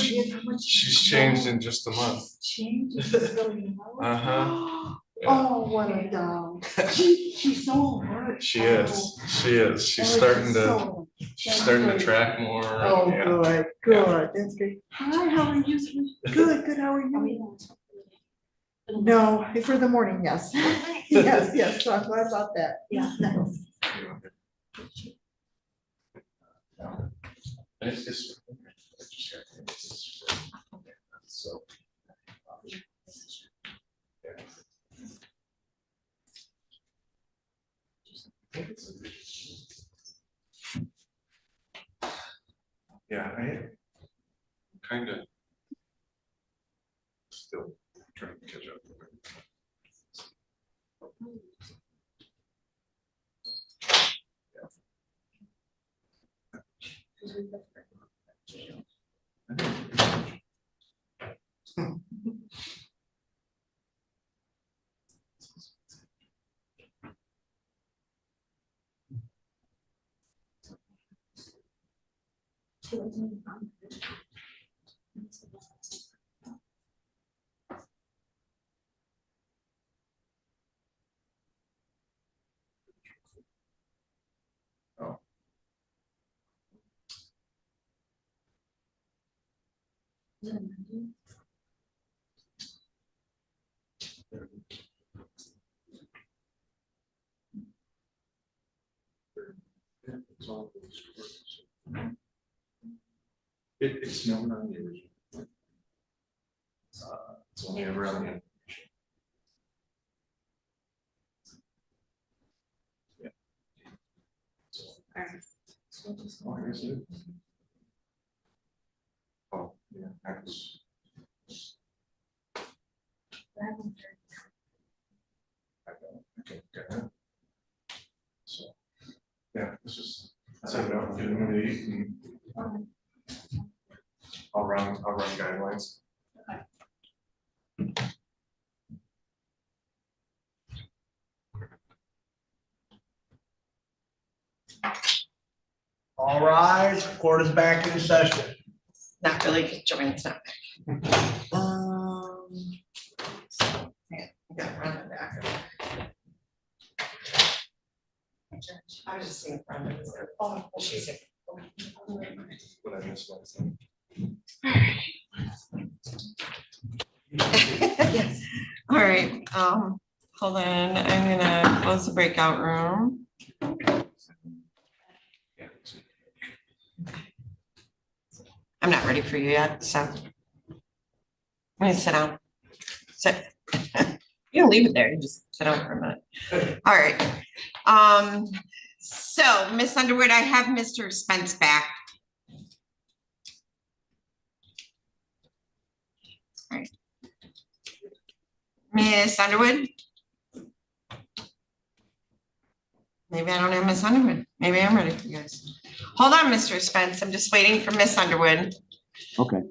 she's changed in just a month. Uh-huh. Yeah. Oh, what a doll. She's so alert. She is. She's starting to track more. Oh, Yeah. good. That's great. Hi, how are you? Good, how are you? No, for the morning, yes. Yes, so I'm glad about that. Yeah. So. Yeah, I kind of still trying to catch up. It's known on the original. It's only ever on the. Oh, yeah, that's. Okay, got that. So, yeah, this is, set it up, get them an 8 and I'll run guidelines. All rise, court is back in session. Not really, because Joanne's not back. Yeah, I got Rhonda back. I was just seeing Rhonda was there. Oh, well, she's here. What I missed last time. Yes. All right, hold on, I'm gonna close the breakout room. I'm not ready for you yet, so. I'm gonna sit down. Sit. You don't leave it there, you just sit down for a minute. All right. So Miss Underwood, I have Mr. Spence back. All right. Miss Underwood? Maybe I don't have Miss Underwood. Maybe I'm ready for you guys. Hold on, Mr. Spence. I'm just waiting for Miss Underwood. Okay.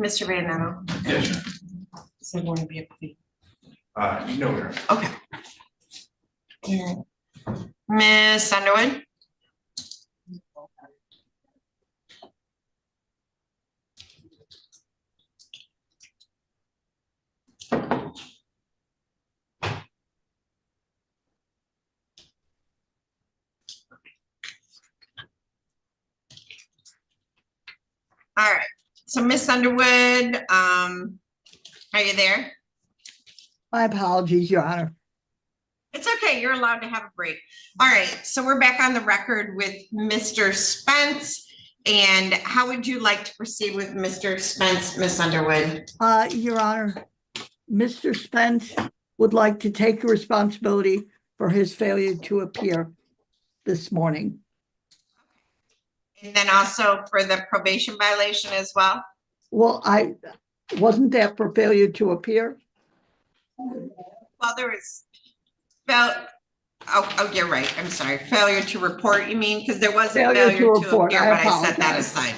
Mr. Van Netto. Yes. So I want to be a plea. No, we're. Okay. All right. Miss Underwood. All right, so Miss Underwood, are you there? My apologies, Your Honor. It's okay, you're allowed to have a break. All right, so we're back on the record with Mr. Spence. And how would you like to proceed with Mr. Spence, Miss Underwood? Your Honor, Mr. Spence would like to take responsibility for his failure to appear this morning. And then also for the probation violation as well? Well, wasn't that for failure to appear? Well, there was, oh, you're right, I'm sorry. Failure to report, you mean? Because there was a failure to report. appear, but I set that apologize. aside.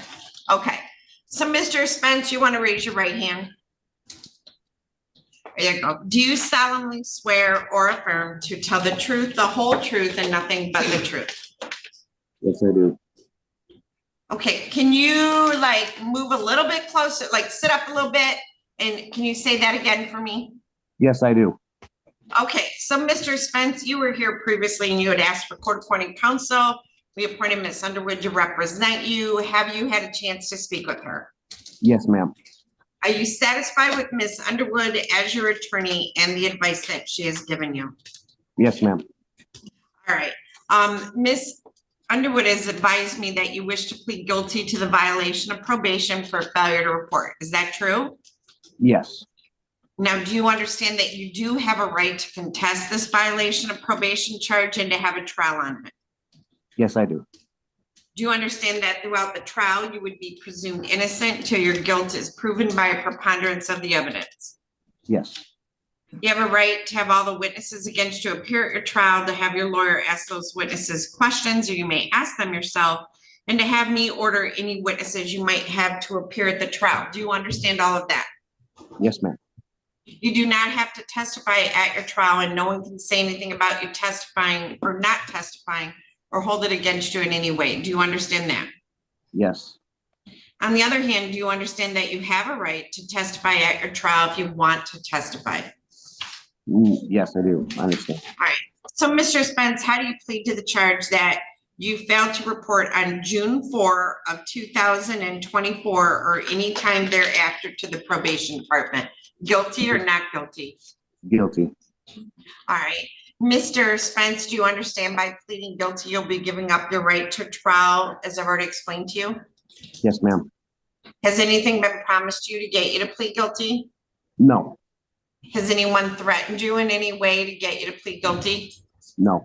Okay, so Mr. Spence, you want to raise your right hand? There you go. Do you solemnly swear or affirm to tell the truth, the whole truth, and nothing but the truth? Yes, I do. Okay, can you like move a little bit closer, like sit up a little bit? And can you say that again for me? Yes, I do. Okay, so Mr. Spence, you were here previously and you had asked for court-appointed counsel. We appointed Ms. Underwood to represent you. Have you had a chance to speak with her? Yes, ma'am. Are you satisfied with Ms. Underwood as your attorney and the advice that she has given you? Yes, ma'am. All right. Ms. Underwood has advised me that you wish to plead guilty to the violation of probation for failure to report. Is that true? Yes. Now, do you understand that you do have a right to contest this violation of probation charge and to have a trial on it? Yes, I do. Do you understand that throughout the trial, you would be presumed innocent until your guilt is proven by a preponderance of the evidence? Yes. You have a right to have all the witnesses against you appear at your trial, to have your lawyer ask those witnesses questions, or you may ask them yourself, and to have me order any witnesses you might have to appear at the trial. Do you understand all of that? Yes, ma'am. You do not have to testify at your trial, and no one can say anything about you testifying or not testifying or hold it against you in any way. Do you understand that? Yes. On the other hand, do you understand that you have a right to testify at your trial if you want to testify? Yes, I do. I understand. All right. So, Mr. Spence, how do you plead to the charge that you failed to report on June 4 of 2024 or any time thereafter to the probation department. Guilty or not guilty? Guilty. All right. Mr. Spence, do you understand by pleading guilty, you'll be giving up your right to trial, as I've already explained to you? Yes, ma'am. Has anything been promised you to get you to plead guilty? No. Has anyone threatened you in any way to get you to plead guilty? No.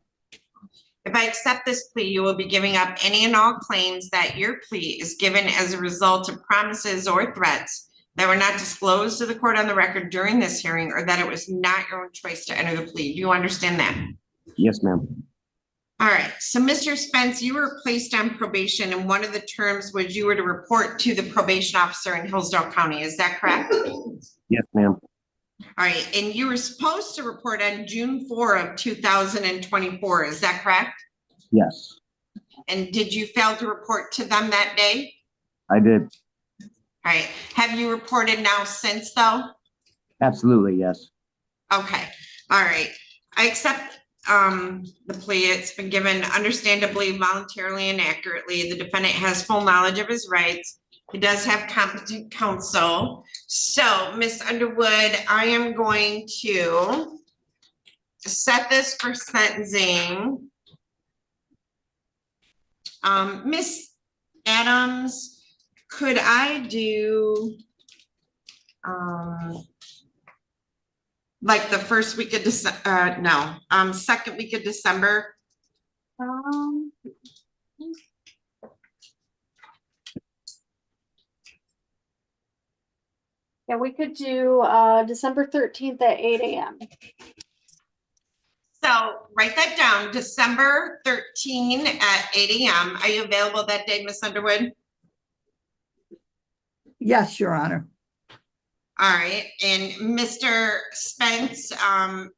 If I accept this plea, you will be giving up any and all claims that your plea is given as a result of promises or threats that were not disclosed to the court on the record during this hearing, or that it was not your own choice to enter the plea. Do you understand that? Yes, ma'am. All right. So, Mr. Spence, you were placed on probation, and one of the terms was you were to report to the probation officer in Hillsdale County. Is that correct? Yes, ma'am. All right. And you were supposed to report on June 4 of 2024. Is that correct? Yes, And did you fail to report to them that day? I did. All right. Have you reported now since, though? Absolutely, yes. Okay. All right. I accept the plea. It's been given understandably, voluntarily, and accurately. The defendant has full knowledge of his rights. He does have competent counsel. So, Ms. Underwood, I am going to set this for sentencing. Miss Adams, could I do like the first week of December? No, second week of December. Yeah, we could do December 13th at 8 a.m. So write that down, December 13 at 8 a.m. Are you available that day, Miss Underwood? Yes, Your Honor. All right, and Mr. Spence,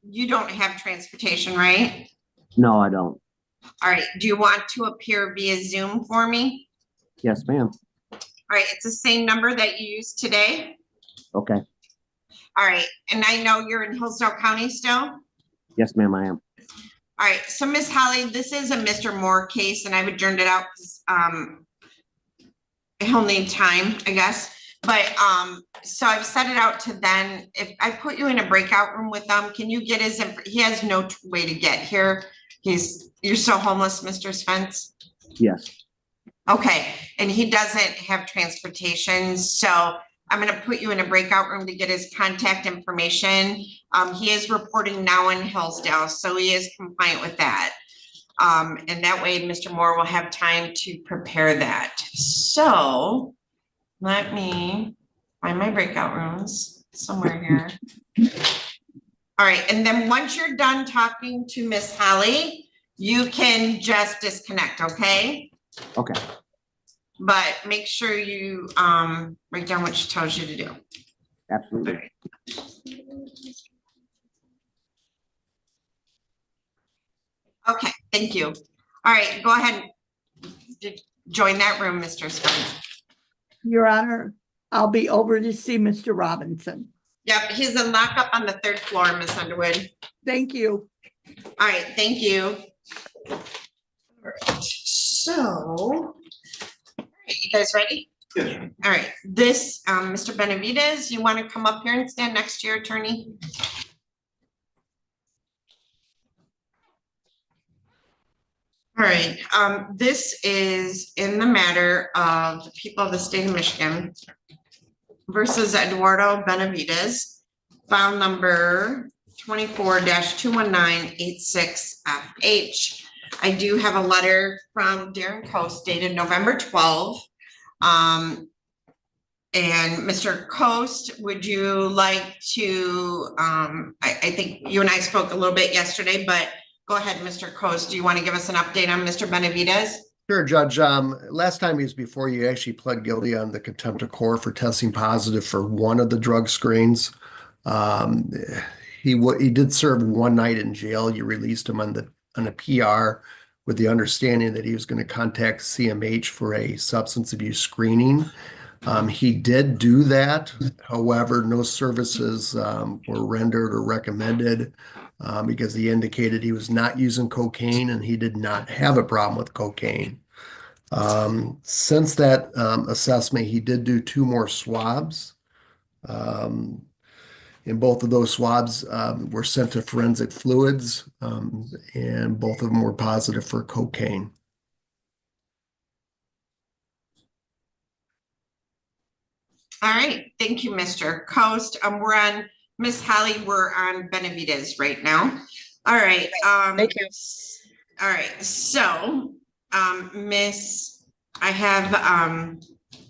you don't have transportation, right? No, I don't. All right, do you want to appear via Zoom for me? Yes, ma'am. All right, it's the same number that you used today? Okay. All right, and I know you're in Hillsdale County still? Yes, ma'am, I am. All right, so Miss Holly, this is a Mr. Moore case, and I've adjourned it out because he'll need time, I guess. But so I've set it out to then, if I put you in a breakout room with them, can you get his, he has no way to get here. You're so homeless, Mr. Spence? Yes. Okay, and he doesn't have transportation, so I'm gonna put you in a breakout room to get his contact information. He is reporting now in Hillsdale, so he is compliant with that. And that way, Mr. Moore will have time to prepare that. So let me find my breakout rooms somewhere here. All right, and then once you're done talking to Miss Holly, you can just disconnect, okay? Okay. But make sure you write down what she tells you to do. Absolutely. Okay, thank you. All right, go ahead and join that room, Mr. Spence. Your Honor, I'll be over to see Mr. Robinson. Yep, he's in lockup on the 3rd floor, Miss Underwood. Thank you. All right, thank you. All right, so, all right, you guys ready? Yes. All right, this, Mr. Benavides, you want to come up here and stand next to your attorney? All right, this is in the matter of the people of the state of Michigan versus Eduardo Benavides, file number 24-21986FH. I do have a letter from Darren Coast dated November 12. And Mr. Coast, would you like to, I think you and I spoke a little bit yesterday, but go ahead, Mr. Coast. Do you want to give us an update on Mr. Benavides? Sure, Judge. Last time he was before you, actually pled guilty on the contempt of court for testing positive for one of the drug screens. He did serve one night in jail. You released him on a PR with the understanding that he was going to contact CMH for a substance abuse screening. He did do that. However, no services were rendered or recommended. because he indicated he was not using cocaine and he did not have a problem with cocaine. Since that assessment, he did do 2 more swabs. And both of those swabs were sent to forensic fluids, and both of them were positive for cocaine. All right, thank you, Mr. Coast. We're on, Miss Holly, we're on Benavides right now. All right. Thank you. All right, so, Miss, I have,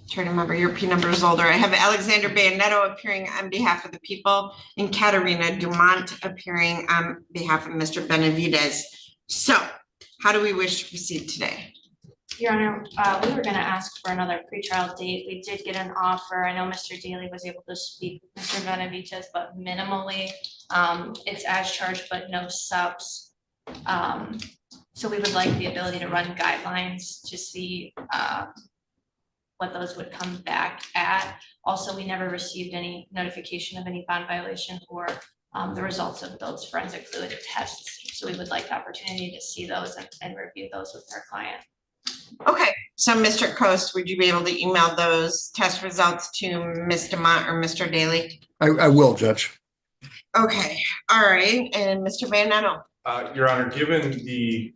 trying to remember, your P number is older. I have Alexander Bayonetto appearing on behalf of the people and Katerina Dumont appearing on behalf of Mr. Benavides. So, how do we wish to proceed today? Your Honor, we were gonna ask for another pretrial date. We did get an offer. I know Mr. Daly was able to speak with Mr. Benavides, but minimally, it's as charged, but no subs. So we would like the ability to run guidelines to see what those would come back at. Also, we never received any notification of any bond violation or the results of those forensic fluid tests. So we would like the opportunity to see those and review those with our client. Okay, so Mr. Coast, would you be able to email those test results to Ms. Dumont or Mr. Daly? I will, Judge. Okay, all right, and Mr. Bayonetto? Your Honor, given the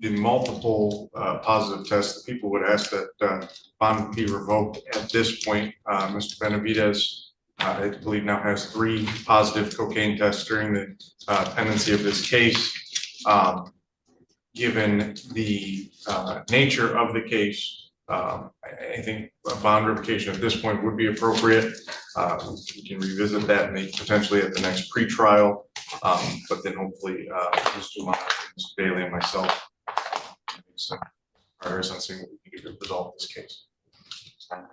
multiple positive tests, the people would ask that bond be revoked at this point. Mr. Benavides, I believe, now has 3 positive cocaine tests during the pendency of this case. Given the nature of the case, I think a bond revocation at this point would be appropriate. We can revisit that maybe potentially at the next pretrial, but then hopefully Mr. Dumont, Mr. Daly, and myself are sensing that we can resolve this case. Your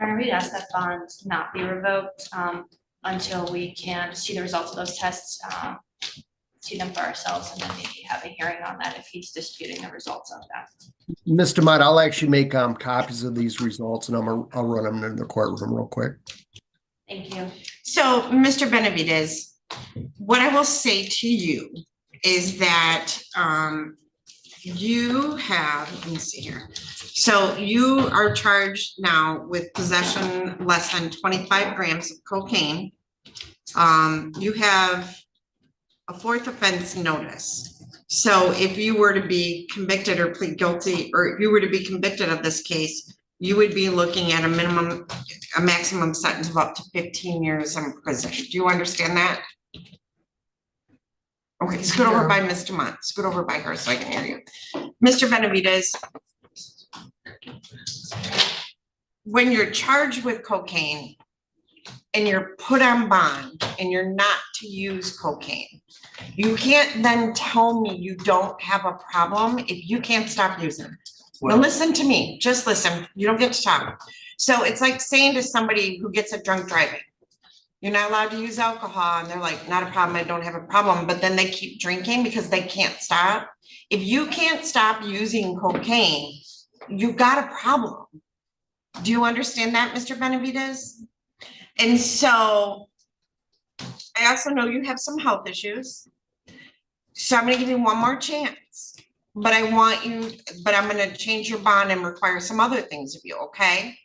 Honor, we'd ask that bonds not be revoked until we can see the results of those tests, see them for ourselves, and then maybe have a hearing on that if he's disputing the results of that. Ms. Dumont, I'll actually make copies of these results and I'll run them in the courtroom real quick. Thank you. So, Mr. Benavides, what I will say to you is that you have, let me see here. So you are charged now with possession less than 25 grams of cocaine. You have a 4th offense notice. So if you were to be convicted or plead guilty, or if you were to be convicted of this case, you would be looking at a maximum sentence of up to 15 years in prison. Do you understand that? Okay, scoot over by Ms. Dumont, scoot over by her so I can hear you. Mr. Benavides, when you're charged with cocaine and you're put on bond and you're not to use cocaine, you can't then tell me you don't have a problem if you can't stop using it. Now listen to me, just listen, you don't get to talk. So it's like saying to somebody who gets a drunk driving, you're not allowed to use alcohol, and they're like, not a problem, I don't have a problem, but then they keep drinking because they can't stop. If you can't stop using cocaine, you got a problem. Do you understand that, Mr. Benavides? And so I also know you have some health issues. So I'm gonna give you one more chance, but I'm gonna change your bond and require some other things of you, okay?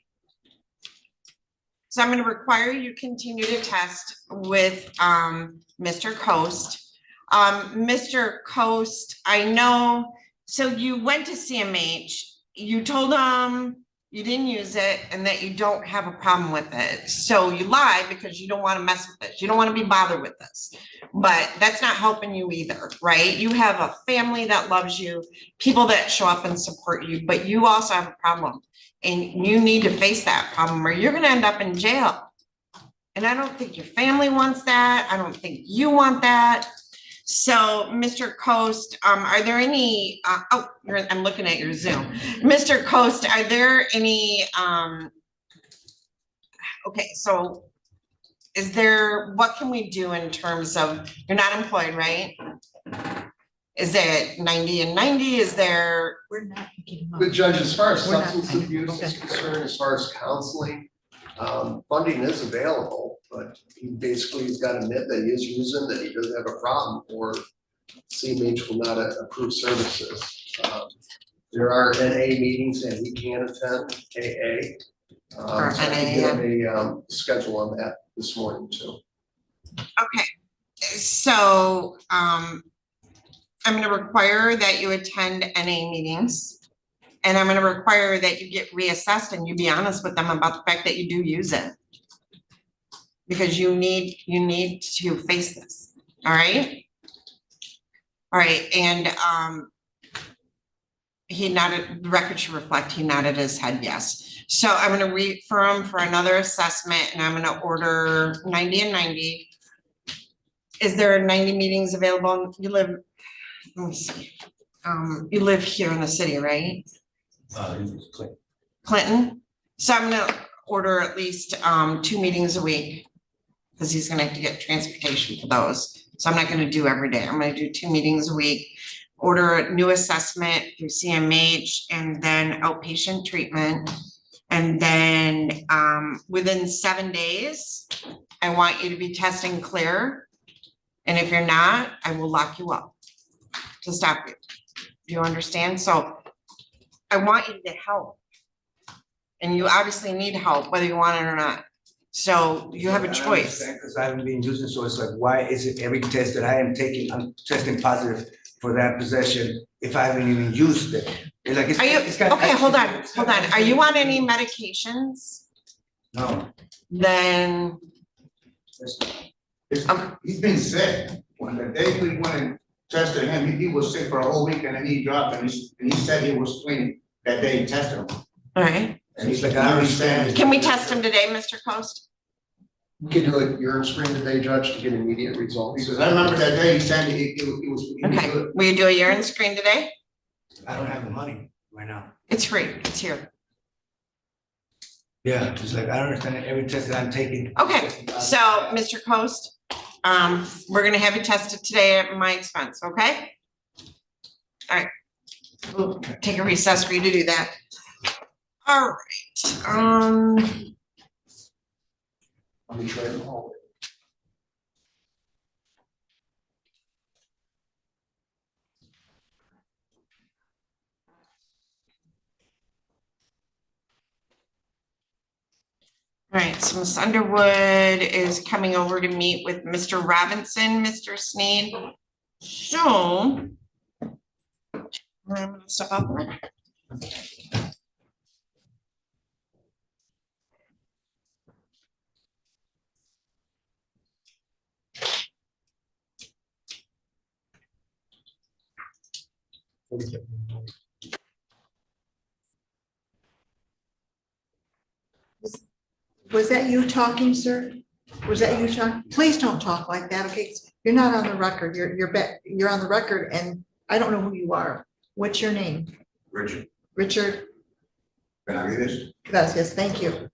So I'm going to require you continue to test with Mr. Coast. Mr. Coast, I know, so you went to CMH, you told them you didn't use it and that you don't have a problem with it. So you lied because you don't want to mess with this. You don't want to be bothered with this, but that's not helping you either, right? You have a family that loves you, people that show up and support you, but you also have a problem. And you need to face that problem or you're going to end up in jail. And I don't think your family wants that. I don't think you want that. So, Mr. Coast, are there any, I'm looking at your Zoom. Mr. Coast, are there any, okay, so what can we do in terms of, you're not employed, right? Is it 90 and 90? Is there? We're not picking them up. The judge, as far as substance abuse is concerned, as far as counseling, funding is available. but he basically has got to admit that he is using, that he doesn't have a problem, or CMH will not approve services. There are NA meetings that he can attend, AA. Or So I can get NA, him a schedule on that this morning too. Okay, so, I'm gonna require that you attend NA meetings. And I'm gonna require that you get reassessed and you be honest with them about the fact that you do use it. Because you need to face this, all right? All right, and, he nodded, the record should reflect, he nodded his head yes. So I'm gonna refer him for another assessment and I'm gonna order 90 and 90. Is there 90 meetings available? You live, let me see. You live here in the city, right? Clinton. So I'm gonna order at least 2 meetings a week. Because he's gonna have to get transportation for those. So I'm not gonna do every day. I'm gonna do 2 meetings a week. Order a new assessment through CMH and then outpatient treatment. And then within 7 days, I want you to be testing clear. And if you're not, I will lock you up to stop you. Do you understand? So I want you to get help. And you obviously need help, whether you want it or not. So you have a choice. Because I haven't been using, so it's like, why is it every test that I am taking, I'm testing positive for that possession if I haven't even used it? It's like, Are you, it's got- okay, hold on. Are you on any medications? No. Then, He's been sick. When the day we went and tested him, he was sick for a whole week and then he dropped and he said he was clean that day he tested him. all right. And he's like, I understand. Can we test him today, Mr. Coast? You can do a urine screen today, Judge, to get immediate results. Because I remember that day he said he was. Okay, will you do a urine screen today? I don't have the money right now. It's free, it's here. Yeah, it's like, I don't understand every test that I'm taking. Okay, so Mr. Coast, we're gonna have you tested today at my expense, okay? All right, we'll take a recess for you to do that. All right, I'll be trying to hold it. all right, so Ms. Underwood is coming over to meet with Mr. Robinson, Mr. Sneed. So I'm gonna step up. Was that you talking, sir? Was that you talking? Please don't talk like that, okay? You're not on the record. You're on the record and I don't know who you are. What's your name? Richard. Richard Benavides. Gracias, thank you.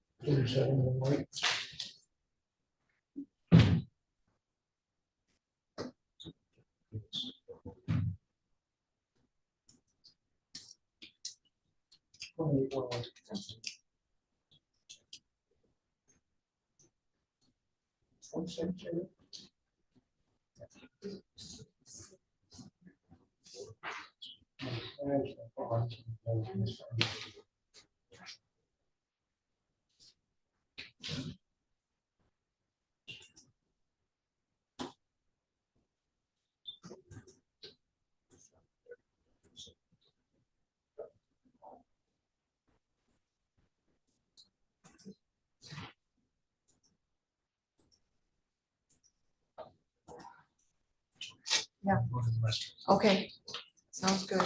Yeah. Okay, sounds good.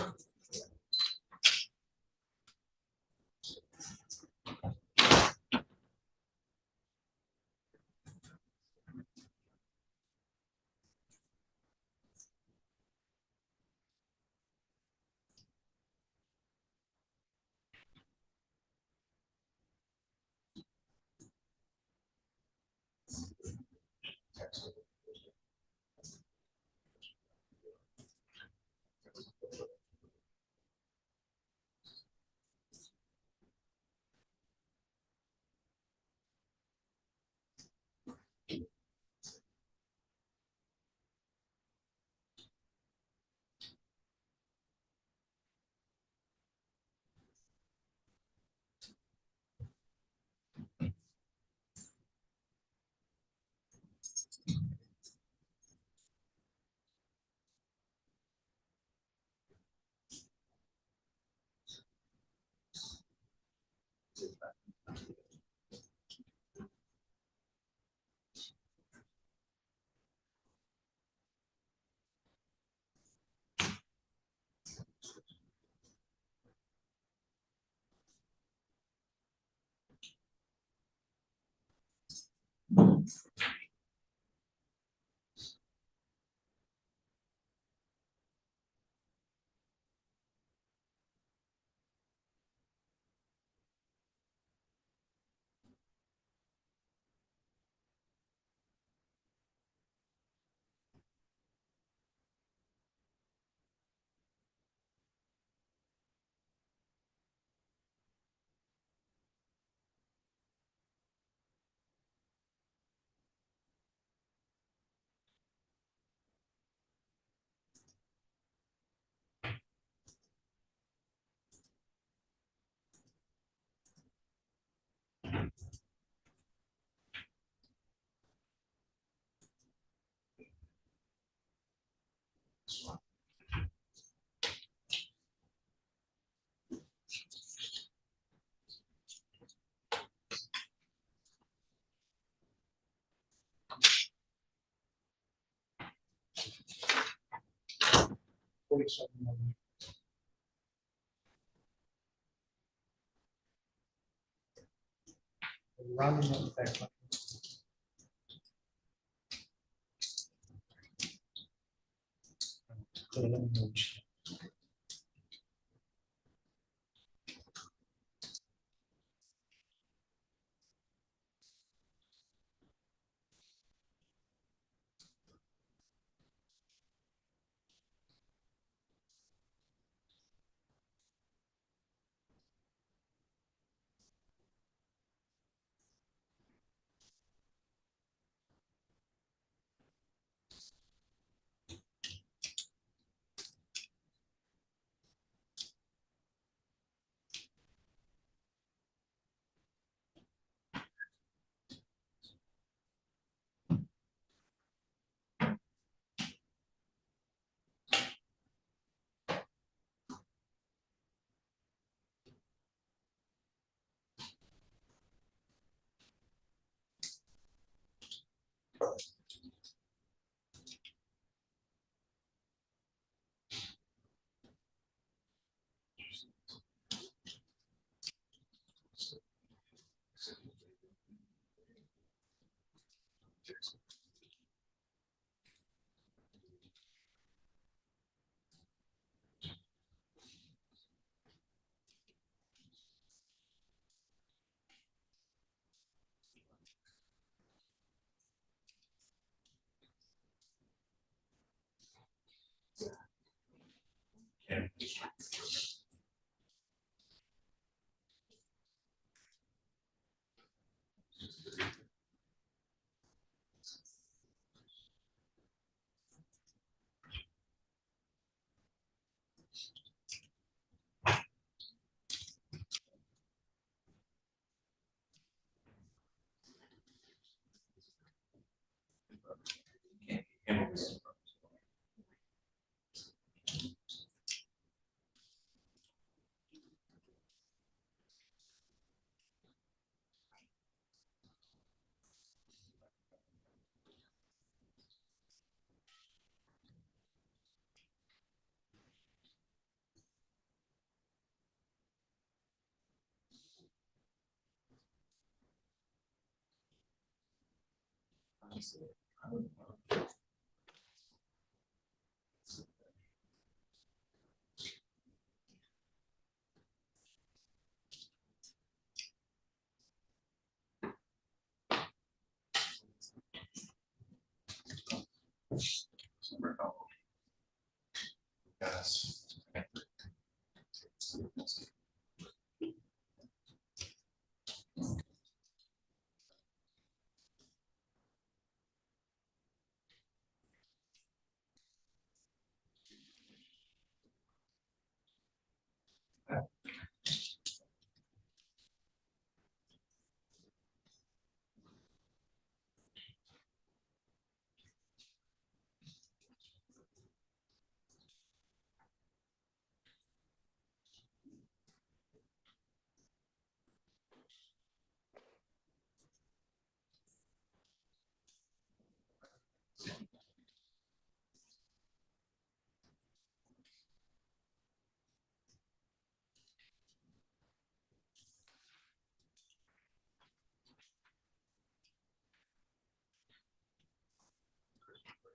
Yes.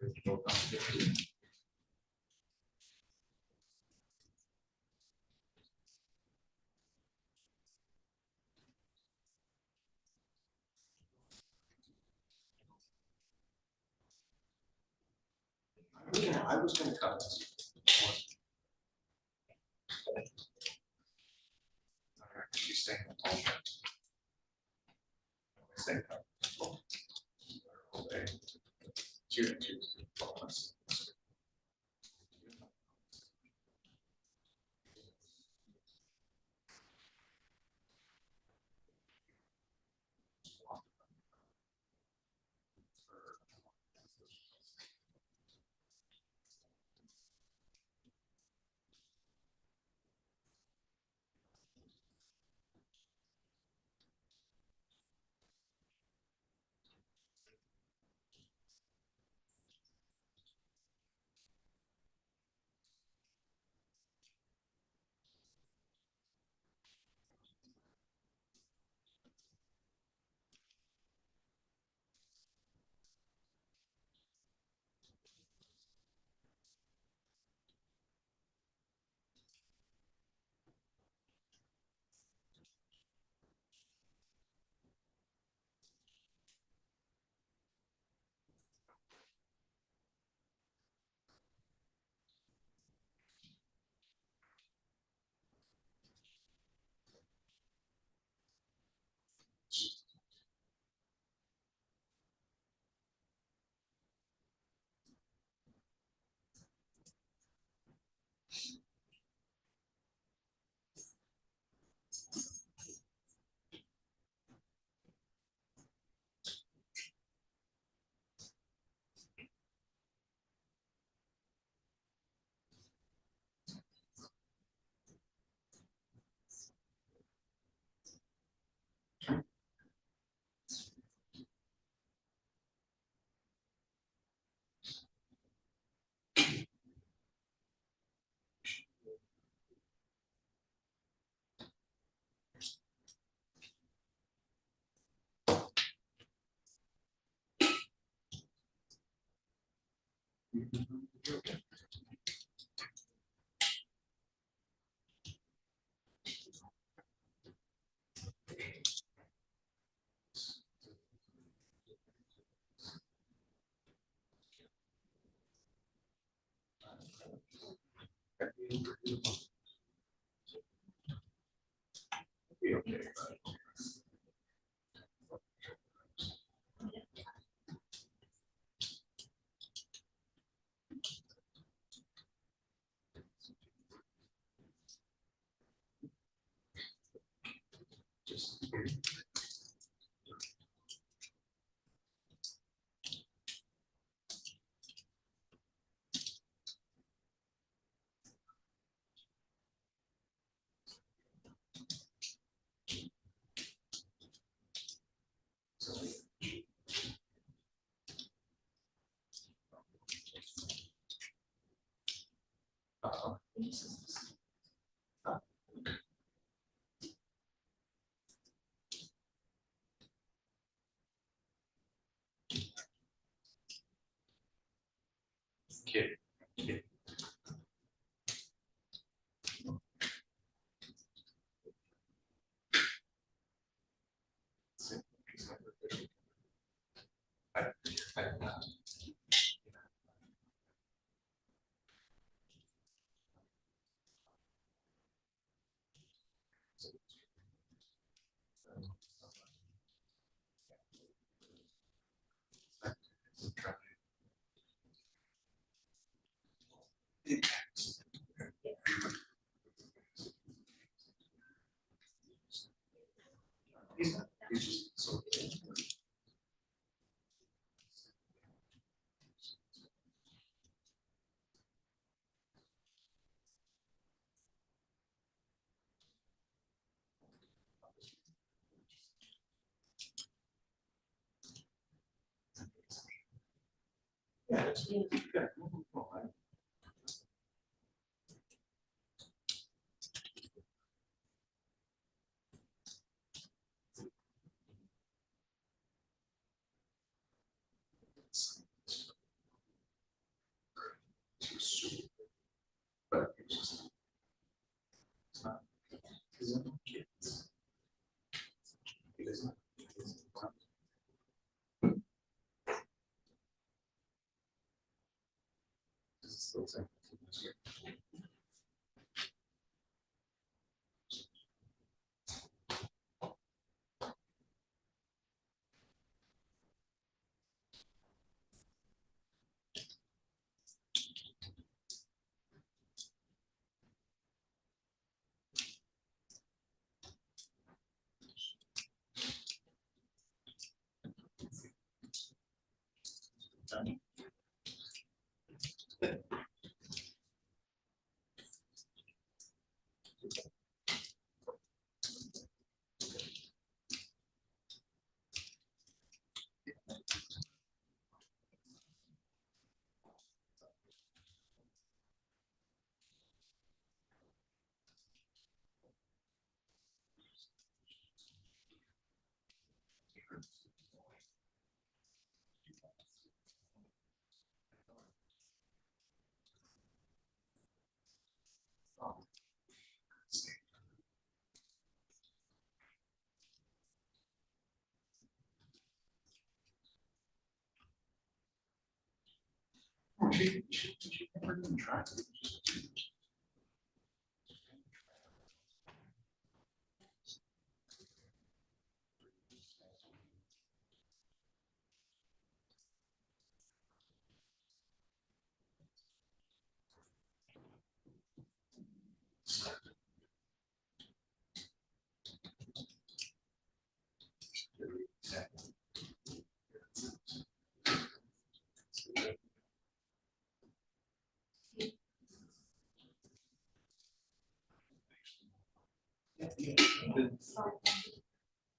I was gonna cut this. You stay. Stay. Okay. Choose. Okay.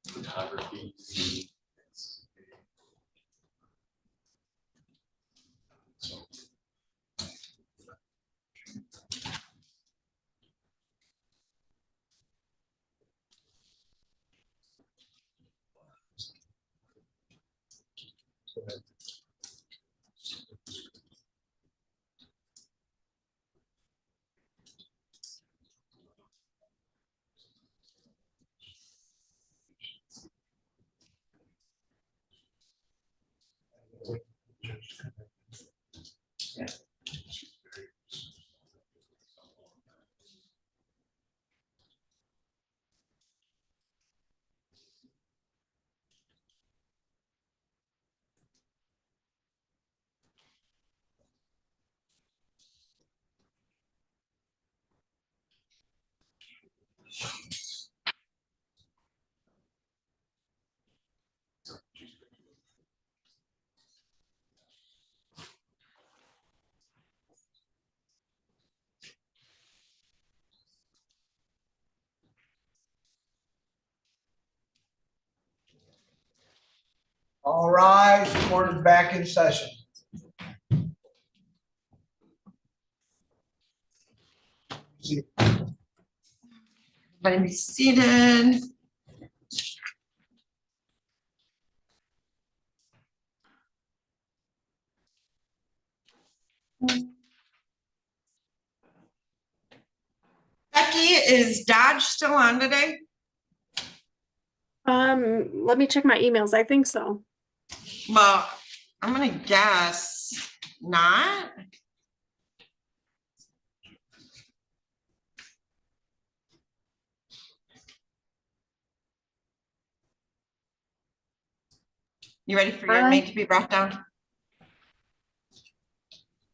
Photography. All right, court is back in session. Everybody be seated. Becky, is Dodge still on today? Let me check my emails. I think so. Well, I'm gonna guess not. You ready for your inmate to be brought down?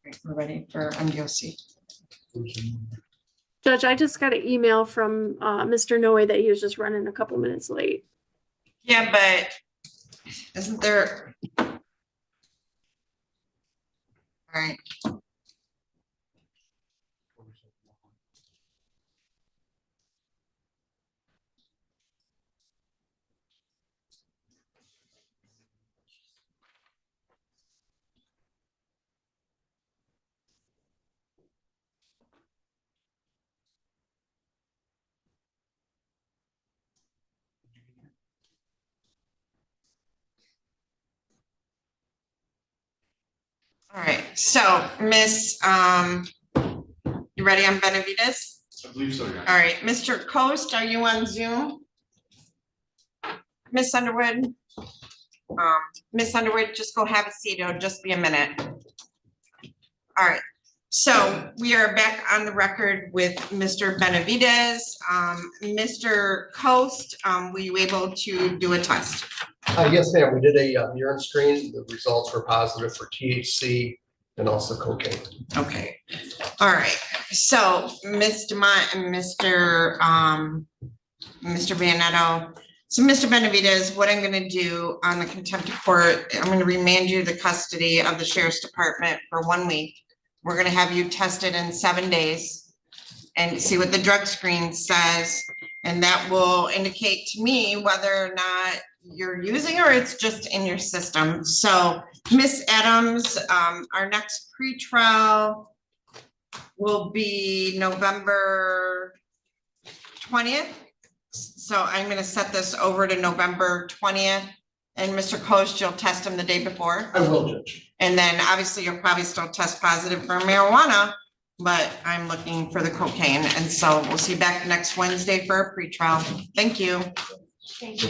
Right, we're ready for MDOC. Judge, I just got an email from Mr. Noe that he was just running a couple minutes late. Yeah, but isn't there? All right. All right, so Miss, you ready on Benavides? I believe so, yeah. All right, Mr. Coast, are you on Zoom? Miss Underwood? Miss Underwood, just go have a seat. It'll just be a minute. All right, So we are back on the record with Mr. Benavides. Mr. Coast, were you able to do a test? Yes, ma'am. We did a urine screen. The results were positive for THC and also cocaine. Okay. All right. So Mr. Vanetto. So Mr. Benavides, what I'm going to do on the contempt of court, I'm going to remand you the custody of the sheriff's department for 1 week. We're going to have you tested in 7 days and see what the drug screen says. And that will indicate to me whether or not you're using or it's just in your system. So Miss Adams, our next pretrial will be November 20th. So I'm going to set this over to November 20th. And Mr. Coast, you'll test him the day before. I will, Judge. And then obviously you'll probably still test positive for marijuana, but I'm looking for the cocaine. And so we'll see you back next Wednesday for a pretrial. Thank you. Thank you.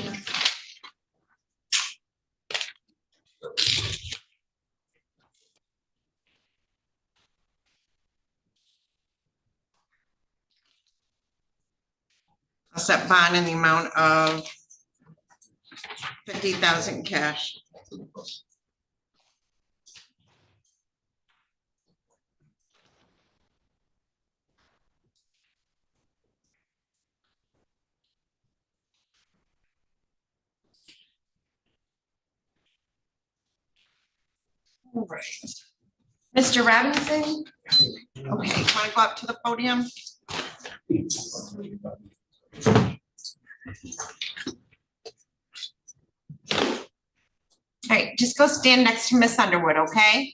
I'll set bond in the amount of 50,000 cash. All right. Mr. Robinson? Okay, want to go up to the podium? All right, just go stand next to Miss Underwood, okay?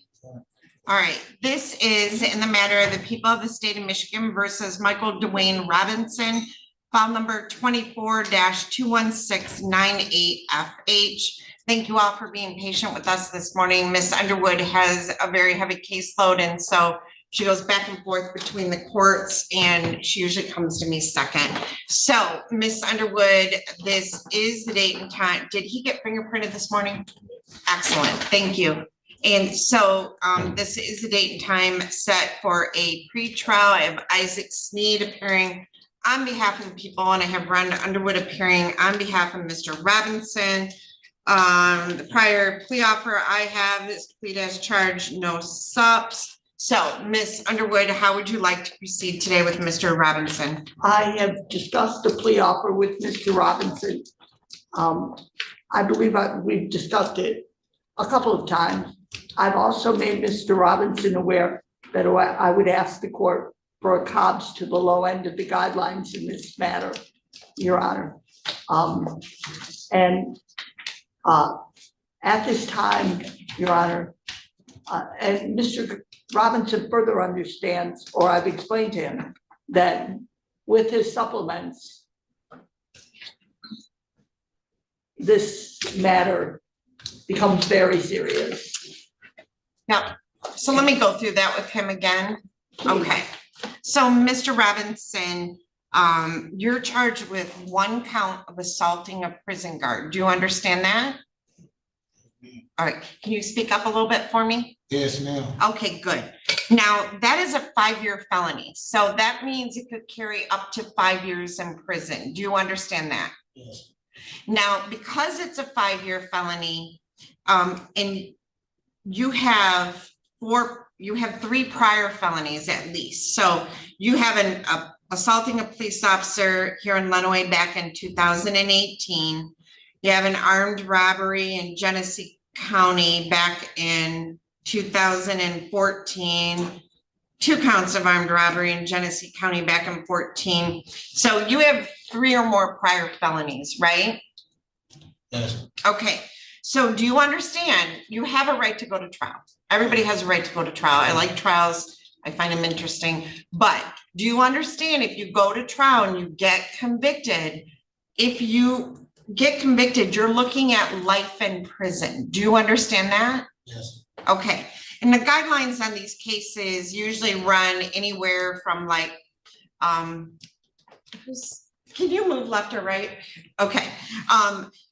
All right, this is in the matter of the people of the state of Michigan versus Michael Dwayne Robinson, file number 24-21698FH. Thank you all for being patient with us this morning. Miss Underwood has a very heavy caseload, and so she goes back and forth between the courts, and she usually comes to me second. So, Miss Underwood, this is the date and time. Did he get fingerprinted this morning? Excellent, thank you. And so this is the date and time set for a pretrial. I have Isaac Sneed appearing on behalf of the people, and I have Rhonda Underwood appearing on behalf of Mr. Robinson. The prior plea offer I have is plead as charged, no subs. So, Miss Underwood, how would you like to proceed today with Mr. Robinson? I have discussed the plea offer with Mr. Robinson. I believe we've discussed it a couple of times. I've also made Mr. Robinson aware that I would ask the court for a COBS to the low end of the guidelines in this matter, Your Honor. At this time, Your Honor, and Mr. Robinson further understands, or I've explained to him, that with his supplements, this matter becomes very serious. Yeah, so let me go through that with him again. Okay, so Mr. Robinson, you're charged with 1 count of assaulting a prison guard. Do you understand that? All right, can you speak up a little bit for me? Yes, ma'am. Okay, good. Now, that is a 5-year felony. So that means it could carry up to 5 years in prison. Do you understand that? Yes. Now, because it's a 5-year felony, and you have 3 prior felonies at least. So you have an assaulting a police officer here in Lenawee back in 2018. You have an armed robbery in Genesee County back in 2014. 2 counts of armed robbery in Genesee County back in 2014. So you have 3 or more prior felonies, right? Yes. Okay, so do you understand? You have a right to go to trial. Everybody has a right to go to trial. I like trials. I find them interesting. But do you understand if you go to trial and you get convicted, if you get convicted, you're looking at life in prison. Do you understand that? Yes. Okay. And the guidelines on these cases usually run anywhere from like, Can you move left or right? Okay.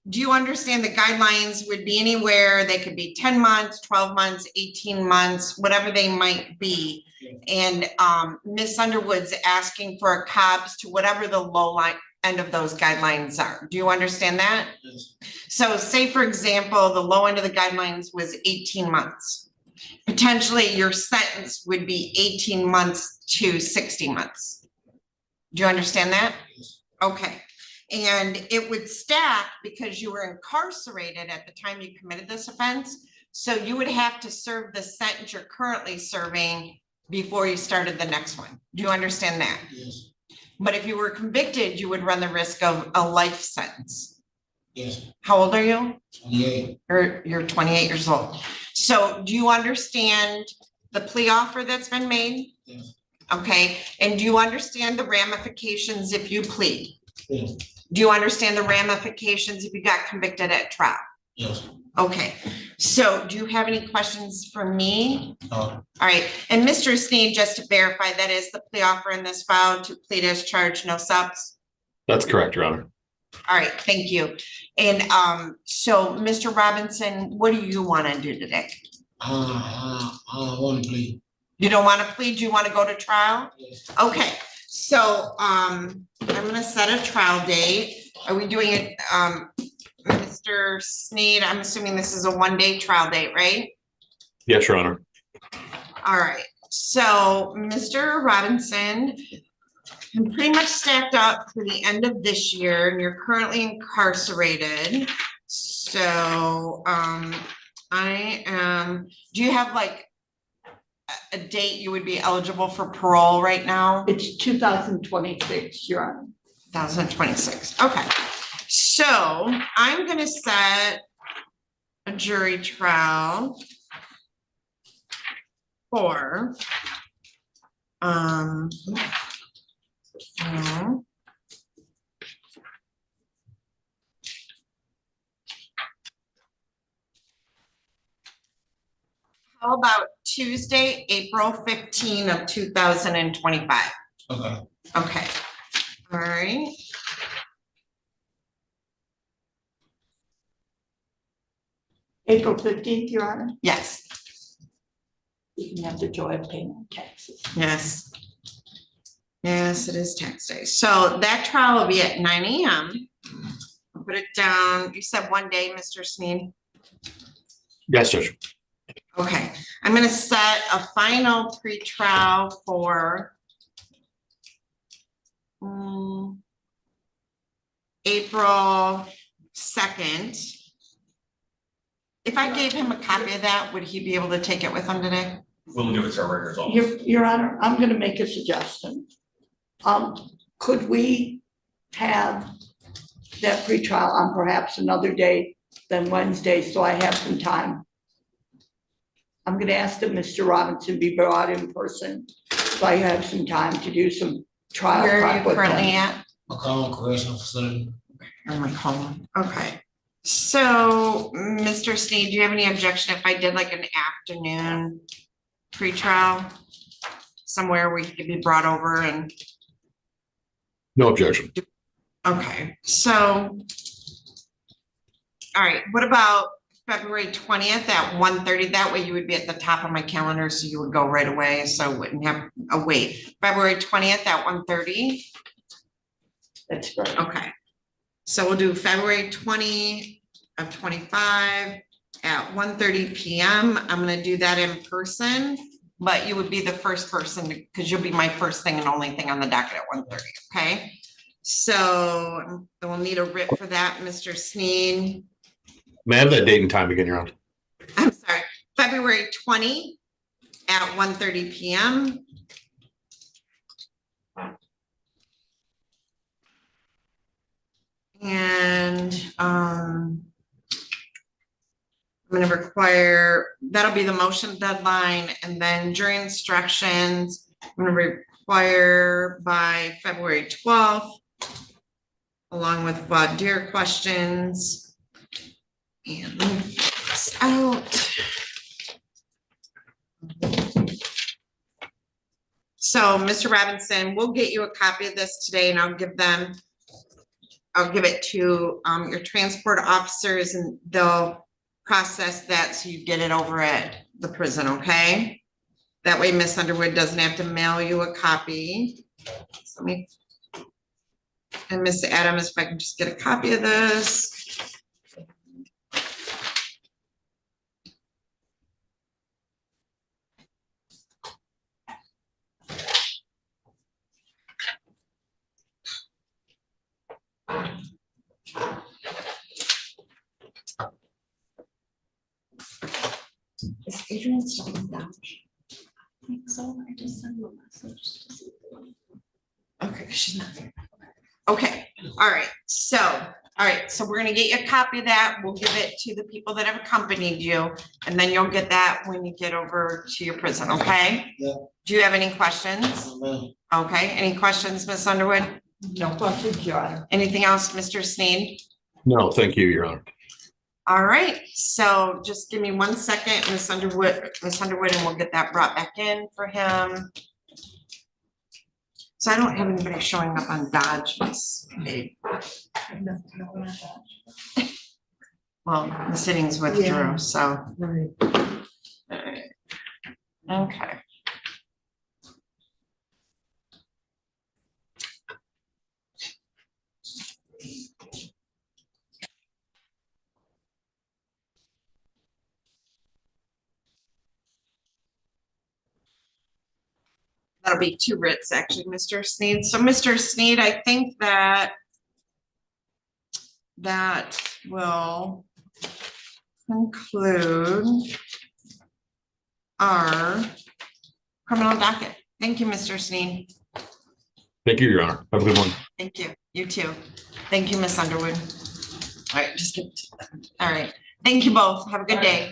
Do you understand the guidelines would be anywhere? They could be 10 months, 12 months, 18 months, whatever they might be. And Ms. Underwood's asking for a COBS to whatever the low line end of those guidelines are. Do you understand that? Yes. So say, for example, the low end of the guidelines was 18 months. Potentially your sentence would be 18 months to 60 months. Do you understand that? Yes. Okay. And it would stack because you were incarcerated at the time you committed this offense. So you would have to serve the sentence you're currently serving before you started the next one. Do you understand that? Yes. But if you were convicted, you would run the risk of a life sentence. Yes. How old are you? 28. You're 28 years old. So do you understand the plea offer that's been made? Yes. Okay. And do you understand the ramifications if you plead? Yes. Do you understand the ramifications if you got convicted at trial? Yes. Okay. So do you have any questions for me? No. All right. And Mr. Sneed, just to verify, that is the plea offer in this file, to plead as charged, no subs? That's correct, Your Honor. All right. Thank you. And so Mr. Robinson, what do you want to do today? I want to plead. You don't want to plead? Do you want to go to trial? Yes. Okay. So I'm going to set a trial date. Are we doing it, Mr. Sneed? I'm assuming this is a one-day trial date, right? Yes, Your Honor. All right. So Mr. Robinson, I'm pretty much stacked up for the end of this year, and you're currently incarcerated. So do you have like a date you would be eligible for parole right now? It's 2026, Your Honor. 2026. Okay. So I'm going to set a jury trial for how about Tuesday, April 15 of 2025? Okay. Okay. All right. April 15th, Your Honor. Yes. You can have the joy of paying taxes. Yes. Yes, it is tax day. So that trial will be at 9 a.m. I'll put it down. You said one day, Mr. Sneed? Yes, Judge. Okay. I'm going to set a final pretrial for April 2nd. If I gave him a copy of that, would he be able to take it with him today? We'll give it to our records office. Your Honor, I'm gonna make a suggestion. Could we have that pretrial on perhaps another day than Wednesday, so I have some time? I'm gonna ask that Mr. Robinson be brought in person, so I have some time to do some trial. Where are you prep with currently him. at? McCollum Correctional Facility. Or McCollum. Okay. So, Mr. Sneed, do you have any objection if I did like an afternoon pretrial somewhere where he could be brought over and? No objection. Okay, so. All right, what about February 20th at 1:30? That way you would be at the top of my calendar, so you would go right away, so I wouldn't have a wait. February 20th at 1:30? That's great. Okay. So we'll do February 20 of 25 at 1:30 p.m. I'm gonna do that in person, but you would be the first person because you'll be my first thing and only thing on the docket at 1:30, okay? So we'll need a writ for that, Mr. Sneed. May I have that date and time again, Your Honor? I'm sorry, February 20 at 1:30 p.m. And I'm going to require, that'll be the motion deadline, and then jury instructions, I'm going to require by February 12th, along with voir dire questions. And let me get this out. So, Mr. Robinson, we'll get you a copy of this today, and I'll give them I'll give it to your transport officers and they'll process that so you get it over at the prison, okay? That way Miss Underwood doesn't have to mail you a copy. So let me, and Miss Adams, if I can just get a copy of this. Is Adrian still in Dodge? I think so. I just sent him a message to see. Okay, she's not here. Okay, all right, so we're gonna get you a copy of that. We'll give it to the people that have accompanied you, and then you'll get that when you get over to your prison, okay? Yeah. Do you have any questions? Okay, any questions, Miss Underwood? No questions, Your Honor. Anything else, Mr. Sneed? No, thank you, Your Honor. All right, so just give me 1 second, Miss Underwood, and we'll get that brought back in for him. So I don't have anybody showing up on Dodge, Miss. Well, the sittings withdrew, Yeah. so. Right. Okay. That'll be 2 writs, actually, Mr. Sneed. So, Mr. Sneed, I think that will conclude our criminal docket. Thank you, Mr. Sneed. Thank you, Your Honor. Have a good one. Thank you. You too. Thank you, Miss Underwood. All right, all right. Thank you both. Have a good day.